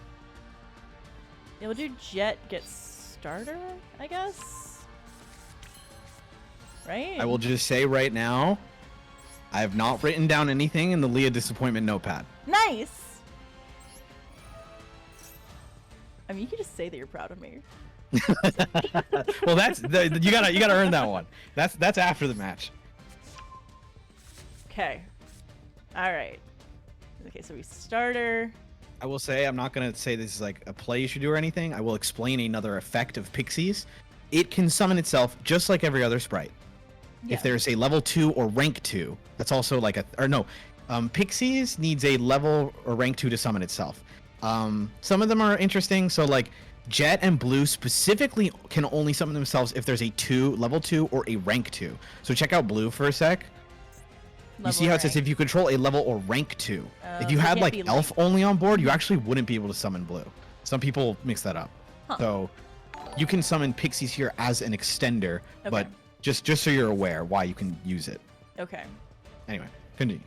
Yeah, we'll do Jet get starter, I guess? Right? I will just say right now, I have not written down anything in the Leah disappointment notepad. Nice! I mean, you can just say that you're proud of me. Well, you gotta earn that one. That's after the match. Okay. All right. Okay, so we starter. I will say, I'm not going to say this is like a play you should do or anything. I will explain another effect of Pixies. It can summon itself just like every other sprite. Yeah. If there's a level 2 or rank 2, that's also like a, or no, Pixies needs a level or rank 2 to summon itself. Some of them are interesting. So like Jet and Blue specifically can only summon themselves if there's a level 2 or a rank 2. So check out Blue for a sec. You see how it says if you control a level or rank 2. If you had like Elf only on board, you actually wouldn't be able to summon Blue. Some people mix that up. Huh. So you can summon Pixies here as an extender, but just so you're aware why you can use it. Okay. Anyway, continue.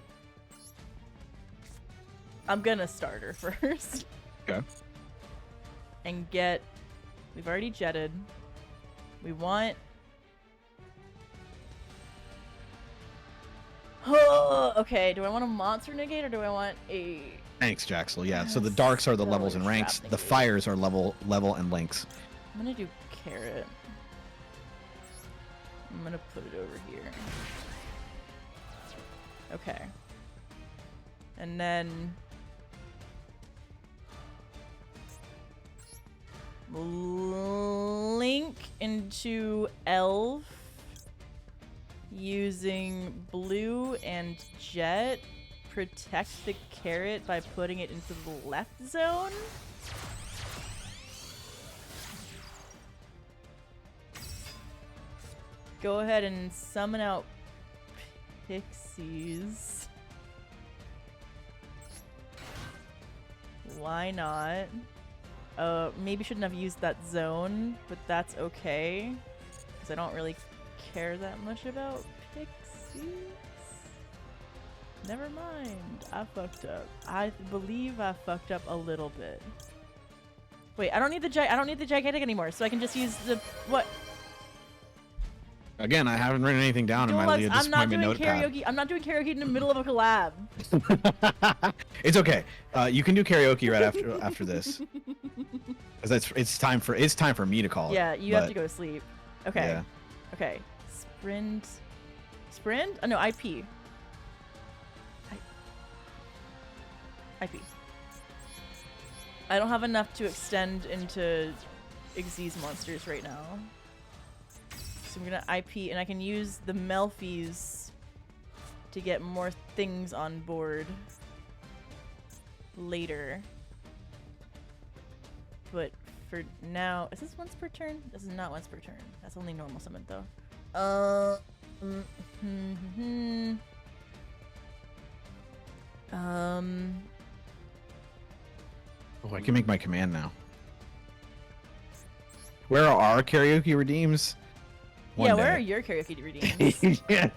I'm gonna starter first. Okay. And get. We've already jetted. We want. Okay, do I want a monster negate or do I want a... Thanks, Jaxel. Yeah, so the darks are the levels and ranks. The fires are level and links. I'm gonna do carrot. I'm gonna put it over here. Okay. And then... link into elf. Using Blue and Jet, protect the carrot by putting it into the left zone. Go ahead and summon out Pixies. Why not? Maybe shouldn't have used that zone, but that's okay. Because I don't really care that much about Pixies. Never mind. I fucked up. I believe I fucked up a little bit. Wait, I don't need the gigantic anymore, so I can just use the what? Again, I haven't written anything down in my disappointment notepad. I'm not doing karaoke in the middle of a collab. It's okay. You can do karaoke right after this. Because it's time for me to call it. Yeah, you have to go to sleep. Okay. Yeah. Okay. Sprint? Oh no, IP. IP. I don't have enough to extend into Xyz monsters right now. So I'm gonna IP, and I can use the Melfies to get more things on board later. But for now, is this once per turn? This is not once per turn. That's only normal summon though. Oh, I can make my command now. Where are our karaoke redeems? Where are your karaoke redeems? Yeah.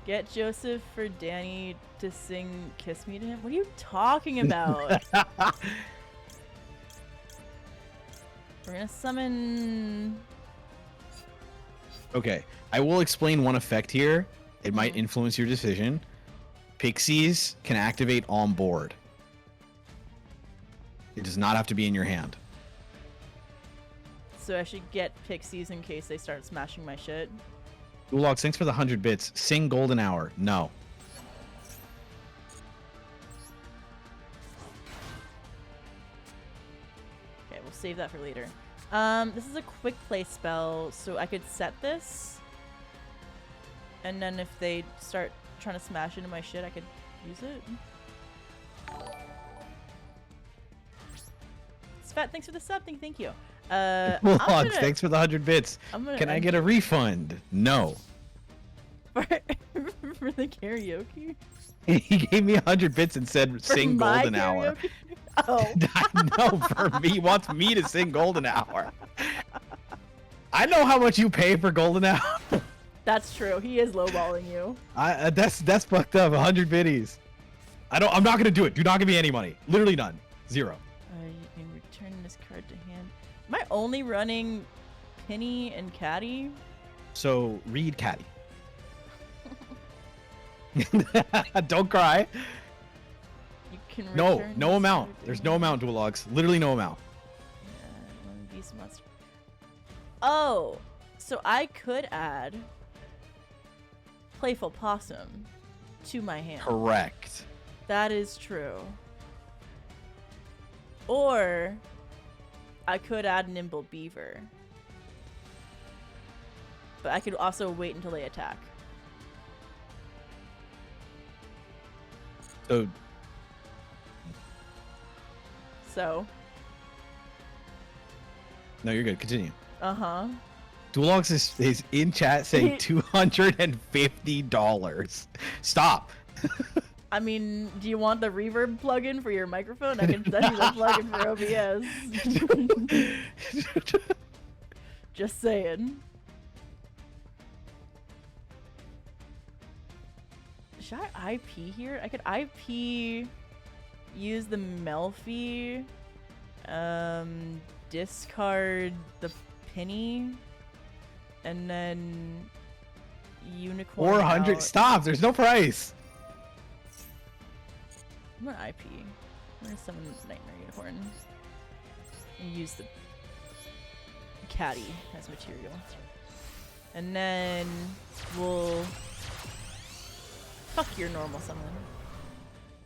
Get Joseph for Danny to sing Kiss Me to him? What are you talking about? We're gonna summon... Okay, I will explain one effect here. It might influence your decision. Pixies can activate on board. It does not have to be in your hand. So I should get Pixies in case they start smashing my shit. Gulog, thanks for the 100 bits. Sing Golden Hour. No. Okay, we'll save that for later. This is a quick play spell, so I could set this. And then if they start trying to smash into my shit, I could use it. Svet, thanks for the sub. Thank you. Gulog, thanks for the 100 bits. Can I get a refund? No. For the karaoke? He gave me 100 bits and said sing Golden Hour. Oh. No, for me, he wants me to sing Golden Hour. I know how much you pay for Golden Hour. That's true. He is lowballing you. That's fucked up. 100 biddies. I'm not gonna do it. Do not give me any money. Literally none. Zero. You can return this card to hand. Am I only running Penny and Caddy? So read Caddy. Don't cry. You can No return amount. this There's card no to amount, Dual Logs. Literally no amount. Yeah, one beast monster. Oh, so I could add Playful Possum. to my hand. Correct. That is true. Or I could add Nimble Beaver. But I could also wait until they attack. So. No, you're good. Continue. Uh-huh. Dualogs is in chat saying $250. Stop. I mean, do you want the reverb plugin for your microphone? I can send you the plugin for OBS. Just saying. Should I IP here? I could IP, use the Melfi, discard the penny, and then unicorn 400. out. Stop. There's no price. I'm gonna IP. I'm gonna summon Nightmare Unicorn and use the caddy as material. And then we'll fuck your normal summon.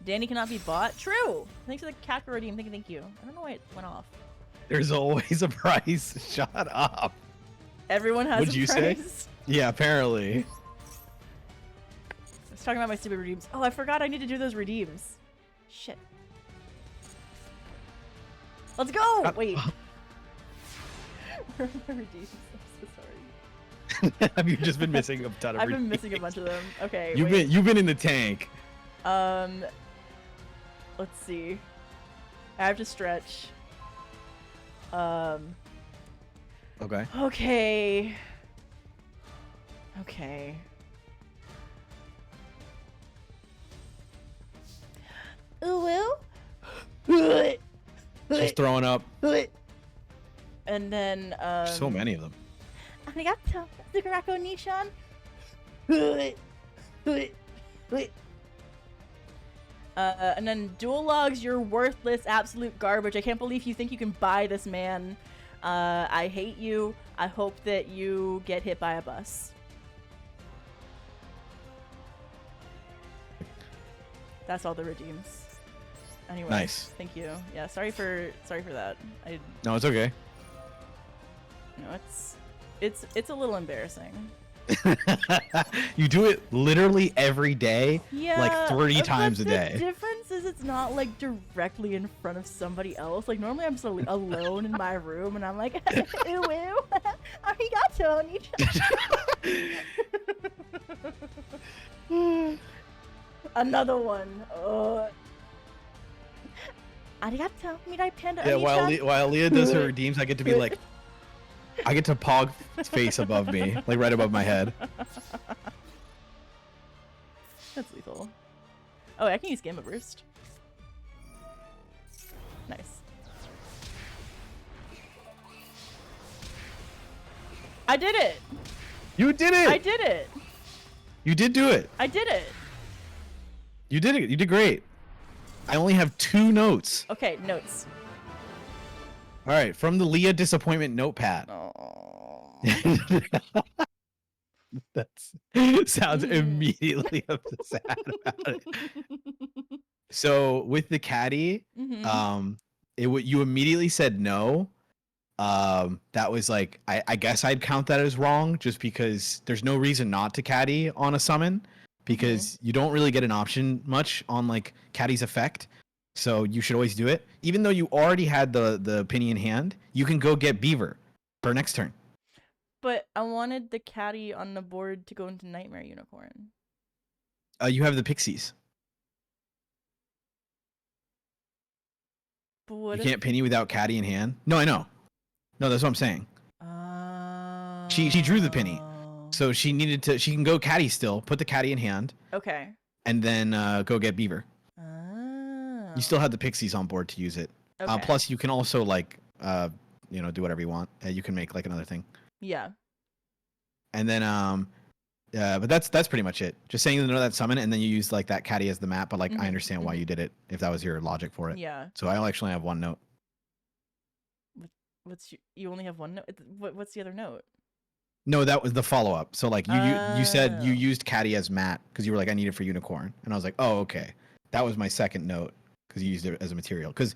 Danny cannot be bought. True! Thanks for the Kakka redeem. Thank you. I don't know why it went off. There's always a price. Shut up. Everyone has What'd a you price. say? Yeah, apparently. I was talking about my stupid redeems. Oh, I forgot I need to do those redeems. Shit. Let's go! Wait. Where are my redeems? I'm so sorry. Have you just been missing a ton of I've been missing a bunch of them. Okay, You've been in the tank. Let's see. I have to stretch. Okay. Okay. Okay. Ooh. She's throwing up. And then So many of them. Arigato, Zukurako Nishan. And then dual logs, you're worthless, absolute garbage. I can't believe you think you can buy this man. I hate you. I hope that you get hit by a bus. That's all the redeems. Anyway, Nice. Thank you. Yeah, sorry for that. No, it's okay. It's a little embarrassing. You do it literally every day, Yeah, like 30 but times a the day. difference is it's not like directly in front of somebody else. Like normally I'm just alone in my room and I'm like, ooh, arigato, Nisha. Another one. Arigato, mirai panda. Yeah, Onichan. while Leah does her redeems, I get to be like, I get to Pog face above me, like right above my head. That's lethal. Oh, I can use Gamma Burst. Nice. I did it! You did it! I did it! You did do it! I did it! You did it! You did great! I only have 2 notes. Okay, notes. Alright, from the Leah Disappointment notepad. Oh. That sounds immediately sad about it. So with the caddy, you immediately said no. That was like I guess I'd count that as wrong just because there's no reason not to caddy on a summon because you don't really get an option much on like caddy's effect. So you should always do it. Even though you already had the penny in hand, you can go get Beaver for next turn. But I wanted the caddy on the board to go into Nightmare Unicorn. You have the pixies. But what You can't penny without caddy in hand. No, I know. No, that's what I'm saying. She drew the penny, so she needed to. She can go caddy still. Put the caddy in hand. Okay. And then go get Beaver. You still have the pixies on board to use it. Okay. Plus, you can also like do whatever you want. You can make like another thing. Yeah. And then but that's pretty much it. Just saying no to that summon, and then you use like that caddy as the map. But like I understand why you did it if that was your logic for it. Yeah. So I actually have 1 note. You only have 1 note? What's the other note? No, that was the follow up. So like you said you Oh. used Caddy as mat because you were like I need it for unicorn, and I was like, oh okay, that was my second note because you used it as a material. Because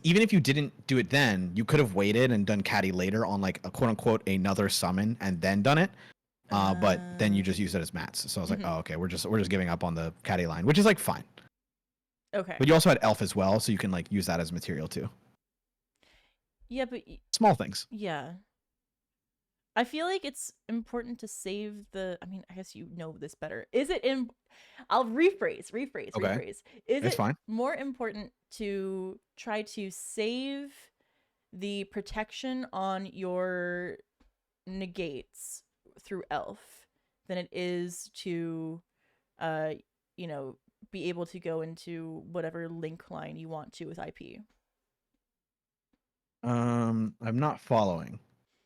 even if you didn't do it then, you could have waited and done Caddy later on like a quote unquote another summon and then done it. But then you just used it as mats. So I was like, oh okay, we're just giving up on the Caddy line, which is like fine. Okay. But you also had elf as well, so you can like use that as material too. Yeah, but Small things. yeah. I feel like it's important to save the. I mean, I guess you know this better. Is it in? I'll rephrase. Okay. Is It's it fine. more important to try to save the protection on your negates through elf than it is to, uh, you know, be able to go into whatever link line you want to with IP? I'm not following.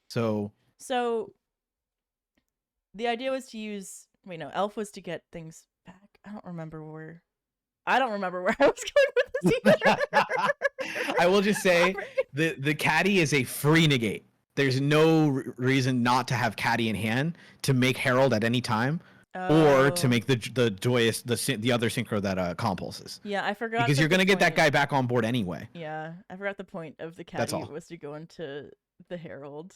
So So the idea was to use. Wait, no, elf was to get things back. I don't remember where I was going with this either. I will just say the caddy is a free negate. There's no reason not to have caddy in hand to make herald at any time, or to make the joyous the other synchro that compulses. Yeah, I forgot. Because you're gonna get that guy back on board anyway. Yeah, I forgot the point of the That's caddy all. was to go into the herald.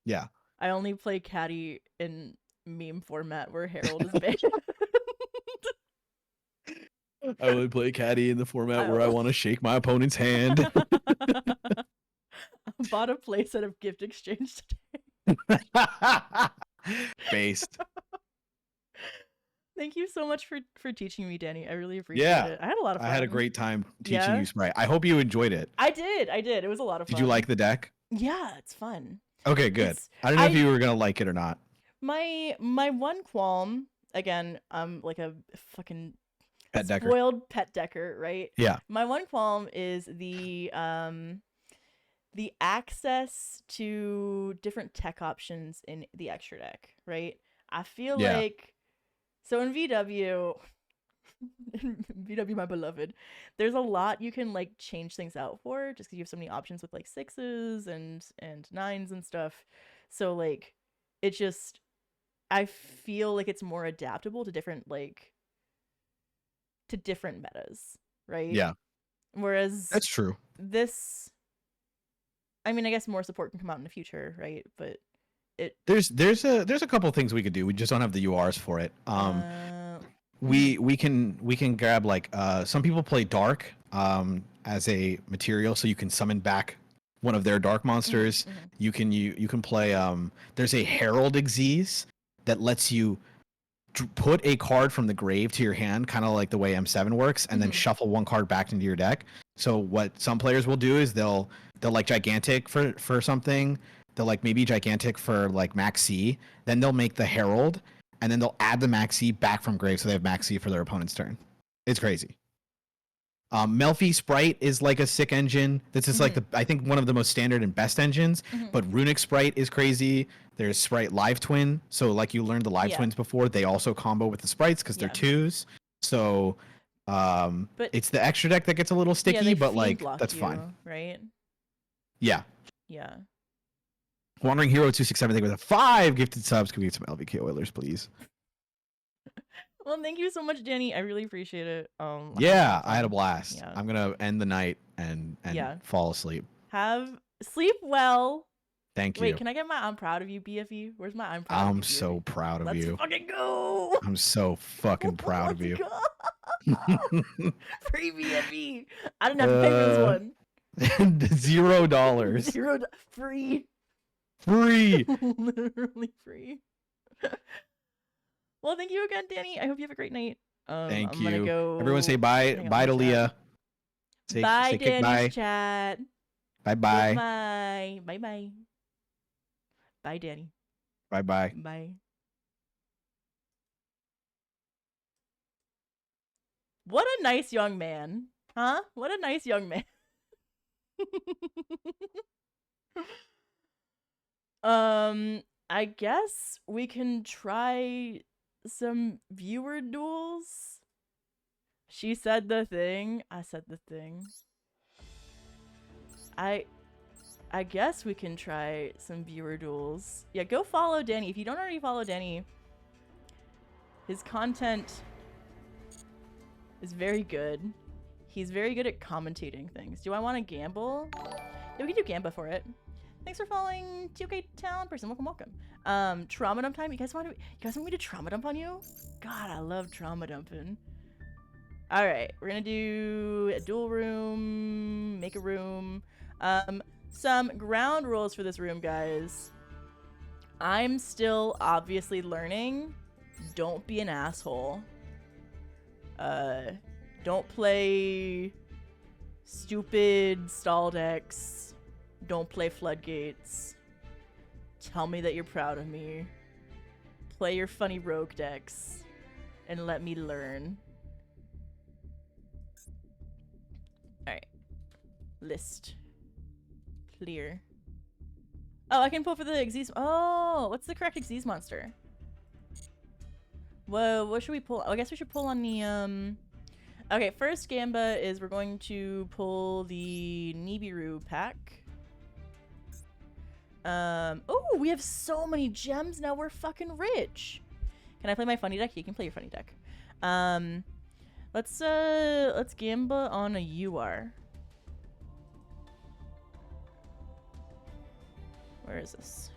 Yeah. I only play caddy in meme format where herald is banned. I only play caddy in the format where I will- want to shake my opponent's hand. I bought a playset of gift exchange today. Based. Thank you so much for teaching me, Danny. I really appreciate it. I had a lot of fun. I had a great time teaching Yeah? you Sprite. I hope you enjoyed it. I did. It was a lot of fun. Did you like the deck? Yeah, it's fun. Okay, good. I don't know if you were gonna like it or not. My one qualm, again, I'm like a fucking Pet decker. spoiled pet decker, right? Yeah. My one qualm is the access to different tech options in the extra deck, right? I feel like so in VW VW, my beloved, there's a lot you can like change things out for just because you have so many options with like 6s and 9s and stuff. So like it just I feel like it's more adaptable to different metas, right? Yeah. Whereas That's true. this, I mean, I guess more support can come out in the future, right? But there's a couple of things we could do. We just don't have the URs for it. We can grab like some people play dark as a material, so you can summon back one of their dark monsters. You can play there's a Herald Xyz that lets you put a card from the grave to your hand, kind of like the way M7 works, and then shuffle one card back into your deck. So what some players will do is they'll like gigantic for something. They'll like maybe gigantic for like Max C. Then they'll make the Herald, and then they'll add the Max C back from grave, so they have Max C for their opponent's turn. It's crazy. Melfi Sprite is like a sick engine. This is like I think one of the most standard and best engines. But Runic Sprite is crazy. There's Sprite Live Twin. So like you learned the Live Twins before, they also combo with the Sprites because they're 2s. So but it's the extra deck that gets a little sticky, but like that's fine. Right? Yeah. Yeah. Wandering Hero 267 with a 5 gifted subs. Can we get some LVK Oilers, please? Well, thank you so much, Danny. I really appreciate it. Yeah, I had a blast. Yeah. I'm gonna end the night and fall asleep. Sleep well. Thank you. Wait, can I get my I'm proud of you BFE? Where's my I'm proud of you? I'm so proud of you. Let's fucking go. I'm so fucking proud of you. Free BFE. I didn't have to pay for this one. $0. Free. Free. Literally free. Well, thank you again, Danny. I hope you have a great night. Thank I'm you. Gonna go Everyone say bye. Bye to Leah. Bye, Danny's chat. Bye bye. Bye. Bye bye. Bye, Danny. Bye bye. Bye. What a nice young man. Huh? What a nice young man. I guess we can try some viewer duels. She said the thing. I said the thing. I I guess we can try some viewer duels. Yeah, go follow Danny. If you don't already follow Danny, his content is very good. He's very good at commentating things. Do I want to gamble? Yeah, we can do Gamba for it. Thanks for following 2K Town person. Welcome, welcome. Trauma dump time. You guys want me to trauma dump on you? God, I love trauma dumping. All right, we're gonna do a dual room, make a room. Some ground rules for this room, guys. I'm still obviously learning. Don't be an asshole. Don't play stupid stall decks. Don't play floodgates. Tell me that you're proud of me. Play your funny rogue decks and let me learn. Alright. List. Clear. Oh, I can pull for the Xyz. Oh, what's the correct Xyz monster? Whoa, what should we pull? Oh, I guess we should pull on the, Okay, first Gamba is we're going to pull the Nibiru pack. Oh, we have so many gems now. We're fucking rich. Can I play my funny deck? You can play your funny deck. Let's Gamba on a UR. Where is this?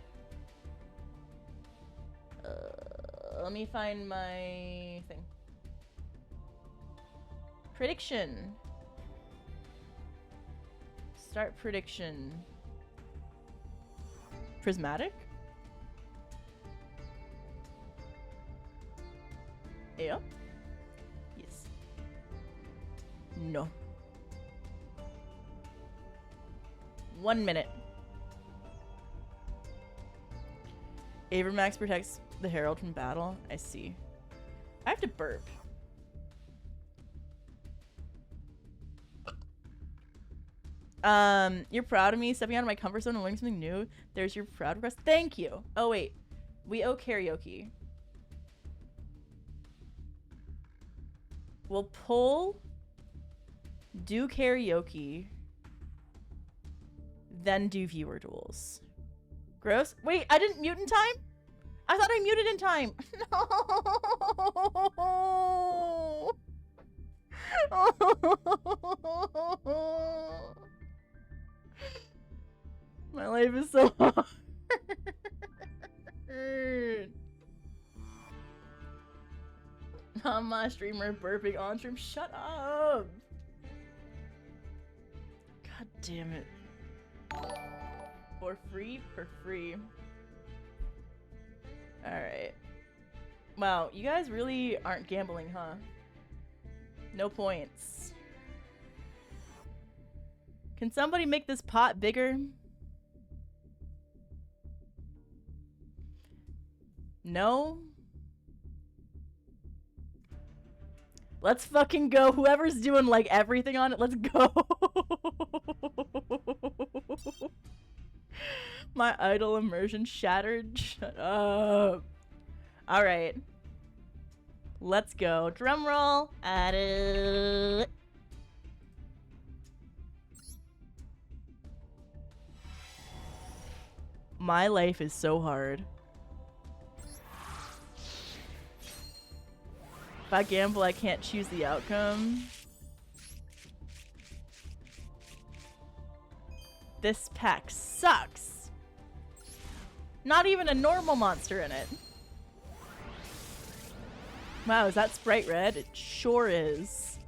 Let me find my thing. Prediction. Start prediction. Prismatic? Yeah. Yes. No. 1 minute. Avermax protects the Herald from battle. I see. I have to burp. You're proud of me stepping out of my comfort zone and learning something new. There's your proud request. Thank you. Oh wait, we owe karaoke. We'll pull, do karaoke, then do viewer duels. Gross. Wait, I didn't mute in time? I thought I muted in time. No. My life is so hard. I'm a streamer burping on stream. Shut up. God damn it. For free? For free. Alright. Wow, you guys really aren't gambling, huh? No points. Can somebody make this pot bigger? No? Let's fucking go. Whoever's doing like everything on it, let's go. My idle immersion shattered. Shut up. Alright. Let's go. Drum roll. My life is so hard. If I gamble, I can't choose the outcome. This pack sucks. Not even a normal monster in it. Wow, is that Sprite red? It sure is.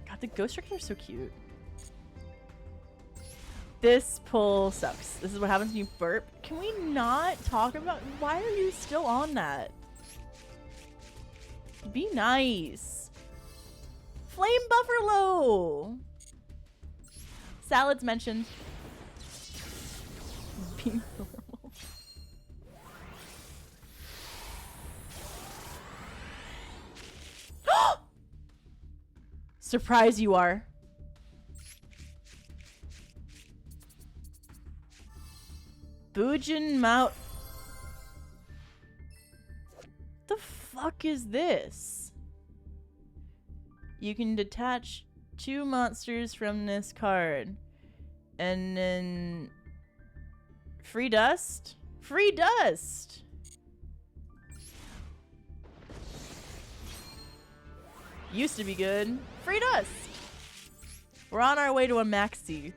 God, the ghost trickers are so cute. This pull sucks. This is what happens when you burp. Can we not talk about... Why are you still on that? Be nice. Flame Buffalo. Salads mentioned. Be normal. Surprise you are. Bujin Mount. The fuck is this? You can detach 2 monsters from this card. And then free dust. Free dust. Used to be good. Free dust. We're on our way to a maxi.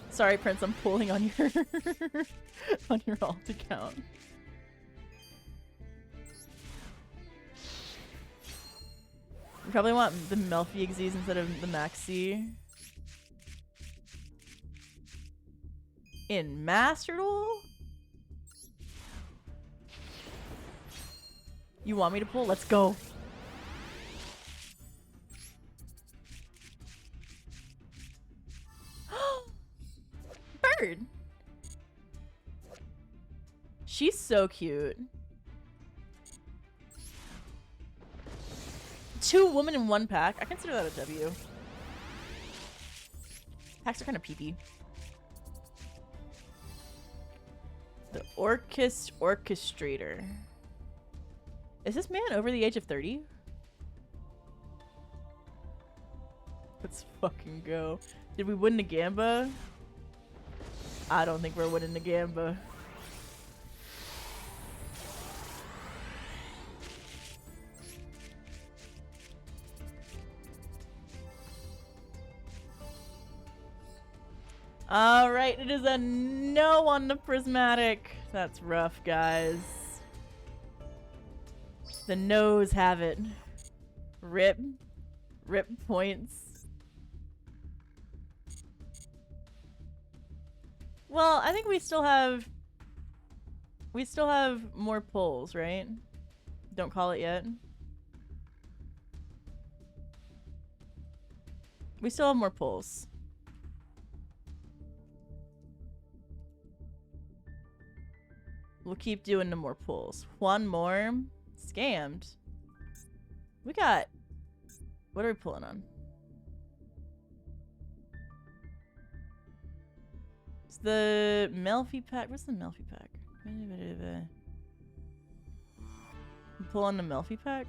Sorry, Prince, I'm pulling on your on your alt account. You probably want the Melfi Xyz instead of the Maxi. In Master Duel? You want me to pull? Let's go. Bird. She's so cute. 2 women in 1 pack. I consider that a W. Packs are kind of peepee. The Orchestrator. Is this man over the age of 30? Let's fucking go. Did we win the Gamba? I don't think we're winning the Gamba. Alright, it is a no on the prismatic. That's rough, guys. The no's have it. Rip. Rip points. Well, I think we still have more pulls, right? Don't call it yet. We still have more pulls. We'll keep doing the more pulls. 1 more. Scammed. We got... What are we pulling on? It's the Melfi pack. What's the Melfi pack? Pull on the Melfi pack?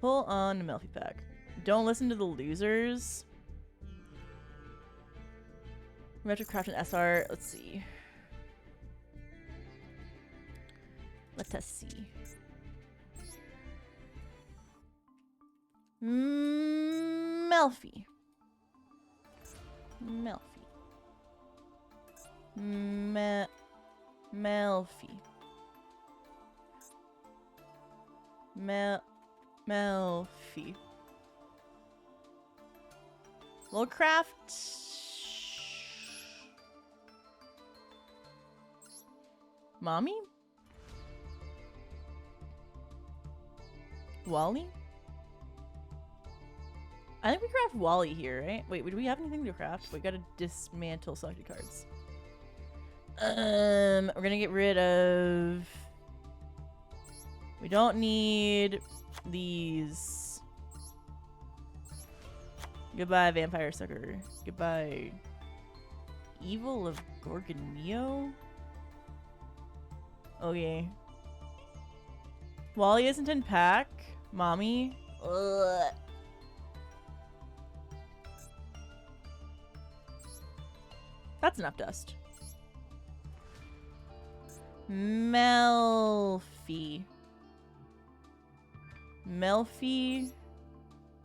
Pull on the Melfi pack. Don't listen to the losers. We have to craft an SR. Let's see. Let us see. Melfi. Melfi. Melfi. Melfi. We'll craft... Mommy? Wally? I think we craft Wally here, right? Wait, do we have anything to craft? We gotta dismantle selected cards. We're gonna get rid of... We don't need these. Goodbye, Vampire Sucker. Goodbye. Evil of Gorgonio? Okay. Wally isn't in pack. Mommy. Ugh. That's enough dust. Melfi. Melfi.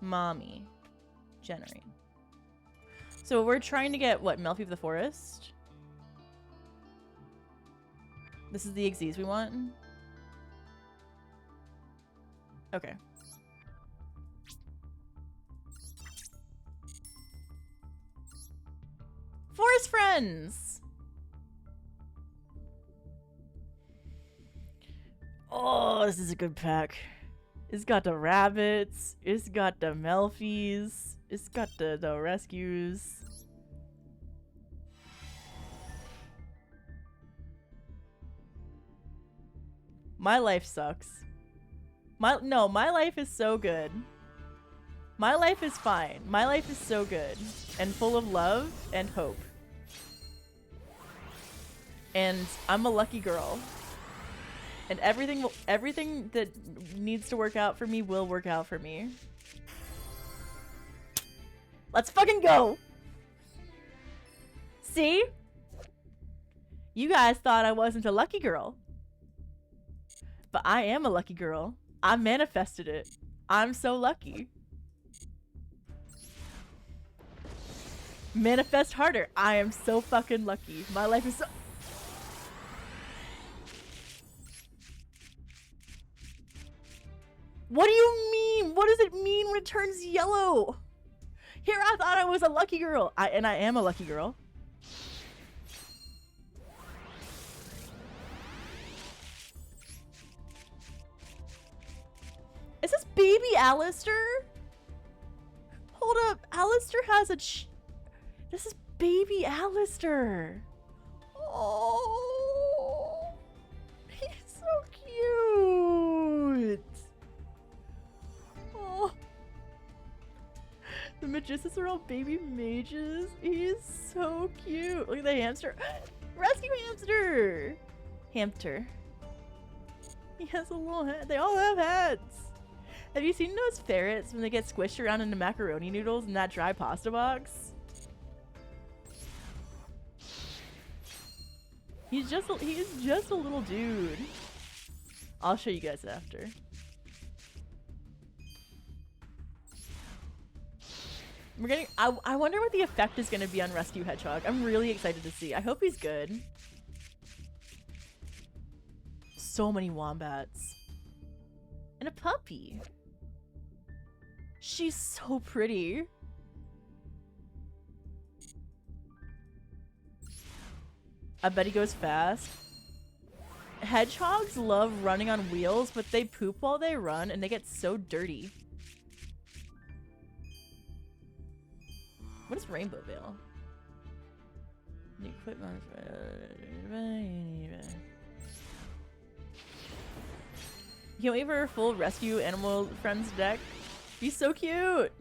Mommy. Generate. So we're trying to get, what, Melfi of the Forest? This is the Xyz we want? Okay. Forest Friends! Oh, this is a good pack. It's got the rabbits. It's got the Melfis. It's got the rescues. My life sucks. My life is so good. My life is fine. My life is so good and full of love and hope. And I'm a lucky girl. And everything that needs to work out for me will work out for me. Let's fucking go! See? You guys thought I wasn't a lucky girl. But I am a lucky girl. I manifested it. I'm so lucky. Manifest harder. I am so fucking lucky. My life is so... What do you mean? What does it mean when it turns yellow? Here I thought I was a lucky girl. And I am a lucky girl. Is this baby Alistair? Hold up. Alistair has a this is baby Alistair. Oh. He's so cute. Oh. The Magicians are all baby mages. He's so cute. Look at the hamster. Rescue hamster. Hamster. He has a little head. They all have heads. Have you seen those ferrets when they get squished around into macaroni noodles in that dry pasta box? He's just a little dude. I'll show you guys after. We're getting. I wonder what the effect is going to be on Rescue Hedgehog. I'm really excited to see. I hope he's good. So many wombats. And a puppy. She's so pretty. I bet he goes fast. Hedgehogs love running on wheels, but they poop while they run and they get so dirty. What is Rainbow Veil? The equipment. Can't wait for a full rescue animal friends deck. He's so cute.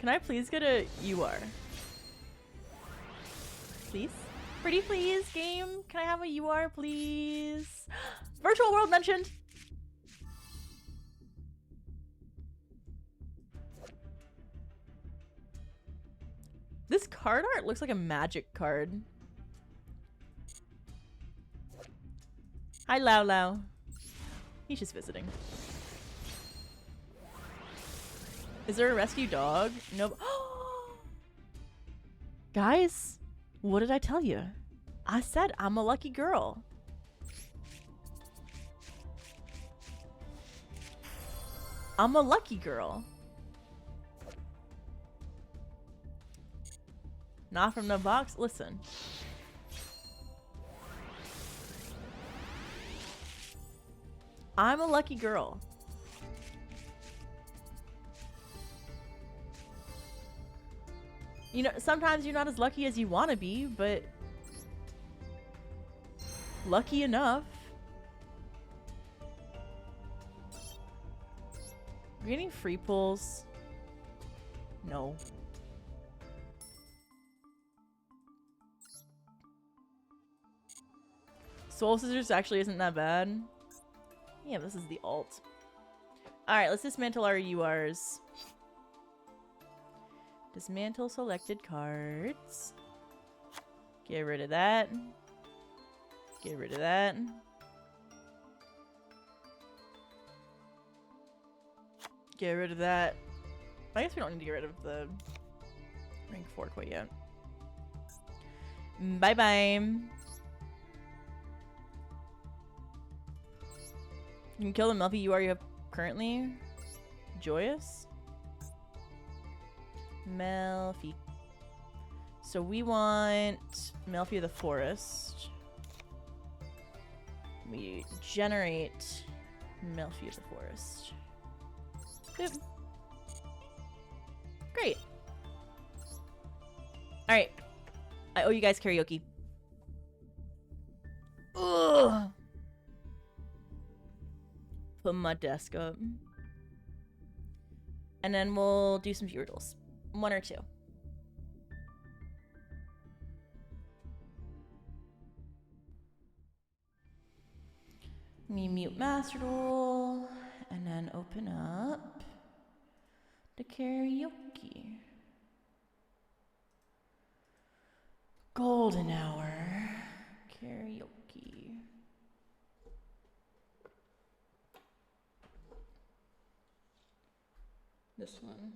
Can I please get a UR? Please? Pretty please, game. Can I have a UR, please? Virtual world mentioned. This card art looks like a magic card. Hi, Lau Lau. He's just visiting. Is there a rescue dog? No. Guys, what did I tell you? I said I'm a lucky girl. I'm a lucky girl. Not from the box. Listen. I'm a lucky girl. You know, sometimes you're not as lucky as you want to be, but lucky enough. We're getting free pulls. No. Soul Scissors actually isn't that bad. Yeah, this is the alt. Alright, let's dismantle our URs. Dismantle selected cards. Get rid of that. Get rid of that. Get rid of that. I guess we don't need to get rid of the rank 4 quite yet. Bye-bye. You can kill the Melfi UR you have currently. Joyous? Melfi. So we want Melfi of the Forest. We generate Melfi of the Forest. Boop. Great. Alright. I owe you guys karaoke. Ugh. Put my desk up. And then we'll do some viewer duels. 1 or 2. Let me mute Master Duel and then open up the karaoke. Golden hour karaoke. This one.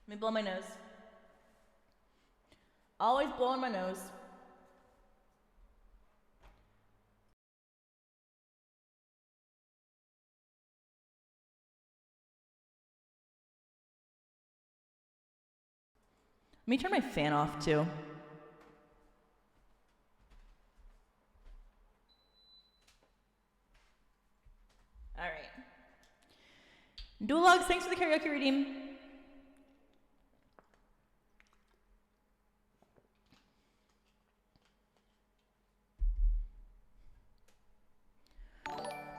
Let me blow my nose. Always blowing my nose. Let me turn my fan off too. All right. Dual Logs, thanks for the karaoke redeem.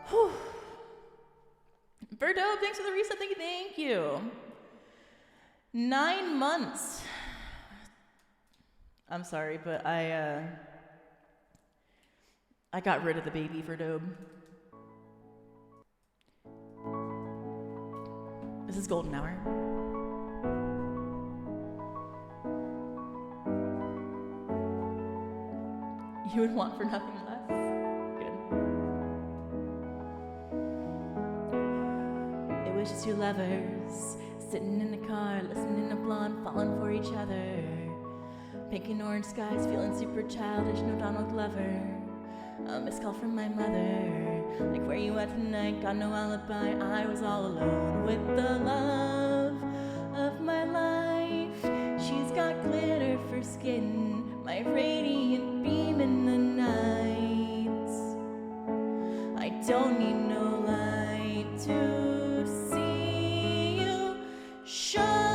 Whew. Birdo, thanks for the reset. Thank you. 9 months. I'm sorry, but I got rid of the baby for Dobe. This is golden hour. You would want for nothing less. Good. It was just two lovers sitting in the car, listening to Blonde, falling for each other. Pink and orange skies, feeling super childish, no Donald Glover. A missed call from my mother, like where you at tonight, got no alibi. I was all alone with the love of my life. She's got glitter for skin, my radiant beam in the night. I don't need no light to see you shine.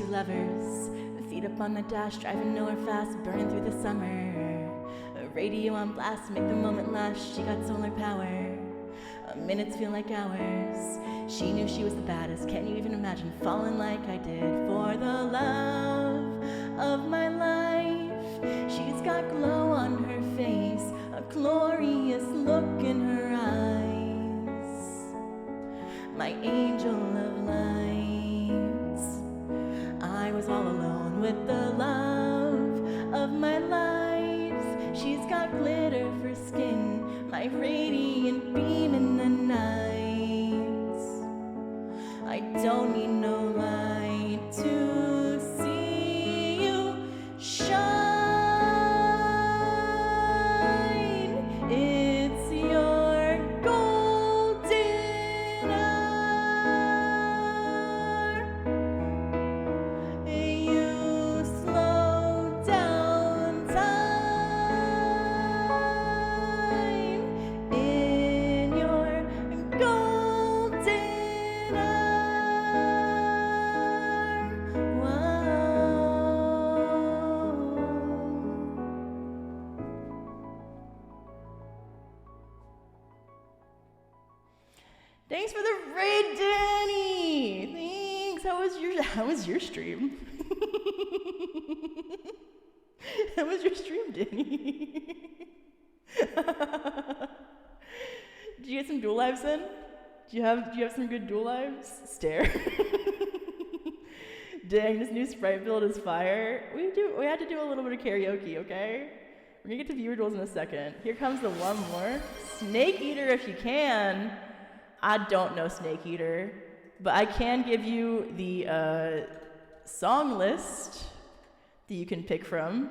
Lovers, feet up on the dash, driving nowhere fast, burning through the summer. A radio on blast, make the moment last. She got solar power. Minutes feel like hours. She knew she was the baddest. Can you even imagine falling like I did for the love of my life? She's got glow on her face, a glorious look in her eyes. My angel of light. I was all alone with the love of my life. She's got glitter for skin, my radiant beam in the night. I don't need no light to see you shine. It's your golden hour. You slow down time in your golden hour. Whoa. Thanks for the raid, Danny. Thanks. How was your stream? How was your stream, Danny? Did you get some dual lives in? Do you have some good dual lives? Stare. Dang, this new Sprite build is fire. We had to do a little bit of karaoke, okay? We're gonna get to viewer duels in a second. Here comes the one more. Snake Eater if you can. I don't know Snake Eater, but I can give you the song list that you can pick from.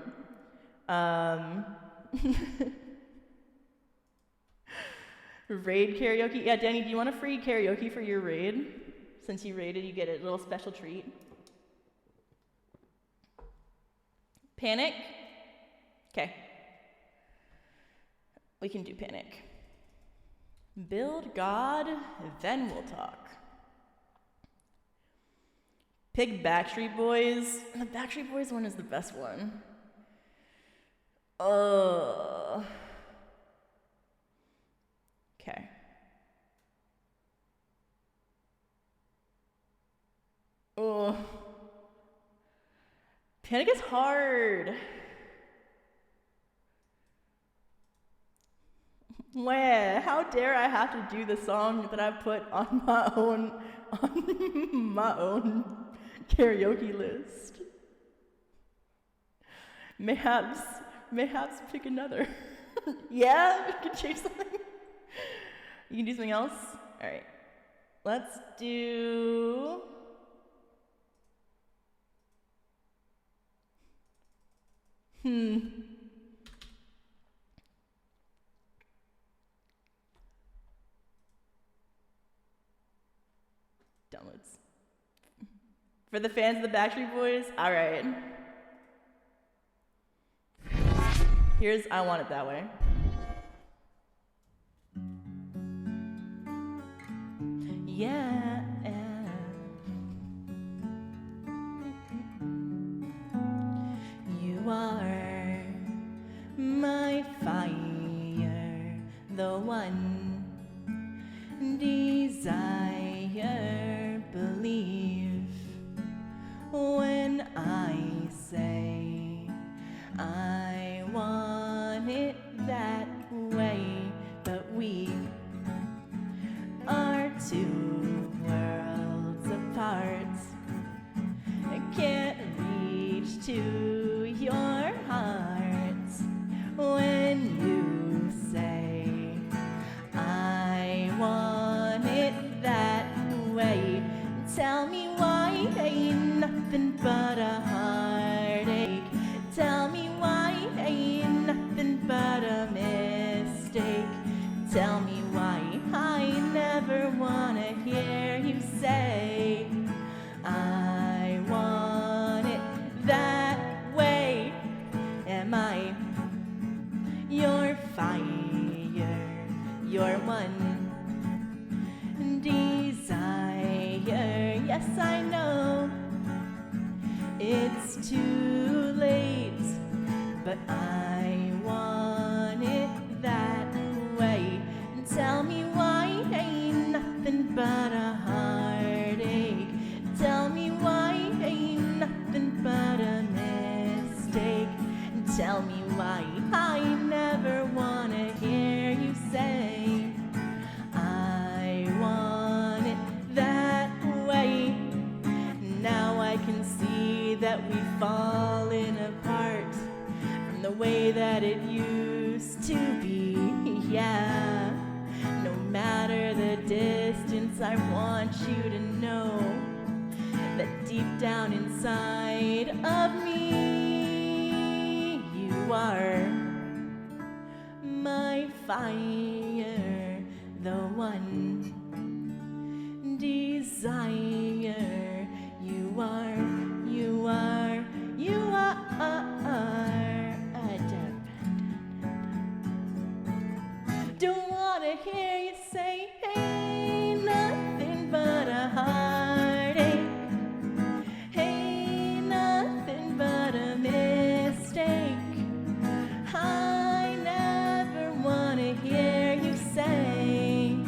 Raid karaoke. Yeah, Danny, do you want a free karaoke for your raid? Since you raided, you get a little special treat. Panic? Okay. We can do panic. Build God, then we'll talk. Pick Backstreet Boys. The Backstreet Boys one is the best one. Okay. Oh. Panic is hard. Wah, how dare I have to do the song that I put on my own karaoke list? Mayhaps pick another. Yeah, you can change something. You can do something else? Alright. Let's do... Downloads. For the fans of the Backstreet Boys, alright. Here's I Want It That Way. Yeah. You are my fire, the one desire, believe when I say I want it that way, but we are two worlds apart. I can't reach to your heart when you say I want it that way. Tell me why ain't nothing but a heartache. Tell me why ain't nothing but a mistake. Tell me why I never wanna hear you say I want it that way. Am I your fire, your one desire? Yes, I know it's too late, but I want it that way. Tell me why ain't nothing but a heartache. Tell me why ain't nothing but a mistake. Tell me why I never wanna hear you say I want it that way. Now I can see that we've fallen apart from the way that it used to be. Yeah, no matter the distance, I want you to know that deep down inside of me, you are my fire, the one desire. You are. Don't wanna hear you say ain't nothing but a heartache. Ain't nothing but a mistake. I never wanna hear you say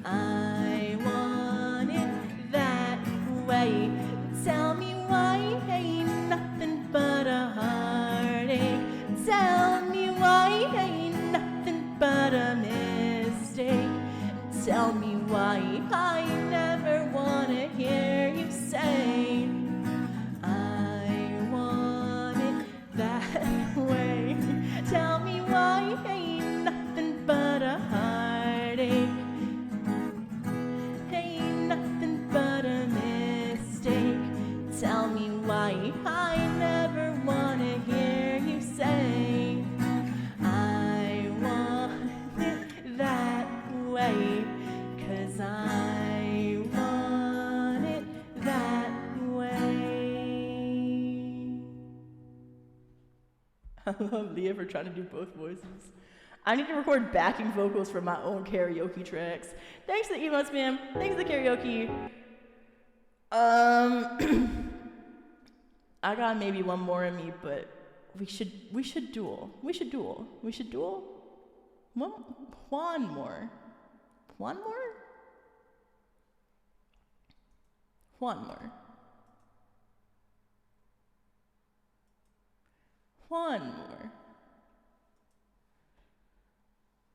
I want it that way. Tell me why ain't nothing but a heartache. Tell me why ain't nothing but a mistake. Tell me why I never wanna hear you say I want it that way. Tell me why ain't nothing but a heartache. Ain't nothing but a mistake. Tell me why I never wanna hear you say I want it that way. 'Cause I I love Leah for trying to do both voices. I need to record backing vocals for my own karaoke tracks. Thanks to the emotes, ma'am. Thanks to the karaoke. I got maybe one more in me, but we should duel. We should duel. One more. One more.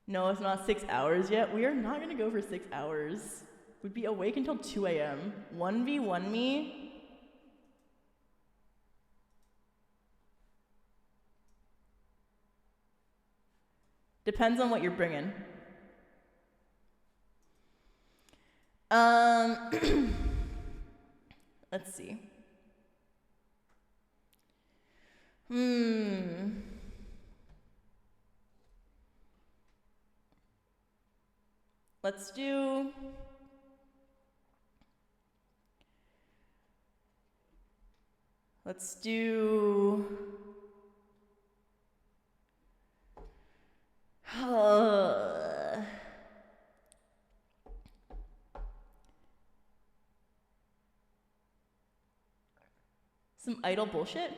No, it's not 6 hours yet. We are not gonna go for 6 hours. We'd be awake until 2 a.m. 1v1 me? Depends on what you're bringing. Let's see. Let's do some idle bullshit.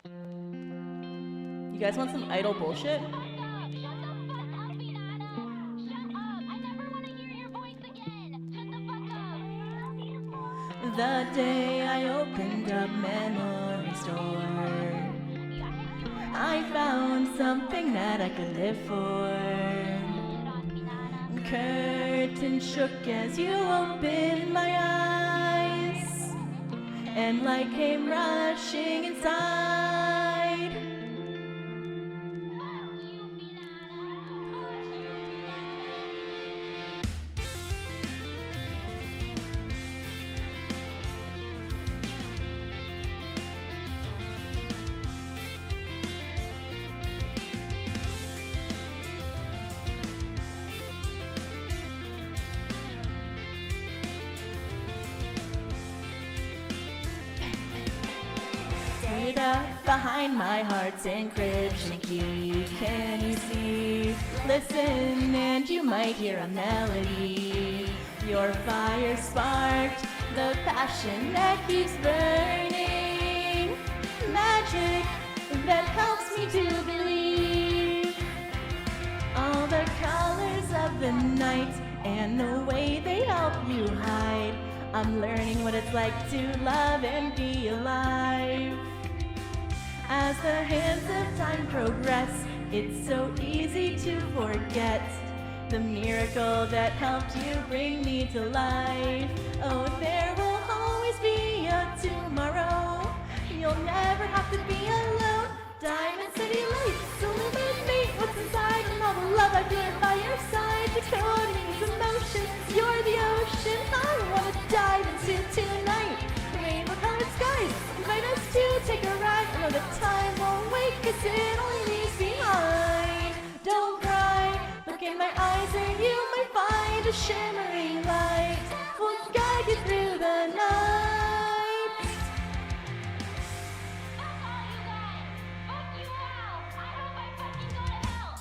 You guys want some idle bullshit? The day I opened up Memory Store, I found something that I could live for. Curtain shook as you opened my eyes, and light came rushing inside. Behind my heart's encryption key, can you see? Listen and you might hear a melody. Your fire sparked the passion that keeps burning. Magic that helps me to believe. All the colors of the night and the way they help you hide. I'm learning what it's like to love and be alive. As the hands of time progress, it's so easy to forget the miracle that helped you bring me to life. Oh, there will always be a tomorrow. You'll never have to be alone. Diamond City lights illuminate what's inside, and all the love I feel by your side. Decoding these emotions, you're the ocean I wanna dive into tonight. Rainbow-colored skies invite us to take a ride. I know that time won't wait, 'cause it only leaves behind. Don't cry, look in my eyes and you might find a shimmering light. We'll guide you through the night. Fuck all you guys! Fuck you all! I hope I fucking go to hell!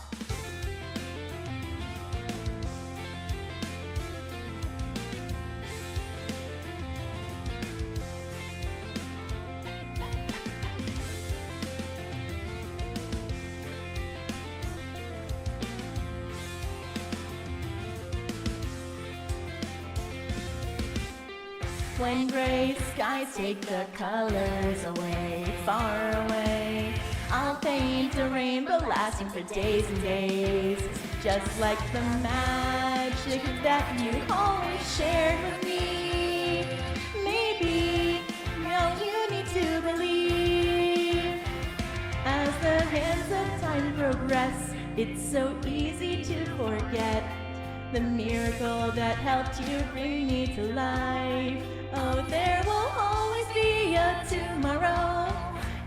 When gray skies take the colors away, far away, I'll paint a rainbow lasting for days and days. Just like the magic that you always shared with me. Maybe now you need to believe. As the hands of time progress, it's so easy to forget the miracle that helped you bring me to life. Oh, there will always be a tomorrow.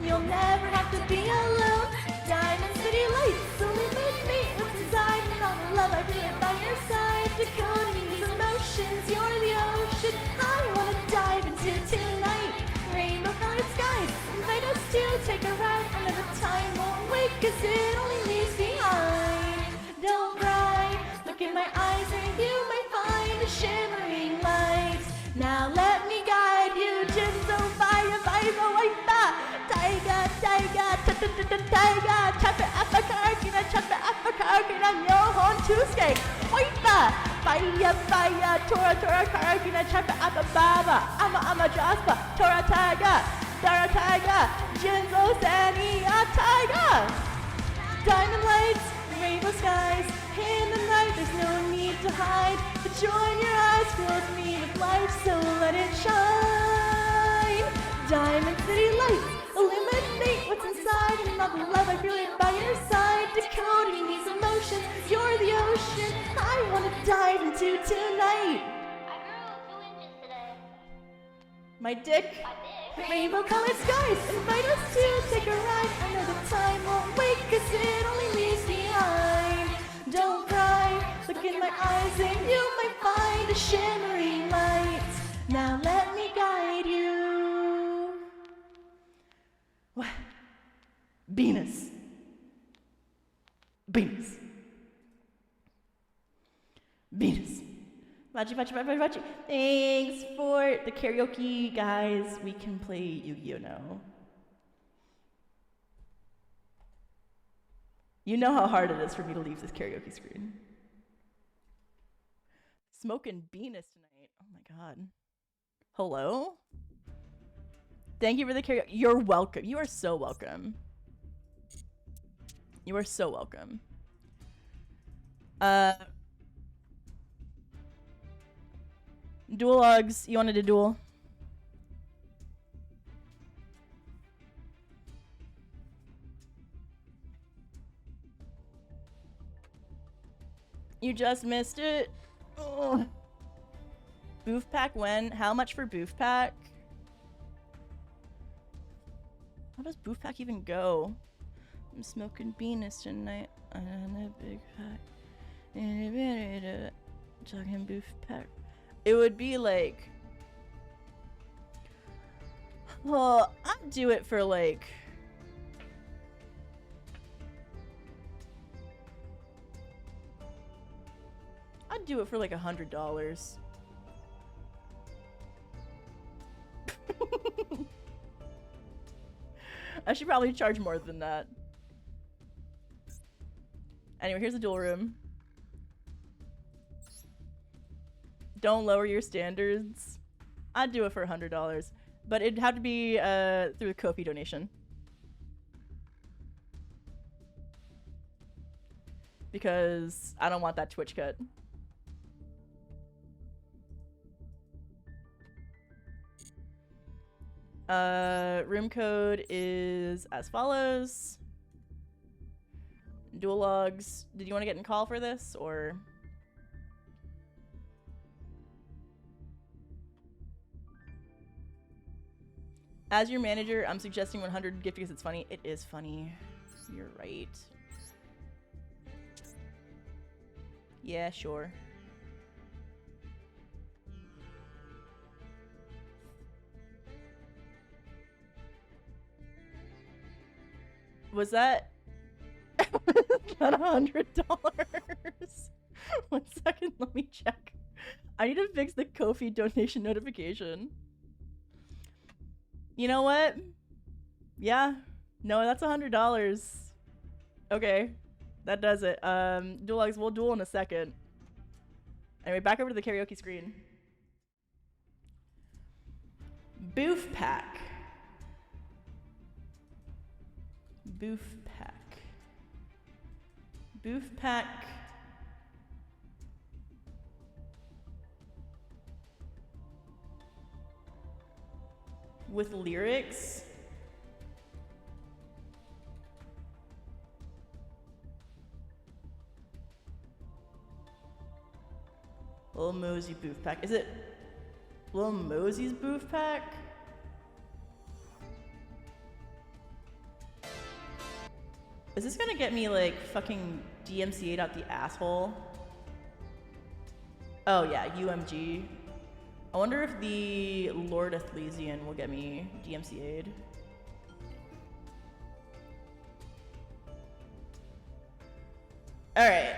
You'll never have to be alone. Diamond City lights illuminate what's inside, and all the love I feel by your side. Decoding these emotions, you're the ocean I wanna dive into tonight. Rainbow Taiga, Chapa Apakarkina, Chapa Apakarkina, Yohon Tuske, Oita, Faya, Tora Karkina, Chapa Apababa, Ama Jaspa, Tora Taiga, Dara Taiga, Jinzo Sania Taiga. Diamond lights, rainbow skies, in the night there's no need to hide. The joy in your eyes fills me with life, so let it shine. Diamond City lights, illuminate what's inside, and all the love I feel it by your side. Decoding these emotions, you're the ocean I want to dive into tonight. I grew 2 inches today. My dick. I did. Rainbow colored skies invite us to take a ride. I know the time won't wait, cause it only leaves behind. Don't cry, look in my eyes and you might find a shimmering light. Now let me guide you. What? Venus. Venus. Venus. Vachi. Thanks for the karaoke, guys. We can play Yu-Gi-Oh now. You know how hard it is for me to leave this karaoke screen. Smoking Venus tonight. Oh my god. Hello? Thank you for the karaoke. You're welcome. You are so welcome. You are so welcome. Dual logs. You wanted a duel? You just missed it. Ugh. Booth pack when? How much for booth pack? How does booth pack even go? I'm smoking Venus tonight on a big pack. Talking booth pack. It would be like, well, I'd do it for like, I'd do it for like $100. I should probably charge more than that. Anyway, here's the dual room. Don't lower your standards. I'd do it for $100, but it'd have to be through a Ko-fi donation. Because I don't want that Twitch cut. Room code is as follows. Dual logs. Did you want to get in call for this, or? As your manager, I'm suggesting 100 gift because it's funny. It is funny. You're right. Yeah, sure. Was that not $100? 1 second, let me check. I need to fix the Ko-fi donation notification. You know what? Yeah. No, that's $100. Okay. That does it. Dual logs, we'll duel in a second. Anyway, back over to the karaoke screen. Booth pack. Booth pack. Booth pack. With lyrics. Lil Mosey booth pack. Is it Lil Mosey's booth pack? Is this gonna get me like fucking DMCA'd out the asshole? Oh yeah, UMG. I wonder if the Lord Athlesian will get me DMCA'd. Alright.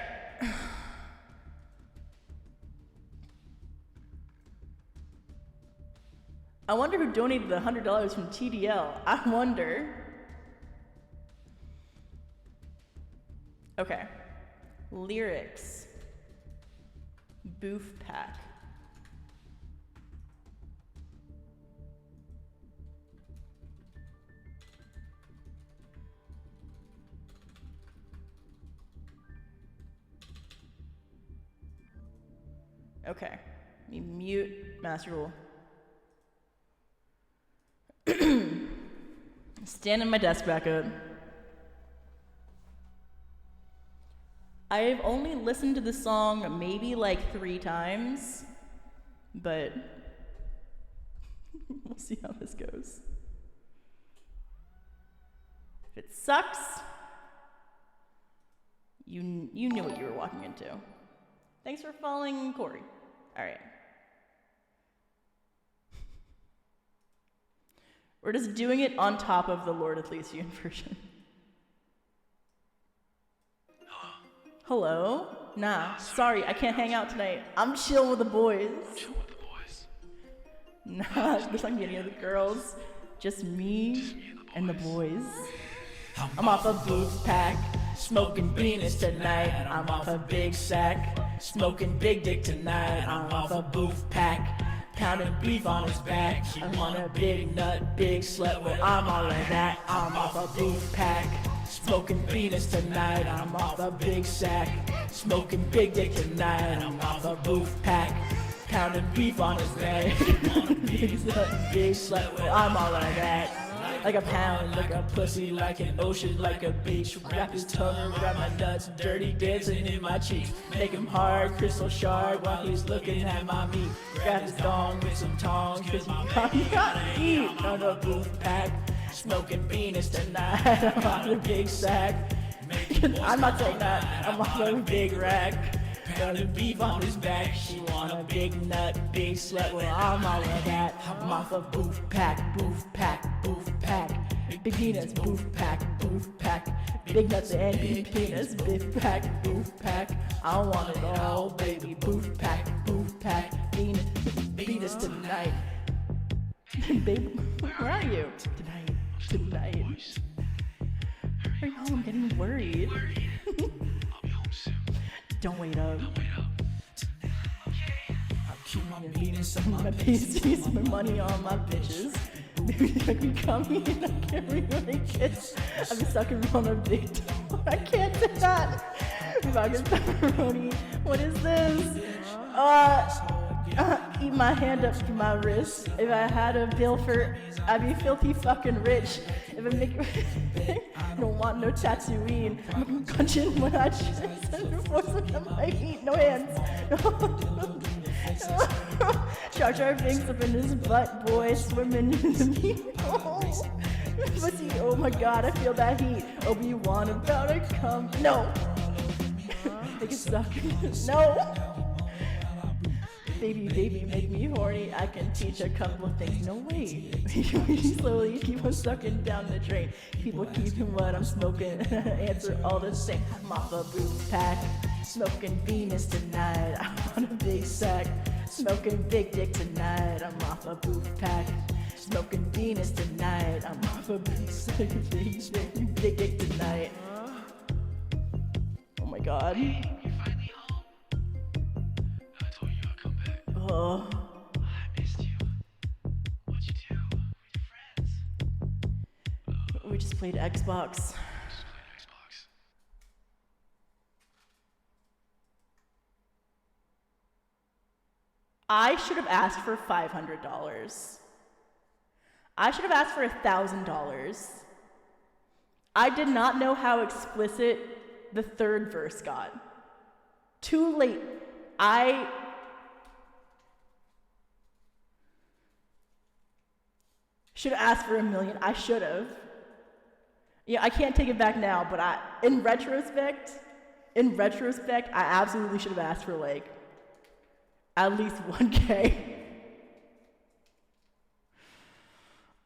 I wonder who donated the $100 from TDL. I wonder. Okay. Lyrics. Boof pack. Okay. Let me mute Master Rule. Standing my desk back up. I've only listened to the song maybe like 3 times, but we'll see how this goes. If it sucks, you knew what you were walking into. Thanks for following Corey. All right. We're just doing it on top of the Lord Ecclesian version. Hello? Nah, sorry, I can't hang out tonight. I'm chill with the boys. Nah, there's not any of the girls. Just me and the boys. I'm off a booth pack, smoking Venus tonight. I'm off a big sack, smoking big dick tonight. I'm off a booth pack, pounding beef on his back. I'm on a big nut, big slut, well I'm all of that. I'm off a booth pack, smoking Venus tonight. I'm off a big sack, smoking big dick tonight. I'm off a booth pack, pounding beef on his back. Big nut, big slut, well I'm all of that. Like a pound, like a pussy, like an ocean, like a beach. Wrap his tongue around my nuts, dirty dancing in my cheeks. Make him hard, crystal shard, while he's looking at my meat. Grab his dong with some tongs, cause he gotta eat. On a booth pack, smoking Venus tonight. I'm on a big sack. I'm not saying that, I'm on a big rack. Got a beef on his back. She want a big nut, big slut. Well, I'm all of that. I'm off a booth pack, booth pack, booth pack. Big penis, booth pack, booth pack. Big nuts and big penis, big pack, booth pack. I want it all, baby. Booth pack, booth pack. Venus tonight. Baby, where are you? Tonight. Hurry home, I'm getting worried. Don't wait up. I'll keep my penis on my pasties, my money on my bitches. Maybe I can come here and I can't really kiss. I've been sucking on a big toe. I can't say that. Fucking pepperoni. What is this? Eat my hand up to my wrist. If I had a bill for, I'd be filthy fucking rich. If I make, I don't want no Tatooine. I'm punching when I force it on my feet. No hands. Jar Jar Binks up in his butt, boy, swimming in the meat. Pussy, oh my god, I feel that heat. Obi-Wan about to come. No. They can suck. No. Baby, make me horny. I can teach a couple of things. No way. Slowly keep on sucking down the drain. People keeping what I'm smoking. Answer all the same. I'm off a booth pack, smoking Venus tonight. I'm on a big sack, smoking big dick tonight. I'm off a booth pack, smoking Venus tonight. I'm off a big sack, big dick tonight. Oh my god. Oh. I missed you. What'd you do with your friends? We just played Xbox. I should have asked for $500. I should have asked for $1,000. I did not know how explicit the third verse got. Too late. I should have asked for $1 million. I should have. Yeah, I can't take it back now, but in retrospect, I absolutely should have asked for like at least 1K.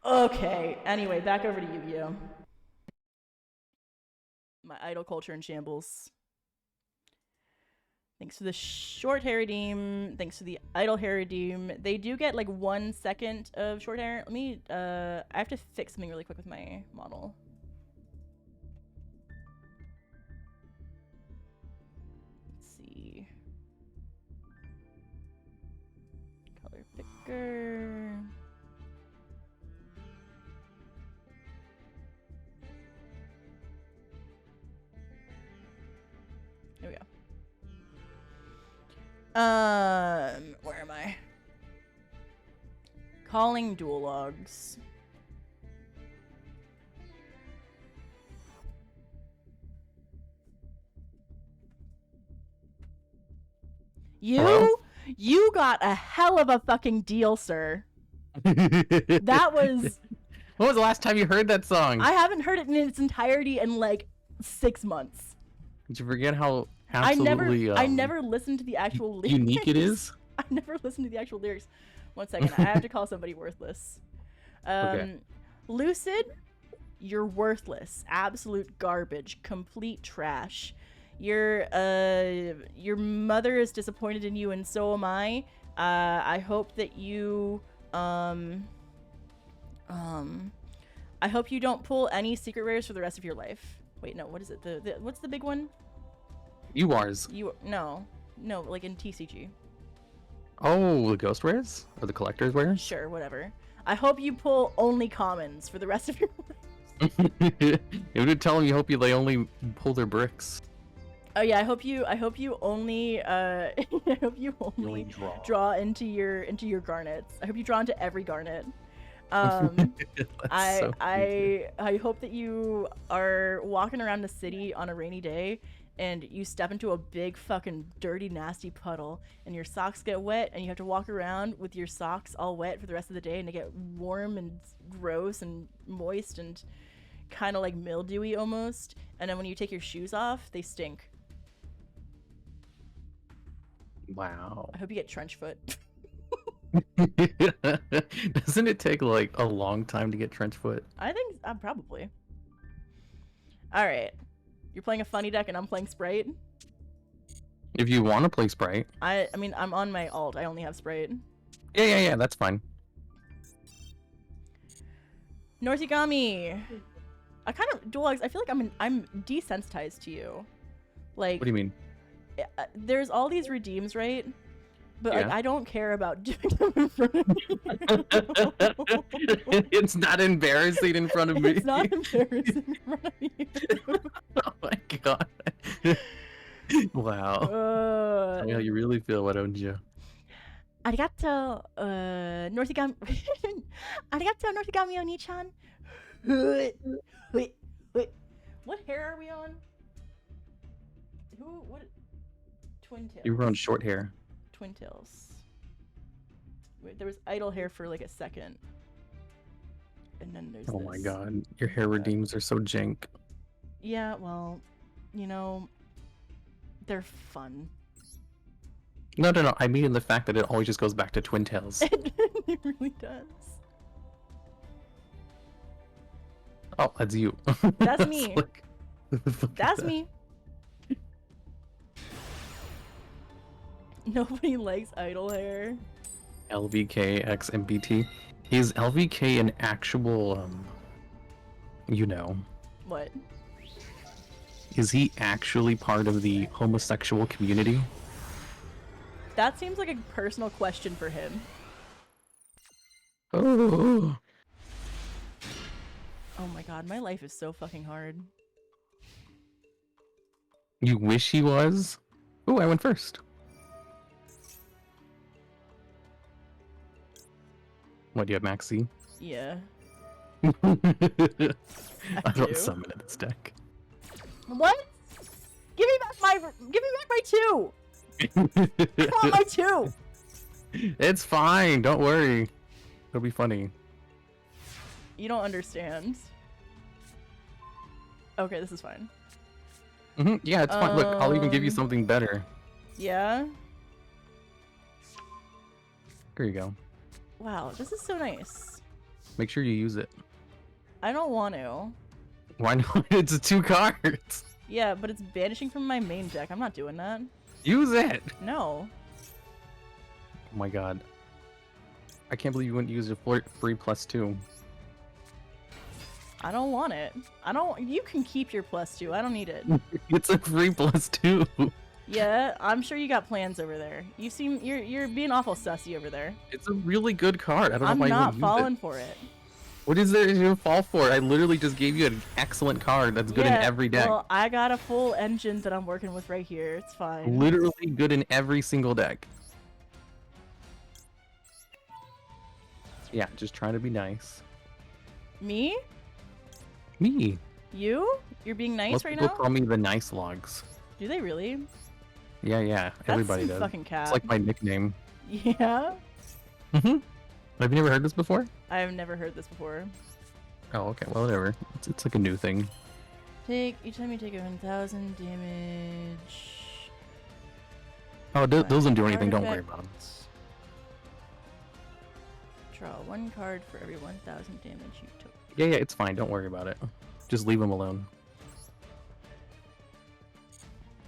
Okay, anyway, back over to Yu-Gi-Oh! My idol culture in shambles. Thanks to the short hair redeem. Thanks to the idle hair redeem. They do get like 1 second of short hair. Let me, I have to fix something really quick with my model. Grr. Here we go. Where am I? Calling dual logs. Hello? You got a hell of a fucking deal, sir. That was. When was the last time you heard that song? I haven't heard it in its entirety in like 6 months. Did you forget how absolutely I never listened to the actual lyrics. unique it is? I never listened to the actual lyrics. 1 second, I have to call somebody worthless. Okay. Lucid, you're worthless. Absolute garbage. Complete trash. Your mother is disappointed in you, and so am I. I hope that you I hope you don't pull any secret rares for the rest of your life. Wait, no, what is it? The what's the big one? URs. No, like in TCG. Oh, the ghost wares? Or the collector's wares? Sure, whatever. I hope you pull only commons for the rest of your life. You would tell them you hope they only pull their bricks. Oh yeah, I hope you only I hope you only draw into your garnets. I hope you draw into every garnet. I hope that you are walking around the city on a rainy day and you step into a big fucking dirty nasty puddle and your socks get wet and you have to walk around with your socks all wet for the rest of the day and they get warm and gross and moist and kind of like mildewy almost, and then when you take your shoes off they stink. Wow. I hope you get trench foot. Doesn't it take like a long time to get trench foot? I think probably. All right, you're playing a funny deck and I'm playing Sprite. If you want to play Sprite. I mean I'm on my alt. I only have Sprite. Yeah, that's fine. Northigami. I kind of Dualogs. I feel like I'm desensitized to you. Like, What do you mean? there's all these redeems, right? But like Yeah. I don't care about doing them in front of you. It's not embarrassing in front of me. It's not embarrassing in front of you. Oh my god. Wow. Tell me how you really feel, why don't you? Arigato, Northigami. Arigato, Northigami Oni-chan. Wait. What hair are we on? What? Twin tails. You were on short hair. Twin tails. Wait, there was idle hair for like a second. And then there's Oh my this. god. Your hair redeems are so jank. Yeah, well, you know, they're fun. No. I mean the fact that it always just goes back to twin tails. It really does. Oh, that's you. That's It's me. like- what the fuck is That's that? me. Nobody likes idle hair. LVK x MBT. Is LVK an actual What? is he actually part of the homosexual community? That seems like a personal question for him. Oh. Oh my god, my life is so fucking hard. You wish he was? Oh, I went first. What, do you have Max C? Yeah. I do. don't summon in this deck. What? Give me back my two! I want my two! It's fine, don't worry. It'll be funny. You don't understand. Okay, this is fine. Yeah, it's fine. Look, I'll even give you something better. Yeah? Here you go. Wow, this is so nice. Make sure you use it. I don't want to. Why not? It's 2 cards. Yeah, but it's banishing from my main deck. I'm not doing that. Use it. No. Oh my god. I can't believe you wouldn't use a free +2. I don't want it. You can keep your +2. I don't need it. It's a free +2. Yeah, I'm sure you got plans over there. You're being awful sussy over there. It's a really good card. I don't I'm know why you not wouldn't use falling it. for it. What is there to fall for? I literally just gave you an excellent card that's good in Yeah, every deck. Well, I got a full engine that I'm working with right here. It's fine. Literally good in every single deck. Yeah, just trying to be nice. Me? Me. You? You're being nice Most right people now? call me the nice logs. Do they really? Yeah, That's everybody some does. fucking cap. It's like my nickname. Yeah? Have you never heard this before? I've never heard this before. Oh, okay. Well, whatever. It's like a new thing. Each time you take 1,000 damage. Oh, by those don't do anything. Don't worry artifact. about them. Draw one card for every 1,000 damage you took. Yeah, it's fine. Don't worry about it. Just leave them alone.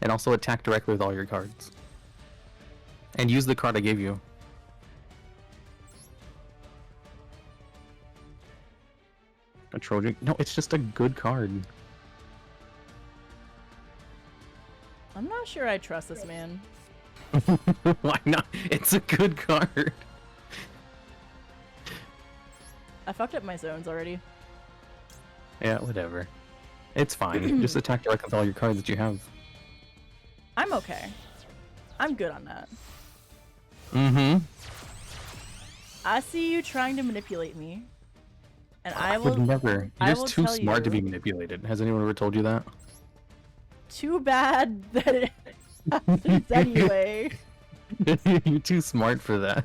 And also attack directly with all your cards. And use the card I gave you. A Trojan? No, it's just a good card. I'm not sure I trust this man. Why not? It's a good card. I fucked up my zones already. Yeah, whatever. It's fine. Just attack directly with all your cards that you have. I'm okay. I'm good on that. Mm-hmm. I see you trying to manipulate me. And I I would will... never. I You're will just too tell smart to you- be manipulated. Has anyone ever told you that? Too bad that it happens anyway. You're too smart for that.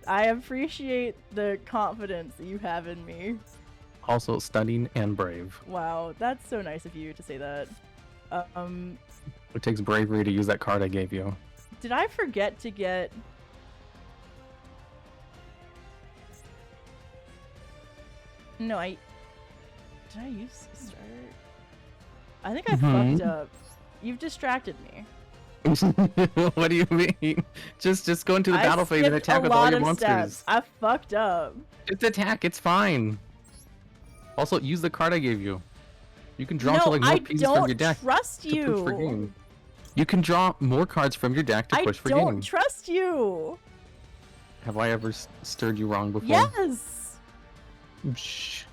I appreciate the confidence that you have in me. Also, stunning and brave. Wow, that's so nice of you to say that. It takes bravery to use that card I gave you. Did I forget to get... No, Did I use start? I think I fucked up. You've distracted me. What do you mean? Just go into the I battle phase and skipped attack a with all lot your of monsters. steps. I fucked up. Just attack, it's fine. Also, use the card I gave you. You can draw No, to like more I pieces don't from your deck trust to push for you. game. You can draw more cards from your deck to I push for don't game. trust you. Have I ever stirred you wrong before? Yes. Shh.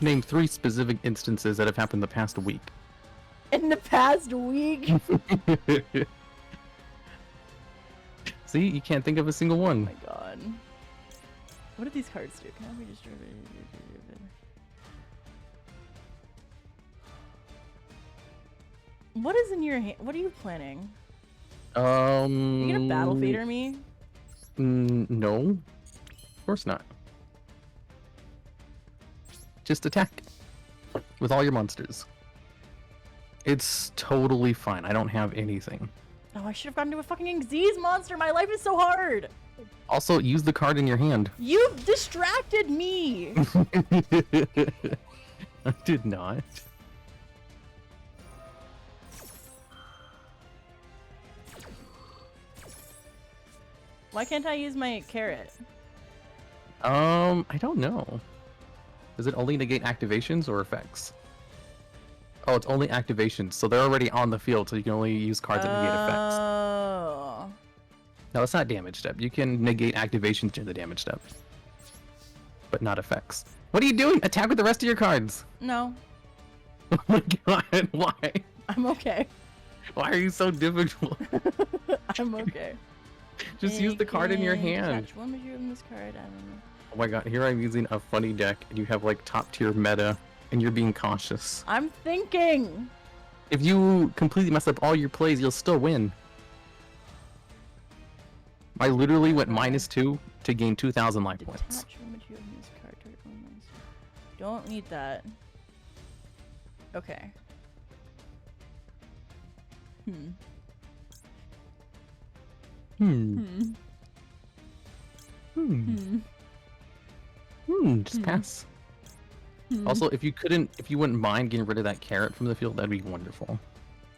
Name 3 specific instances that have happened the past week. In the past week. See, you can't think of a single Oh one. my god. What do these cards do? Can I be distributed? What is in your hand? What are you planning? Are you gonna battle fader me? No. Of course not. Just attack. With all your monsters. It's totally fine. I don't have anything. Oh, I should have gotten to a fucking Xyz monster. My life is so hard. Also, use the card in your hand. You've distracted me. I did not. Why can't I use my carrot? I don't know. Does it only negate activations or effects? Oh, it's only activations, so they're already on the field, so you can only use cards that negate effects. Oh. No, it's not damage step. You can negate activations in the damage step. But not effects. What are you doing? Attack with the rest of your cards! No, Oh my god, why? I'm okay. Why are you so difficult? I'm okay. Just use the card in your Can hand. detach one material from this card. I don't know. Oh my god, here I'm using a funny deck, and you have like top tier meta, and you're being cautious. I'm thinking. If you completely mess up all your plays, you'll still win. I literally went -2 to gain 2,000 life points. Detach one material from this card. Target one monster. Don't need that. Okay. Hmm. Just pass. Also, if you wouldn't mind getting rid of that carrot from the field, that'd be wonderful.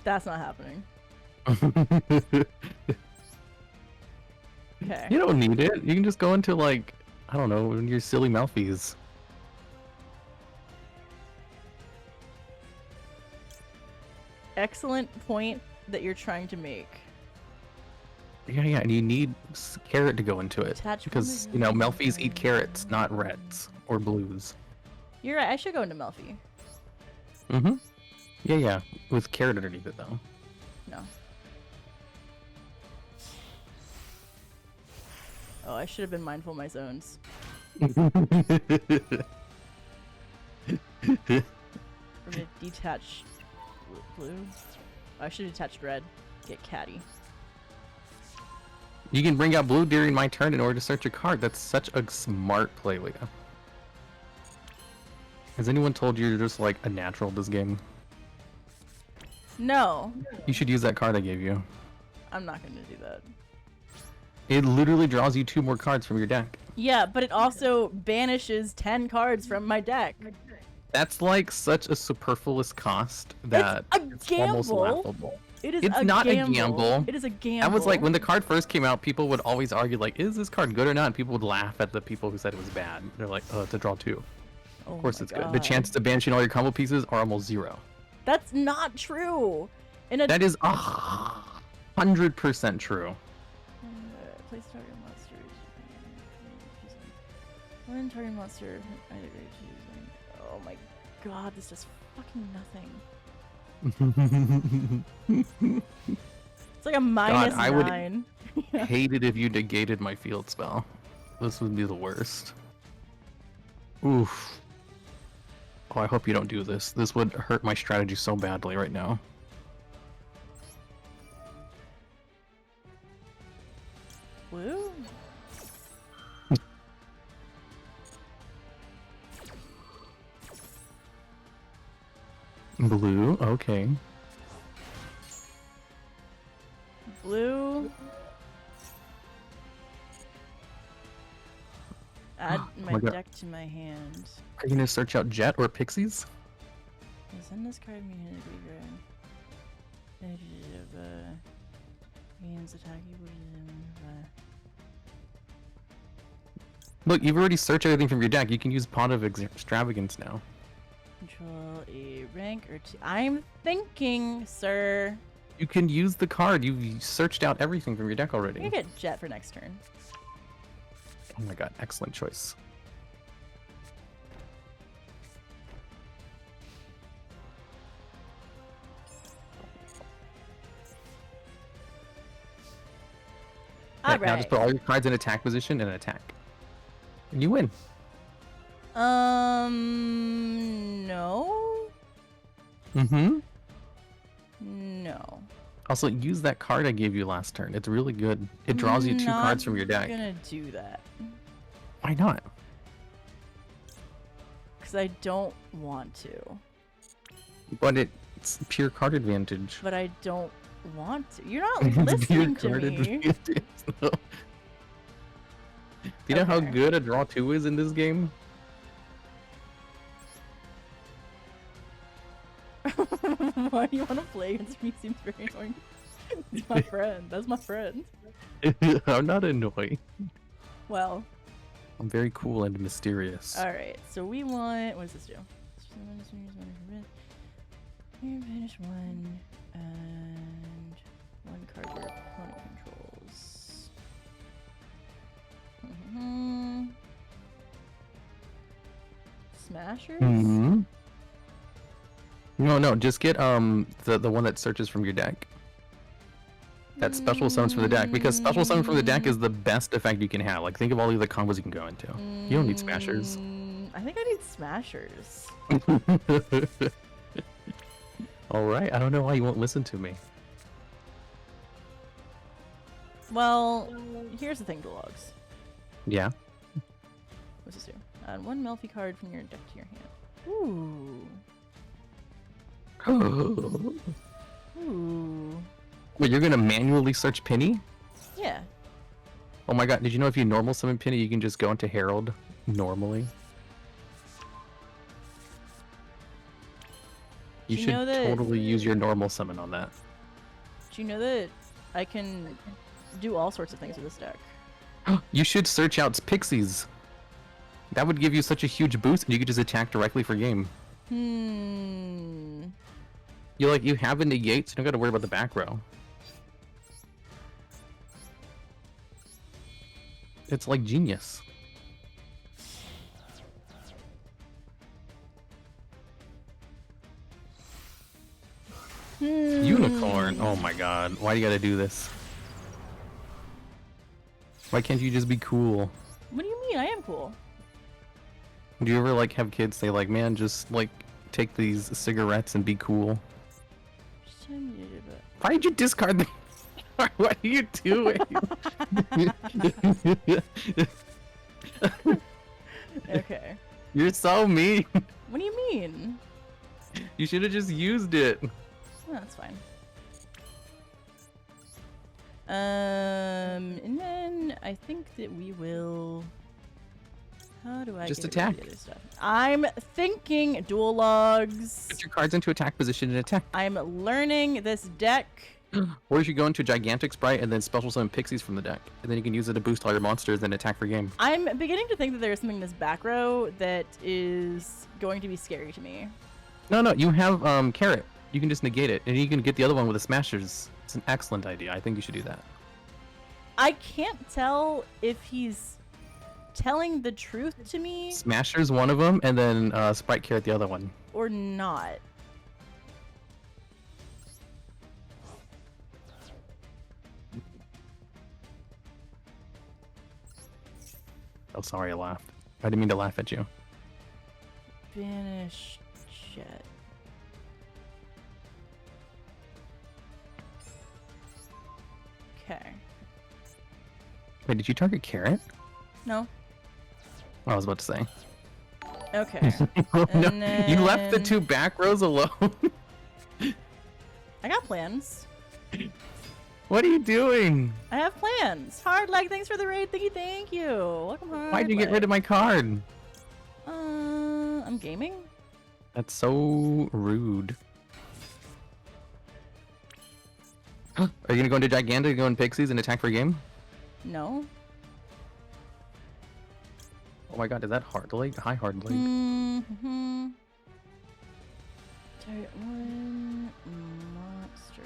That's not happening. Okay. You don't need it. You can just go into like, I don't know, your silly Malfies. Excellent point that you're trying to make. Yeah, and you need carrot to go into it Attach because one you know to Melfi's the- eat carrots, not reds or blues. You're right. I should go into Melfi. Mm-hmm. Yeah, with carrot underneath it though. No. Oh, I should have been mindful of my zones. We're gonna detach blue. I should have detached red. Get catty. You can bring out blue during my turn in order to search your card. That's such a smart play, Leah. Has anyone told you you're just like a natural at this game? No, You should use that card I gave you. I'm not gonna do that. It literally draws you 2 more cards from your deck. Yeah, but it also banishes 10 cards from my deck. That's like such a superfluous cost that It's a almost gamble. laughable. It is It's a not a gamble. gamble. It is a gamble. That was like when the card first came out, people would always argue like, is this card good or not? And people would laugh at the people who said it was bad. They're like, oh, it's a draw 2. Oh Of course my it's good. The God. chances of banishing all your combo pieces are almost 0. That's not true. In a That is 100% true. place target monsters. One target monster. Either way, choosing. Oh my God, this does fucking nothing. It's like a minus I would- 9. Hate it if you negated my field spell. This would be the worst. Oof. Oh, I hope you don't do this. This would hurt my strategy so badly right now. Blue? Blue, okay. Blue. Add my my God. deck to my hand. Are you gonna search out Jet or Pixies? Send this card me in the graveyard. Means attack you. Look, you've already searched everything from your deck. You can use Pot of Extravagance now. Control a rank or 2. I'm thinking, sir. You can use the card. You've searched out everything from your deck I'm already. gonna get Jet for next turn. Oh my god, excellent choice. Yeah, now Alright. just put all your cards in attack position and attack. And you win. No. Mm-hmm. No. Also, use that card I gave you last turn. It's really good. It draws you 2 cards from your deck. I'm gonna do that. Why not? Because I don't want to. But it's pure card advantage. But I don't want to. You're not It's pure listening to card me. advantage. No. Do you know how Okay. good a draw 2 is in this game? Why do you want to play against me? Seems very annoying. It's my friend. That's my friend. I'm not annoying. Well, I'm very cool and mysterious. alright. So we want. What does this do? Finish 1 and 1 card your opponent controls. Smashers? Hmm. No, just get the one that searches from your deck. That special summons from the deck, because special summon from the deck is the best effect you can have. Like, think of all the other combos you can go into. You don't need smashers. I think I need smashers. Alright, I don't know why you won't listen to me. Well, here's the thing, Deluxe. Yeah. What's this do? Add 1 Melfi card from your deck to your hand. Ooh. Ooh. Wait, you're gonna manually search Penny? Yeah. Oh my god, did you know if you normal summon Penny, you can just go into Herald normally? You Do you should know that- totally use your normal summon on that. Do you know that I can do all sorts of things with this deck? You should search out Pixies. That would give you such a huge boost, and you could just attack directly for game. Hmm. You have a negate, so you don't gotta worry about the back row. It's like genius. Unicorn. Oh my god. Why do you gotta do this? Why can't you just be cool? What do you mean? I am cool. Do you ever like have kids say like, man, just like take these cigarettes and be cool? Why did you discard them? What are you doing? Okay. You're so mean. What do you mean? You should have just used it. Oh, that's fine. And then I think that we will. How do I Just get rid of attack. the other stuff? I'm thinking dual logs. Put your cards into attack position and attack. I'm learning this deck. Or you should go into gigantic sprite and then special summon pixies from the deck, and then you can use it to boost all your monsters and attack for game. I'm beginning to think that there's something in this back row that is going to be scary to me. No, you have carrot. You can just negate it, and you can get the other one with the smashers. It's an excellent idea. I think you should do that. I can't tell if he's telling the truth to me Smashers one of them, and then sprite carrot the other one. or not. Oh, sorry, I laughed. I didn't mean to laugh at you. Banish jet. Okay. Wait, did you target carrot? No. I was about to say. Okay. No, And you left the then- two back rows alone. I got plans. What are you doing? I have plans. Hard leg, thanks for the raid. Thank you. Welcome hard. Why'd you get rid of my card? I'm gaming. That's so rude. Are you gonna go into gigantic, go in pixies, and attack for game? No. Oh my god, is that hard leg? High hard leg. Mm-hmm. Target one monster.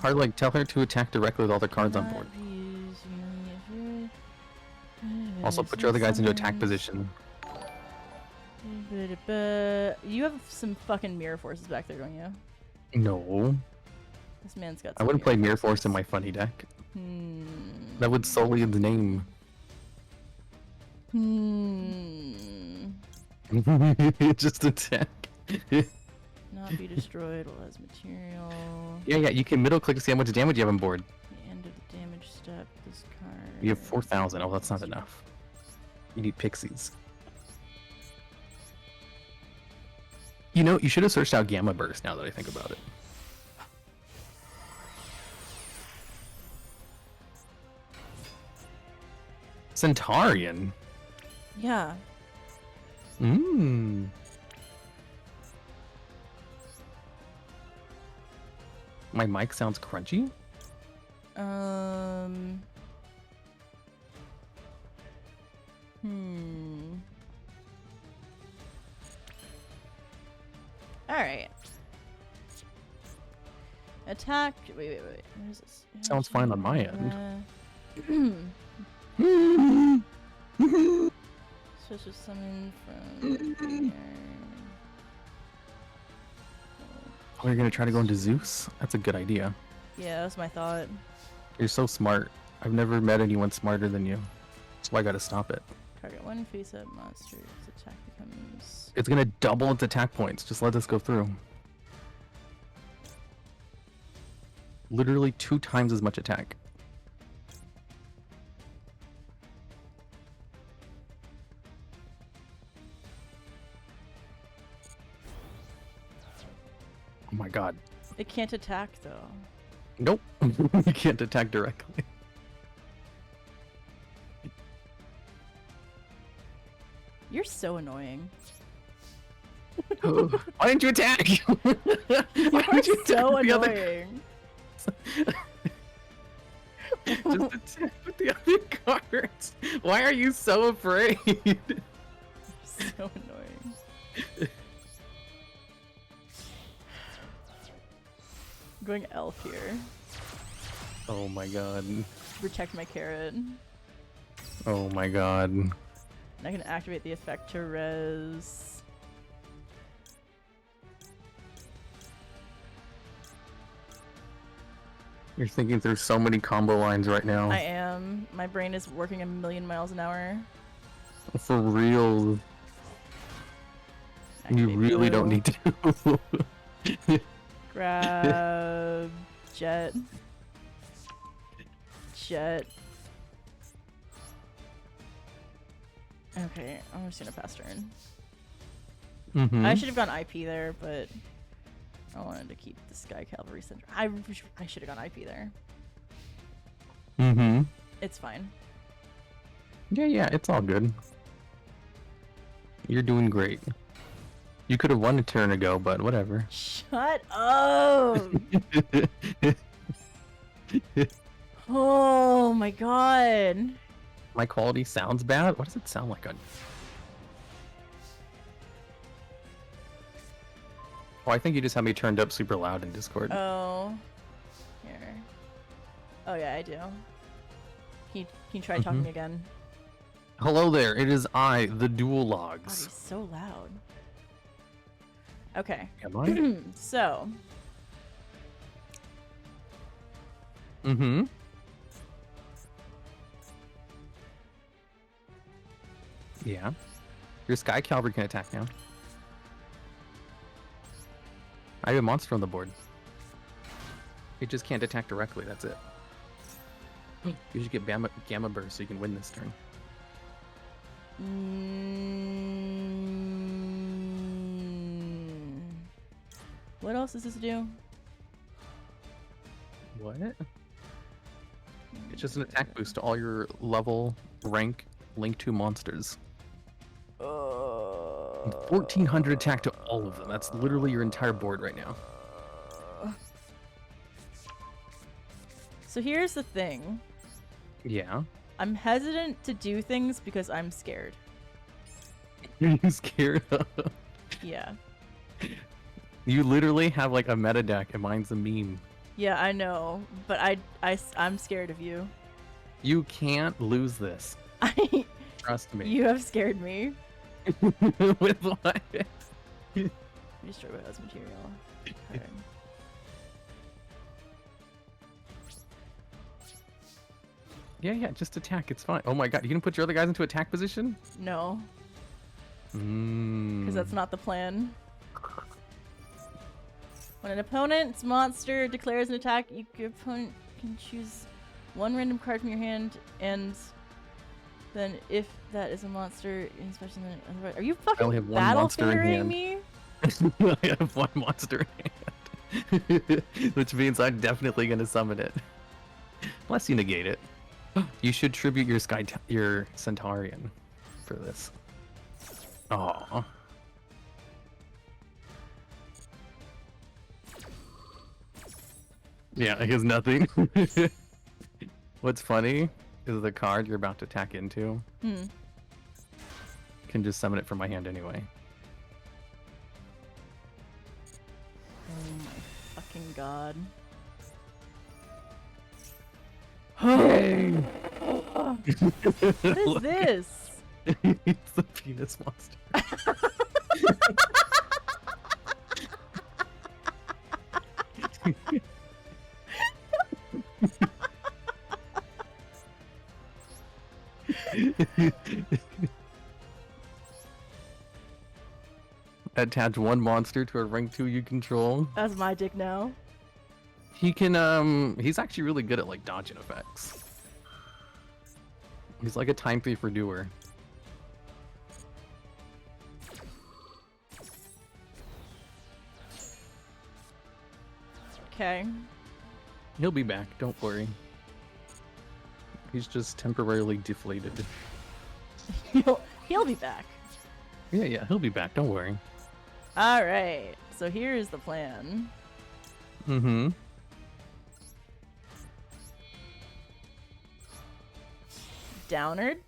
Hard leg, tell her to attack directly with all the cards on board. Also, put your other guys into attack position. You have some fucking mirror forces back there, don't you? No. This man's got. I some wouldn't play Mirror Force forces. in my funny deck. Hmm. That would sully the name. Just attack. Not be destroyed while has material. Yeah, you can middle click to see how much damage you have on board. The end of the damage step. This card. You have 4,000. Oh, that's not enough. You need pixies. You know, you should have searched out Gamma Burst now that I think about it. Centaurian? Yeah. Mmm. My mic sounds crunchy? Alright. Attack. Wait. Where is this? Sounds fine on my end. Special summon from. Oh, you're gonna try to go into Zeus? That's a good idea. Yeah, that's my thought. You're so smart. I've never met anyone smarter than you. That's why I gotta stop it. Target one face-up monster. Its attack becomes. It's gonna double its attack points. Just let this go through. Literally 2 times as much attack. Oh my god. It can't attack though. Nope. You can't attack directly. You're so annoying. Why didn't you attack? Why You're didn't you attack so with the other- annoying. Just attack with the other cards. Why are you so afraid? So annoying. going elf here. Oh my god. Protect my carrot. And Oh my god. I can activate the effect to res. You're thinking through so many combo lines right now. I am. My brain is working 1,000,000 miles an hour. For real. You Activate really don't blue. need to. Grab jet. Jet. Okay, I'm just gonna pass turn. Mm-hmm. I should have gone IP there, but I wanted to keep the Sky Cavalry Center. I should have gone IP there. Mm-hmm. It's fine. Yeah, it's all good. You're doing great. You could have won a turn ago, but whatever. Shut up! Oh my god. My quality sounds bad? What does it sound like on... Oh, I think you just had me turned up super loud in Discord. Oh. Here. Oh yeah, I do. Can you try talking again? Hello there, it is I, the Dual God, Logs. he's so loud. Okay. Am I? So, Mm-hmm. Yeah. Your Sky Cavalry can attack now. I have a monster on the board. It just can't attack directly, that's it. You should get Gamma Burst so you can win this turn. What else does this do? What? It's just an attack boost to all your level, rank, link 2 monsters. 1400 attack to all of them. That's literally your entire board right now. So here's the thing. Yeah. I'm hesitant to do things because I'm scared. Are you scared of? Yeah. You literally have like a meta deck and mine's a meme. Yeah, I know, but I'm scared of you. You can't lose this. Trust me. You have scared me. With what? Destroy warehouse material. Alright. Yeah, just attack. It's fine. Oh my god, you gonna put your other guys into attack position? No, Mmm. because that's not the plan. When an opponent's monster declares an attack, your opponent can choose one random card from your hand, and then if that is a monster, especially are you I only fucking have one battle monster in fingering hand. me? I have one monster in hand. Which means I'm definitely gonna summon it. Unless you negate it. You should tribute your Centaurian for this. Aww. Yeah, he has nothing. What's funny is the card you're about to attack into can just summon it from my hand anyway. Oh my fucking god. Yay! What is this? It's the penis monster. Attach one monster to a rank 2 you control. That's my dick now. He can, he's actually really good at, like, dodging effects. He's like a time thief for doer. Okay. He'll be back, don't worry. He's just temporarily deflated. He'll be back. Yeah, he'll be back, don't worry. Alright, so here's the plan. Mm-hmm. Downard.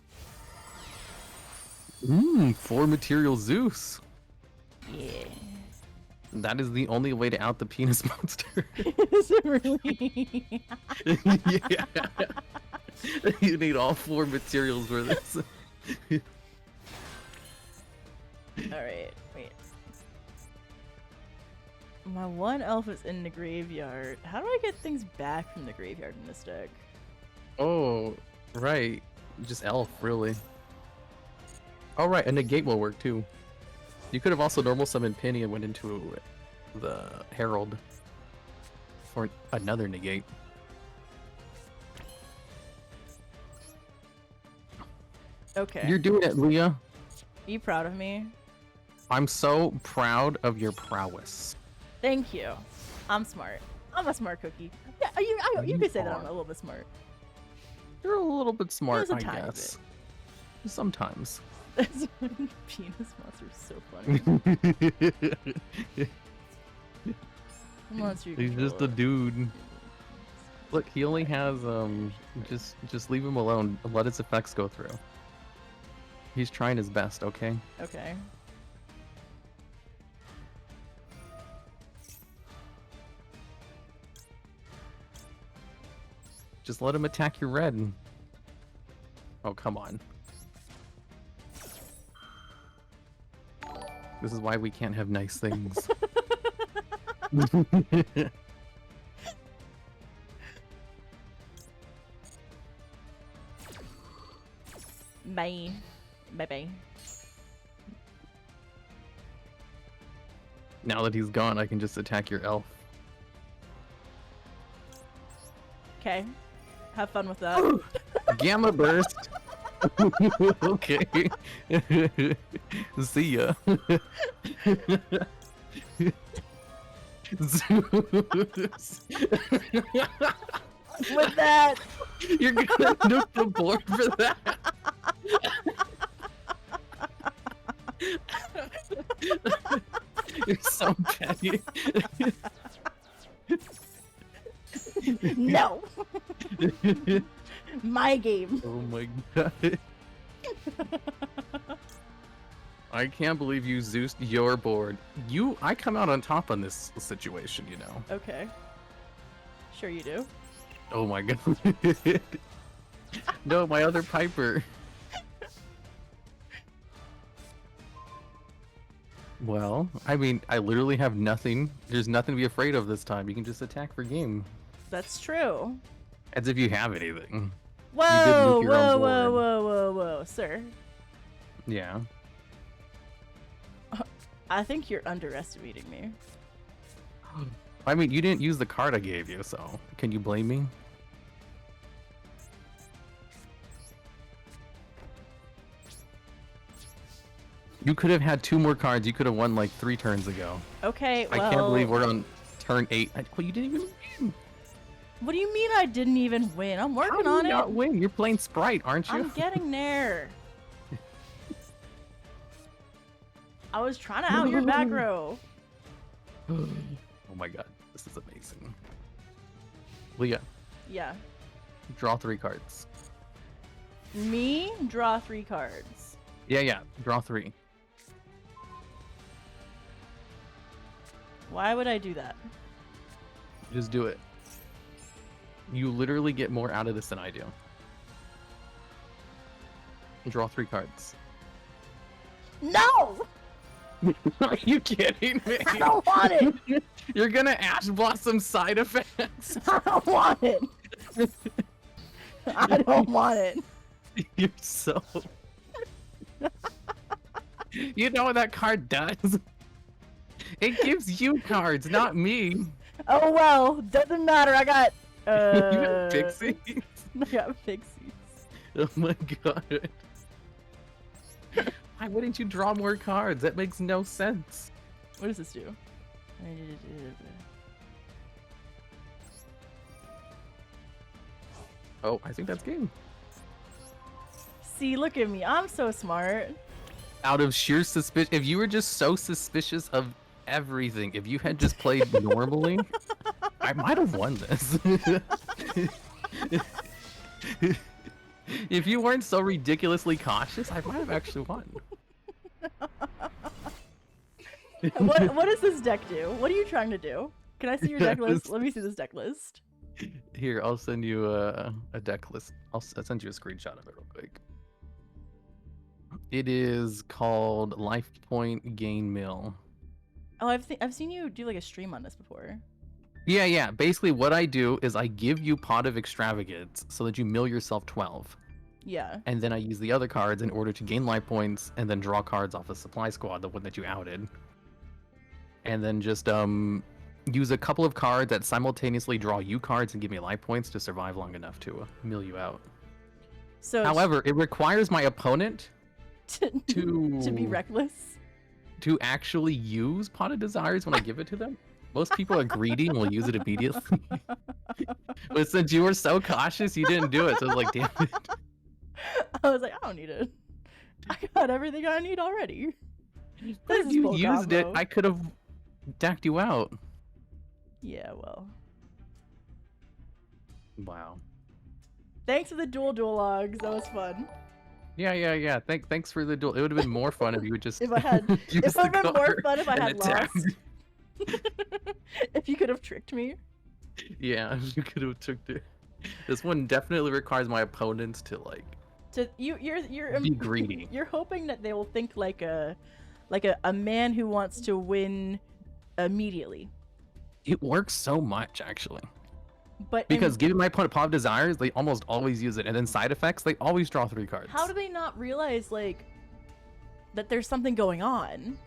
4 material Zeus. Yeah. That is the only way to out the penis monster. Is it Really? Yeah. You need all 4 materials for this. Alright, wait. My one elf is in the graveyard. How do I get things back from the graveyard in this deck? Oh, right. Just elf, really. Oh, right. A negate will work too. You could have also normal summoned Penny and went into the Herald for another negate. Okay. You're doing it, Leah. Are you proud of me? I'm so proud of your prowess. Thank you. I'm smart. I'm a smart cookie. Yeah, you could say that I'm a little bit smart. You're a little bit smart, Just a I tiny guess. Sometimes. Penis monster is so funny. Monster He's just a controller. dude. Look, he only has just leave him alone and let his effects go through. He's trying his best, okay? Okay. Just let him attack your red. Oh, come on. This is why we can't have nice things. Bye. Bye bye. Now that he's gone, I can just attack your elf. Okay. Have fun with that. Gamma burst. Okay. See ya. Zeus. With that. You're gonna nuke the board for that. You're so petty. No. My game. Oh my god. I can't believe you Zeused your board. I come out on top on this situation, you know. Okay. Sure you do. Oh my god. No, my other Piper. Well, I mean, I literally have nothing. There's nothing to be afraid of this time. You can just attack for game. That's true. As if you have anything. Whoa, nuke your whoa, own whoa, board. whoa, whoa, whoa, sir. Yeah. I think you're underestimating me. I mean, you didn't use the card I gave you, so can you blame me? You could have had 2 more cards. You could have won like 3 turns ago. Okay, well. I can't believe we're on turn 8. Well, you didn't even win. What do you mean I didn't even win? I'm working How on do you it. not win? You're playing Sprite, aren't you? I'm getting there. I was trying to out your back row. Oh my god, this is amazing. Leah, Yeah. draw 3 cards. Me, draw 3 cards. Yeah, draw 3. Why would I do that? Just do it. You literally get more out of this than I do. Draw 3 cards. No! Are you kidding me? I don't want it! You're gonna Ash Blossom side effects. I don't want it! I don't want it. You're so... You know what that card does? It gives you cards, not me. Oh well, doesn't matter. I got You got pixies? I got pixies. Oh my god. Why wouldn't you draw more cards? That makes no sense. What does this do? Oh, I think that's game. See, look at me. I'm so smart. Out of sheer suspicion, if you were just so suspicious of everything, if you had just played normally, I might have won this. If you weren't so ridiculously cautious, I might have actually won. What does this deck do? What are you trying to do? Can I see your deck list? Yes. Let me see this deck list. Here, I'll send you a deck list. I'll send you a screenshot of it real quick. It is called Life Point Gain Mill. Oh, I've seen you do like a stream on this before. Yeah. Basically, what I do is I give you Pot of Extravagance so that you mill yourself 12. Yeah. And then I use the other cards in order to gain life points and then draw cards off the supply squad, the one that you outed. And then just use a couple of cards that simultaneously draw you cards and give me life points to survive long enough to mill you out. So However, it requires my opponent to be reckless. to actually use Pot of Desires when I give it to them. Most people are greedy and will use it immediately. But since you were so cautious, you didn't do it. So I was like, damn it. I was like, I don't need it. I got everything I need already. But This if is you full used it, combo. I could have decked you out. Yeah, well. Wow. Thanks for the dual logs. That was fun. Yeah. Thanks for the duel. It would have been more fun if you would just If I had, use it would have the been more card fun if I and had attack. lost. If you could have tricked me. Yeah, you could have took it. This one definitely requires my opponents to like You're be greedy. You're hoping that they will think like a man who wants to win immediately. It works so much actually. But Because giving my opponent Pot of Desires, they almost always use it, and then side effects, they always draw 3 cards. how do they not realize like that there's something going on?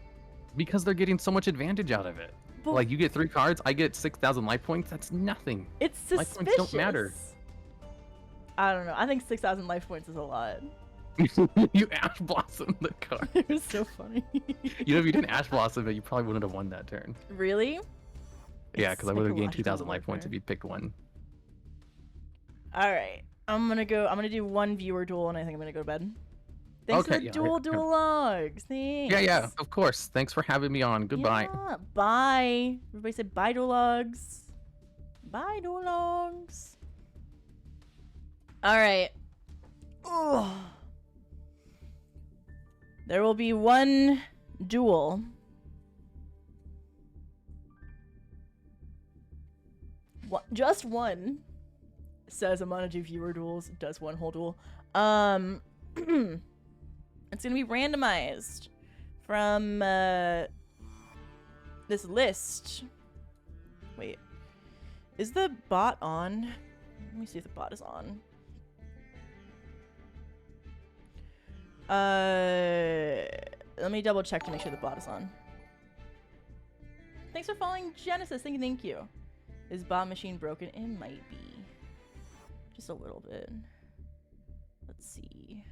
Because they're getting so much advantage out of it. But Like you get 3 cards, I get 6,000 life points. That's nothing. it's life suspicious. points don't matter. I don't know. I think 6,000 life points is a lot. You Ash Blossom the card. It was so funny. You know, if you didn't Ash Blossom it, you probably wouldn't have won that turn. Really? Yeah, It's because I would have gained psychological 2,000 life points warfare. if you picked one. All right. I'm gonna do one viewer duel, and I think I'm gonna go to bed. Thanks for Okay, the yeah, dual yeah. logs. Thanks. Yeah, of course. Thanks for having me on. Goodbye. Yeah, bye. Everybody said bye, dual logs. Bye, dual logs. All right. Ugh. There will be one duel. Just one. Says I'm gonna do viewer duels. Does one whole duel. It's gonna be randomized from this list. Wait, is the bot on? Let me see if the bot is on. Let me double check to make sure the bot is on. Thanks for following Genesis. Thank you. Is bot machine broken? It might be. Just a little bit. Let's see.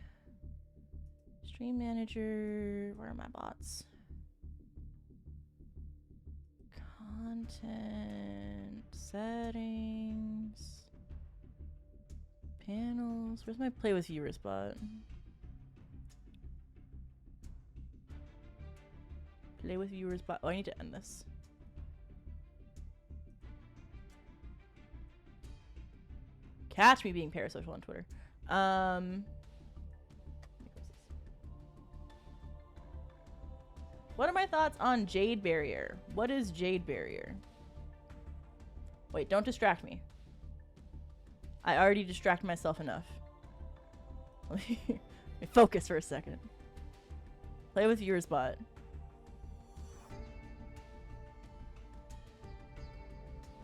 Stream manager. Where are my bots? Content settings. Panels. Where's my play with viewers bot? Play with viewers bot. Oh, I need to end this. Catch me being parasocial on Twitter. What are my thoughts on Jade Barrier? What is Jade Barrier? Wait, don't distract me. I already distract myself enough. Let me focus for a second. Play with viewers bot.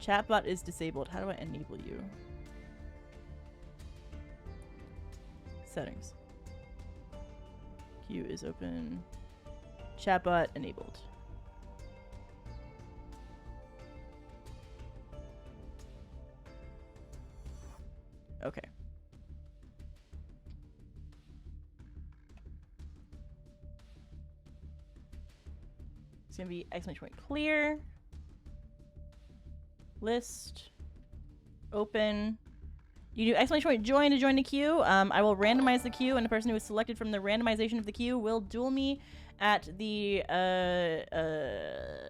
Chatbot is disabled. How do I enable you? Settings. Queue is open. Chatbot enabled. Okay. It's gonna be exclamation point clear. List. Open. You do exclamation point join to join the queue. I will randomize the queue, and the person who is selected from the randomization of the queue will duel me at the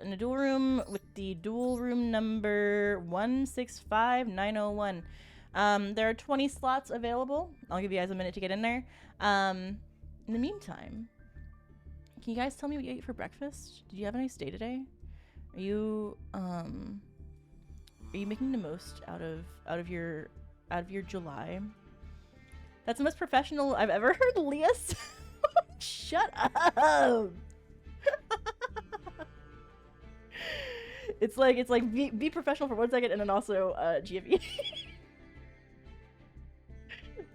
in the duel room with the duel room number 165901. There are 20 slots available. I'll give you guys a minute to get in there. In the meantime, can you guys tell me what you ate for breakfast? Did you have a nice day today? Are you Are you making the most out of your July? That's the most professional I've ever heard, Leah. Shut up. It's like be professional for 1 second and then also GFE.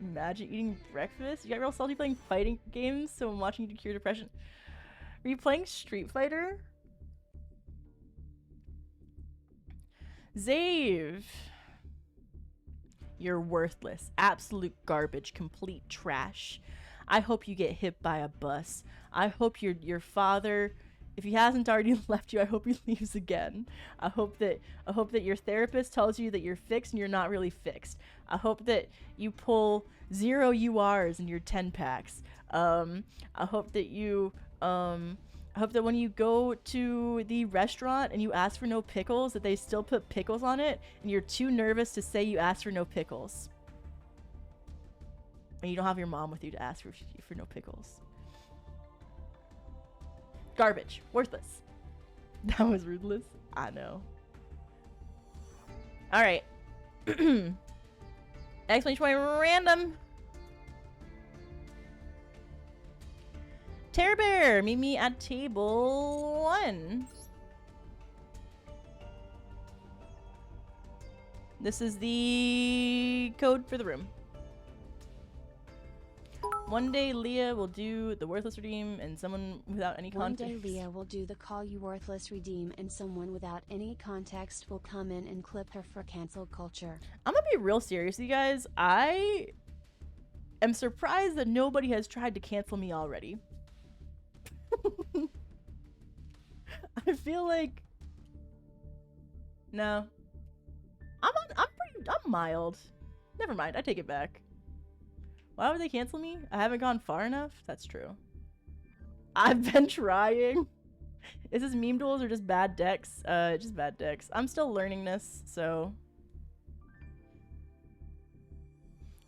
Imagine eating breakfast. You got real salty playing fighting games, so I'm watching you to cure depression. Are you playing Street Fighter? Zave. You're worthless. Absolute garbage. Complete trash. I hope you get hit by a bus. I hope your father, if he hasn't already left you, I hope he leaves again. I hope that your therapist tells you that you're fixed and you're not really fixed. I hope that you pull 0 URs in your 10 packs. I hope that you I hope that when you go to the restaurant and you ask for no pickles, that they still put pickles on it, and you're too nervous to say you asked for no pickles. And you don't have your mom with you to ask for no pickles. Garbage. Worthless. That was ruthless. I know. Alright. Exclamation point random. Terror Bear, meet me at table 1. This is the code for the room. One day Leah will do the worthless redeem and someone without any One context. day Leah will do the call you worthless redeem and someone without any context will come in and clip her for cancel culture. I'm gonna be real serious with you guys. I am surprised that nobody has tried to cancel me already. I feel like no. I'm mild. Never mind, I take it back. Why would they cancel me? I haven't gone far enough? That's true. I've been trying. Is this meme duels or just bad decks? Just bad decks. I'm still learning this, so.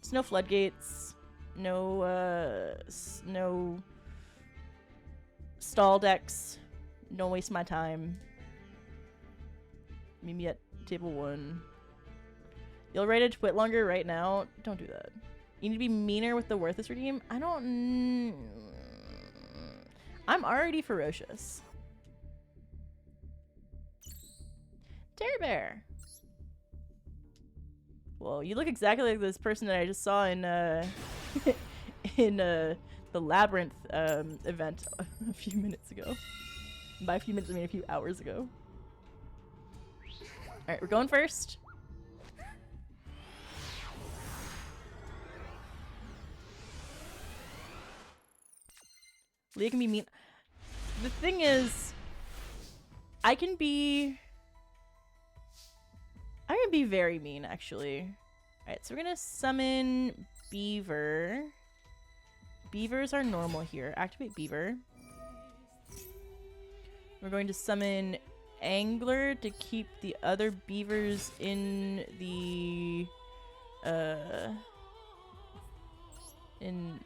There's no floodgates. No, no stall decks. Don't waste my time. Meet me at table 1. You'll ready to quit longer right now? Don't do that. You need to be meaner with the worthless redeem? I don't... I'm already ferocious. Terror Bear. Well, you look exactly like this person that I just saw in in the Labyrinth event a few minutes ago. By a few minutes, I mean a few hours ago. Alright, we're going first. Leah can be mean. The thing is, I can be very mean, actually. Alright, so we're gonna summon Beaver. Beavers are normal here. Activate Beaver. We're going to summon Angler to keep the other beavers in the in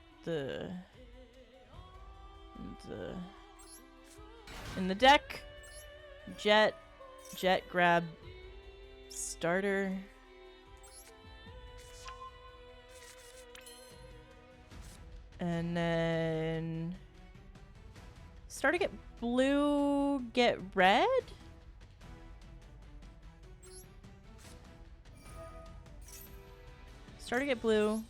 the deck. Jet grab starter. And then starter get blue, get red? Starter get blue.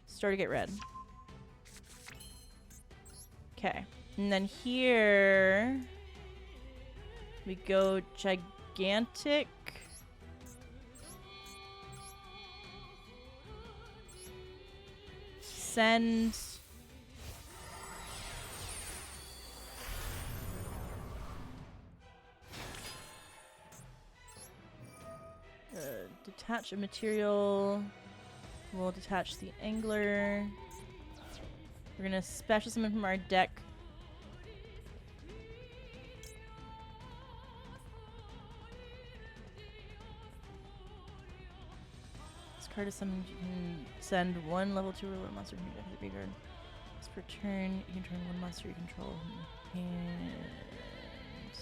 Starter get red. Okay. And then here we go gigantic. Send detach a material. We'll detach the angler. We're gonna special summon from our deck. This card is summoned. You can send 1 level 2 or lower monster from your deck to the graveyard. For turn, you can turn one monster you control in hands.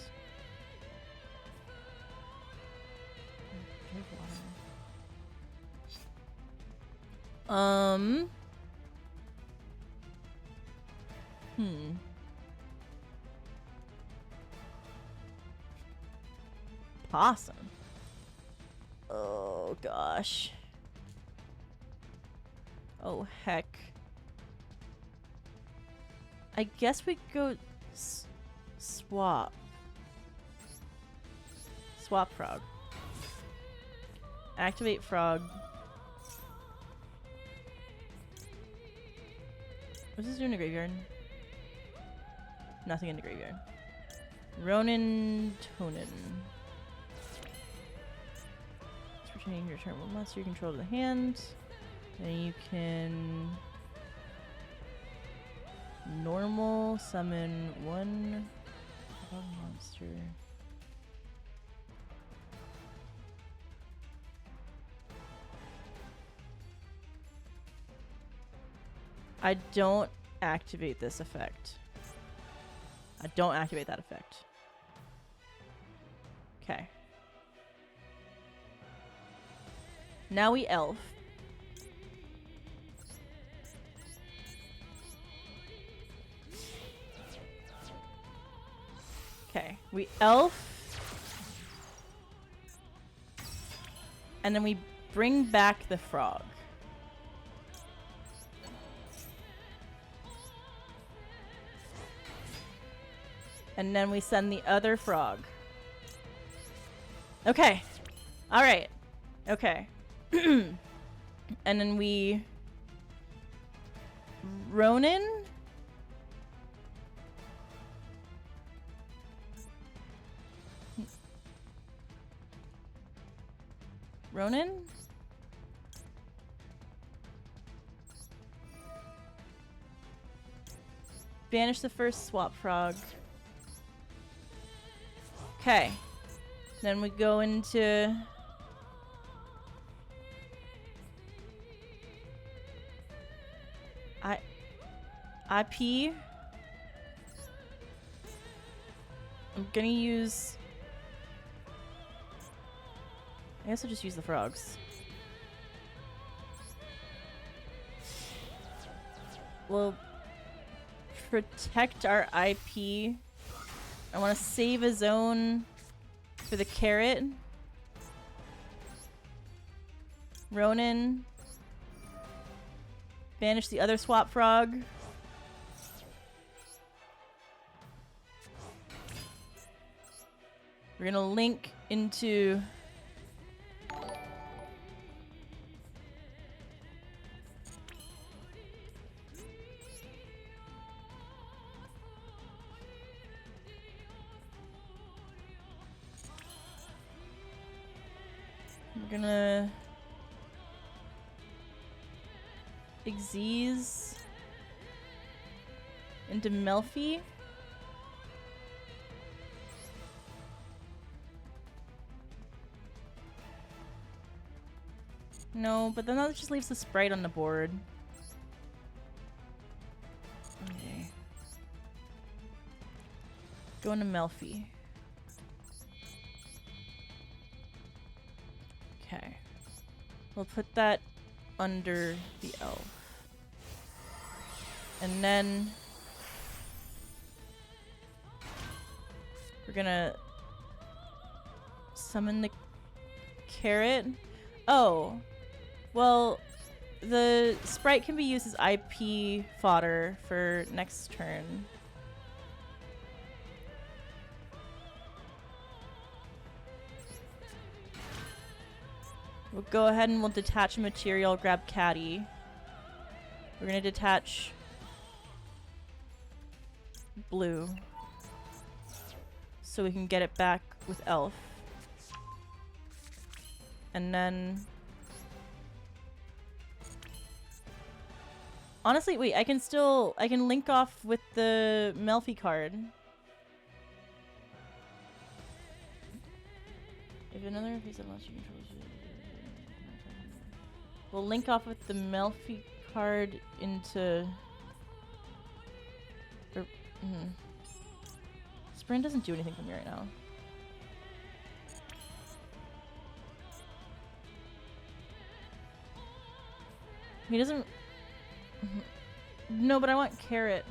Drink water. Possum. Oh gosh. Oh heck. I guess we go swap. Swap frog. Activate frog. What's this doing in the graveyard? Nothing in the graveyard. Ronin Tonin. It's returning your turn. One monster you control to the hand. Then you can normal summon one monster. I don't activate this effect. I don't activate that effect. Okay. Now we elf. Okay, we elf. And then we bring back the frog. And then we send the other frog. Okay. Alright. Okay. And then we... Ronin? Ronin? Banish the first swap frog. Okay. Then we go into... IP. I'm gonna use... I guess I'll just use the frogs. We'll protect our IP. I want to save a zone for the carrot. Ronin. Banish the other swap frog. We're gonna link into... We're gonna... Xyz into Melfi. No, but then that just leaves the sprite on the board. Okay. Go into Melfi. Okay. We'll put that under the elf. And then we're gonna summon the carrot. Oh, well, the sprite can be used as IP fodder for next turn. We'll go ahead and we'll detach a material, grab Caddy. We're gonna detach blue so we can get it back with elf. And then honestly, wait, I can link off with the Melfi card. If another piece of monster controls, we'll link off with the Melfi card into Sprint doesn't do anything for me right now. He doesn't... No, but I want carrot.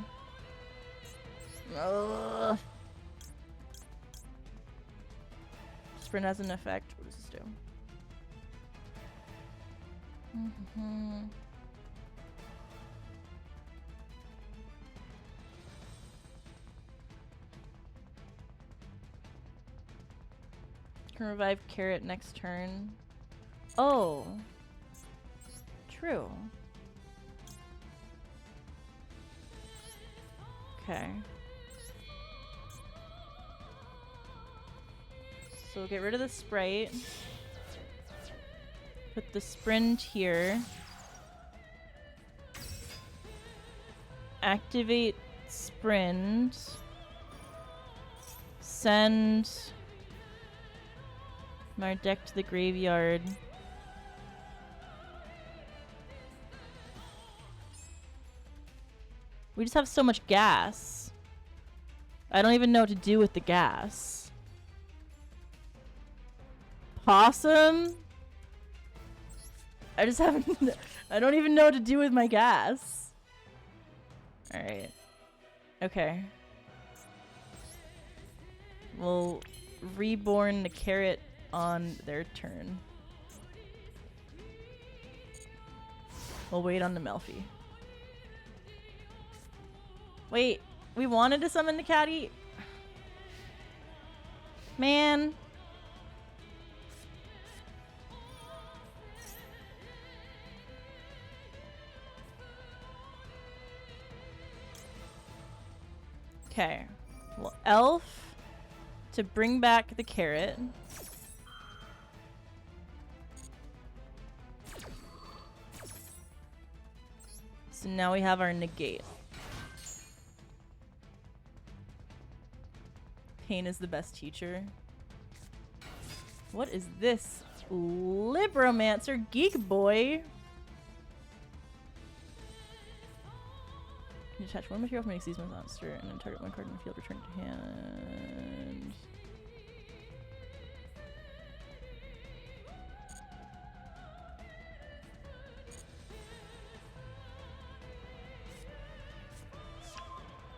Ugh. Sprint has an effect. What does this do? Can revive carrot next turn. Oh. True. Okay. So we'll get rid of the Sprite. Put the Sprint here. Activate Sprint. Send my deck to the graveyard. We just have so much gas. I don't even know what to do with the gas. Possum? I just haven't... I don't even know what to do with my gas. Alright. Okay. We'll reborn the carrot on their turn. We'll wait on the Melfi. Wait, we wanted to summon the caddy? Man. Okay. Well, Elf to bring back the carrot. So now we have our negate. Pain is the best teacher. What is this? Libromancer Geek Boy. You attach one material from an Xyz monster and then target one card in the field, return it to hand.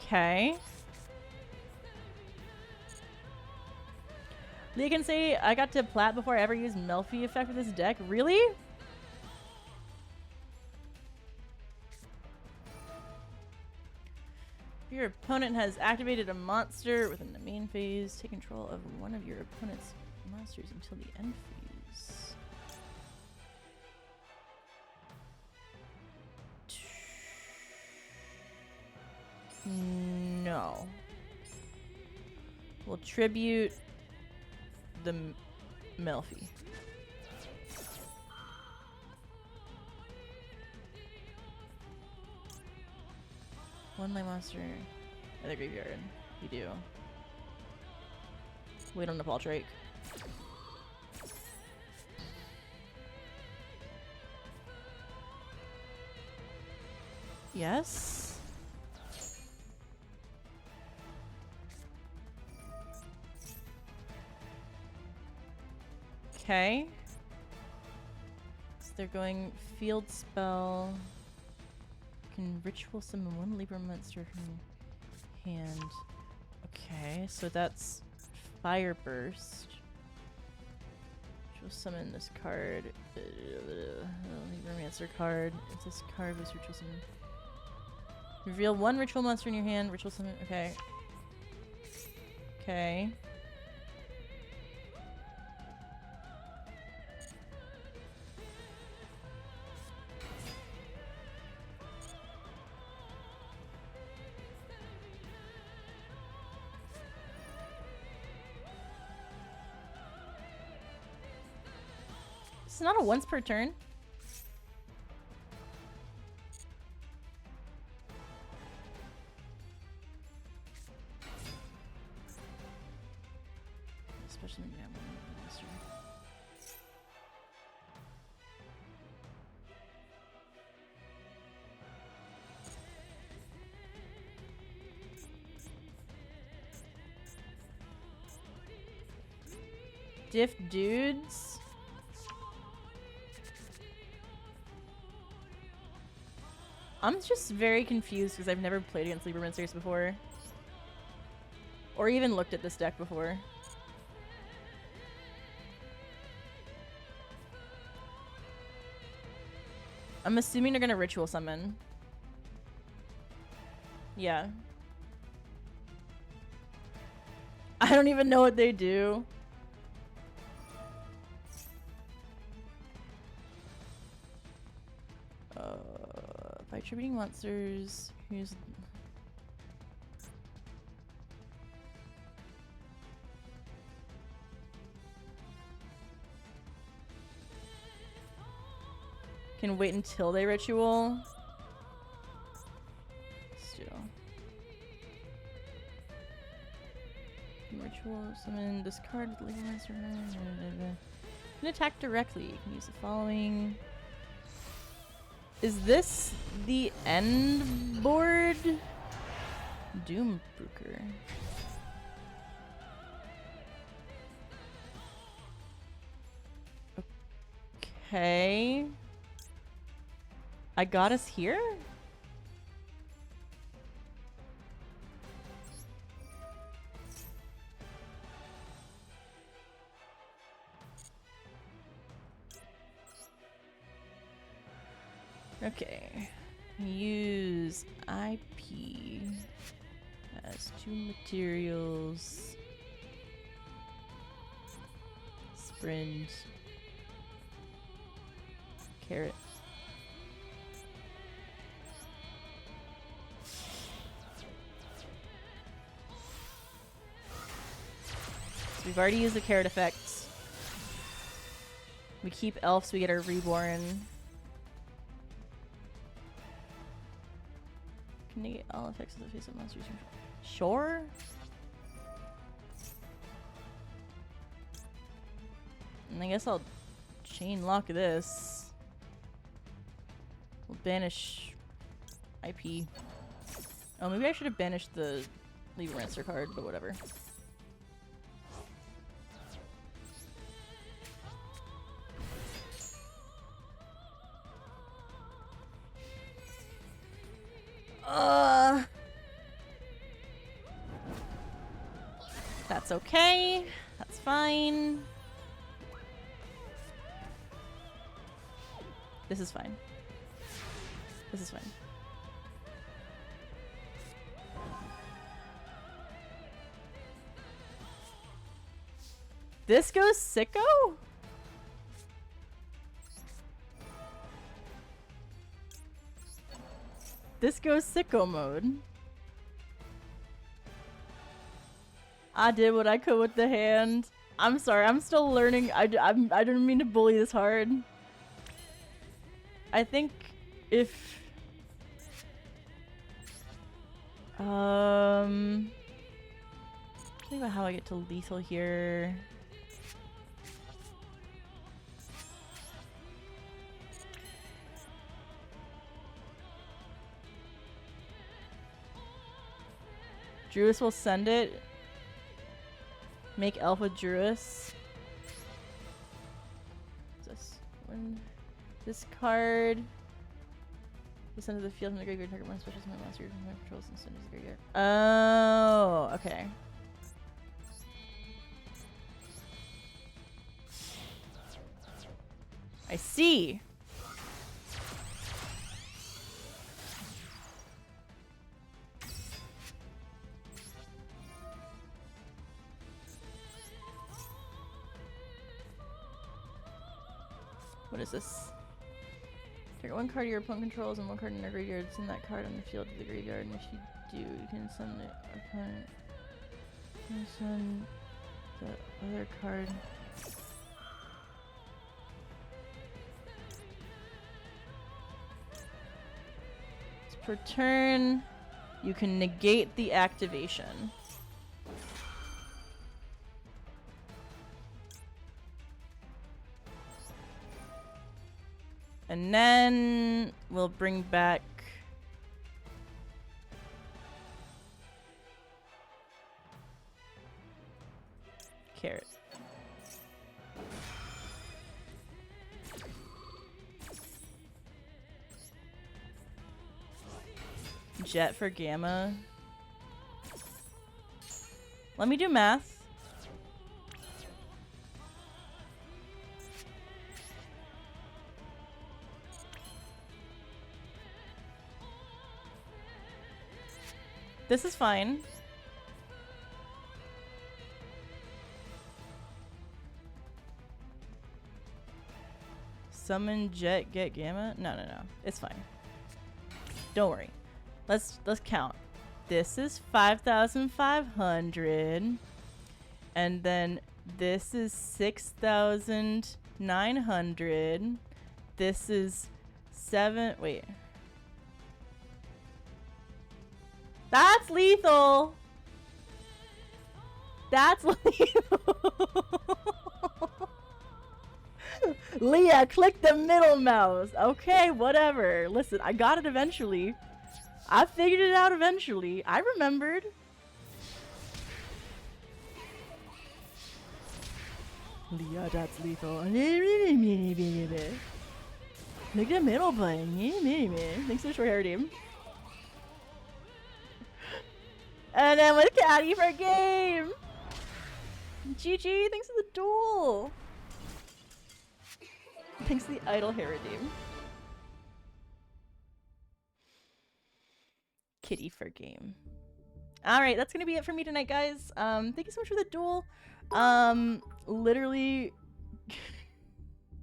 Okay. They can say I got to plat before I ever used Melfi effect with this deck. Really? If your opponent has activated a monster within the main phase, take control of one of your opponent's monsters until the end phase. No. We'll tribute the Melfi. One light monster at the graveyard. You do. Wait on the Paul Drake. Yes. Okay. So they're going field spell. Can ritual summon one Libra monster from hand. Okay, so that's Fire Burst. Ritual summon this card. Libromancer card. If this card was ritual summon. Reveal one ritual monster in your hand. Ritual summon. Okay. Okay. It's not a once per turn. Especially when you have one monster. Stiff dudes. I'm just very confused because I've never played against Libromancers before. Or even looked at this deck before. I'm assuming they're gonna ritual summon. Yeah. I don't even know what they do. By attributing monsters, who's can wait until they ritual. Still. Ritual summon this card with legal monster. Can attack directly. You can use the following. Is this the end board? Doombreaker. Okay. I got us here? Okay. Use IP as 2 materials. Sprint. Carrot. So we've already used the carrot effect. We keep elf so we get our reborn. Can negate all effects of the face of monsters. Sure. And I guess I'll chain lock this. We'll banish IP. Oh, maybe I should have banished the Libromancer card, but whatever. That's okay. That's fine. This is fine. This is fine. This goes sicko? This goes sicko mode. I did what I could with the hand. I'm sorry, I'm still learning. I didn't mean to bully this hard. I think if... think about how I get to lethal here. Druis will send it. Make elf with Druis. This one. This card. You send to the field from the graveyard. Target one special summon monster from my controls and send to the graveyard. Oh, okay. I see. What is this? Target one card your opponent controls and one card in their graveyard. Send that card on the field to the graveyard, and if you do, you can send the opponent. You can send the other card. Per turn, you can negate the activation. And then we'll bring back carrot. jet for gamma. Let me do math. This is fine. Summon jet, get gamma? No, no, no. It's fine. Don't worry. Let's count. This is 5,500. And then this is 6,900. This is 7. Wait. That's lethal. That's lethal. Leah, click the middle mouse. Okay, whatever. Listen, I got it eventually. I figured it out eventually. I remembered. Leah, that's lethal. Click the middle button. Thanks for the short hair, team. And then with Caddy for game. GG, thanks for the duel. Thanks to the idle hair redeem. Kitty for game. Alright, that's gonna be it for me tonight, guys. Thank you so much for the duel. Literally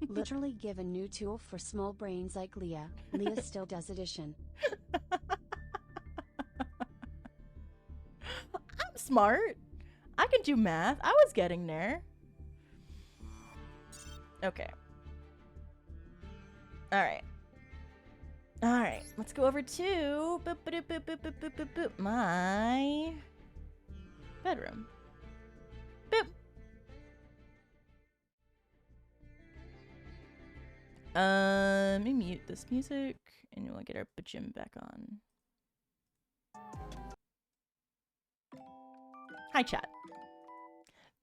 Literally give a new tool for small brains like Leah. Leah still does addition. I'm smart. I can do math. I was getting there. Okay. Alright. Alright. Let's go over to my bedroom. Boop. Let me mute this music and we'll get our gym back on. Hi, chat.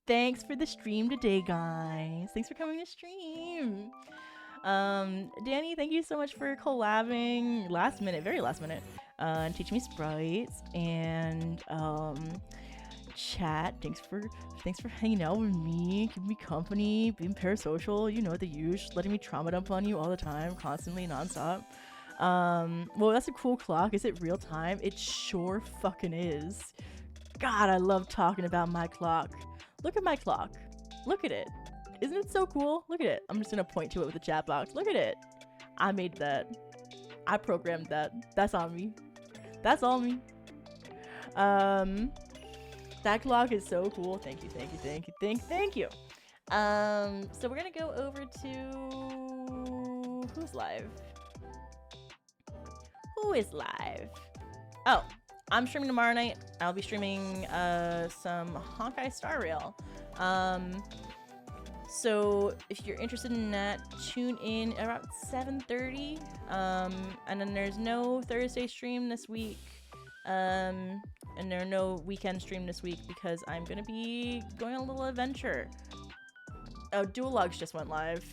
Thanks for the stream today, guys. Thanks for coming to stream. Danny, thank you so much for collabing last minute, very last minute, and teaching me sprites. And chat, thanks for hanging out with me, keeping me company, being parasocial. You know the usual, letting me trauma dump on you all the time, constantly, nonstop. Well, that's a cool clock. Is it real time? It sure fucking is. God, I love talking about my clock. Look at my clock. Look at it. Isn't it so cool? Look at it. I'm just gonna point to it with the chat box. Look at it. I made that. I programmed that. That's on me. That's all me. That clock is so cool. Thank you, thank you, thank you, thank you. So we're gonna go over to who's live? Who is live? Oh, I'm streaming tomorrow night. I'll be streaming some Honkai Star Rail. So if you're interested in that, tune in around 7:30. And then there's no Thursday stream this week. And there are no weekend stream this week because I'm gonna be going on a little adventure. Oh, Dual Logs just went live.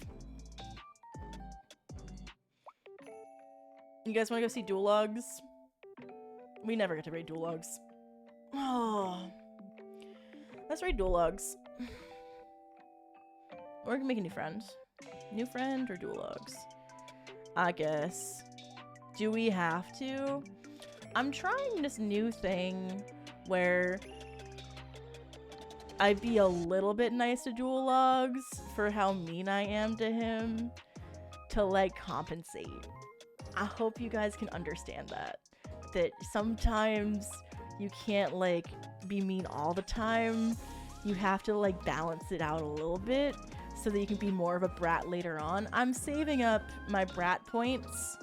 You guys wanna go see Dual Logs? We never get to raid Dual Logs. Oh, let's raid Dual Logs. Or we can make a new friend. New friend or Dual Logs? I guess. Do we have to? I'm trying this new thing where I'd be a little bit nice to Dual Logs for how mean I am to him to like compensate. I hope you guys can understand that. That sometimes you can't like be mean all the time. You have to like balance it out a little bit so that you can be more of a brat later on. I'm saving up my brat points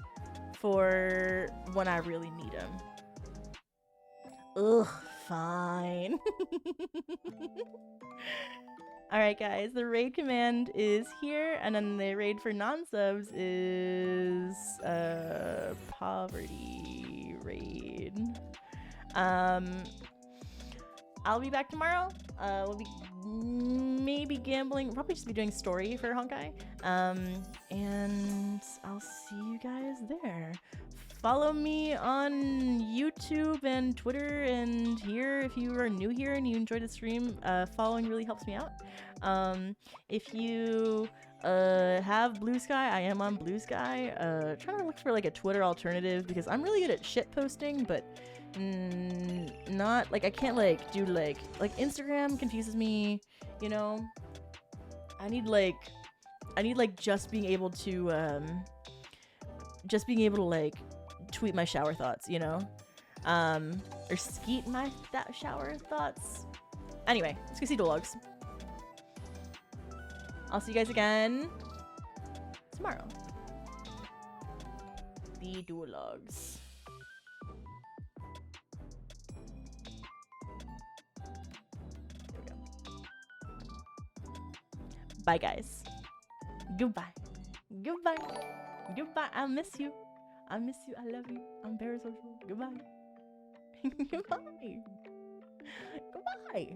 for when I really need them. Ugh, fine. Alright guys, the raid command is here, and then the raid for non-subs is poverty raid. I'll be back tomorrow. We'll be maybe gambling, probably just be doing story for Honkai. And I'll see you guys there. follow me on YouTube and Twitter and here if you are new here and you enjoy the stream. Following really helps me out. If you have Blue Sky, I am on Blue Sky. Trying to look for like a Twitter alternative because I'm really good at shit posting, but not like I can't like do like Instagram confuses me, you know. I need like just being able to like tweet my shower thoughts, you know, or skeet my shower thoughts. Anyway, let's go see Duologs. I'll see you guys again tomorrow. The Duologs. There we go. Bye, guys. Goodbye. Goodbye. Goodbye. I miss you. I miss you. I love you. I'm very social. Goodbye. Goodbye. Goodbye.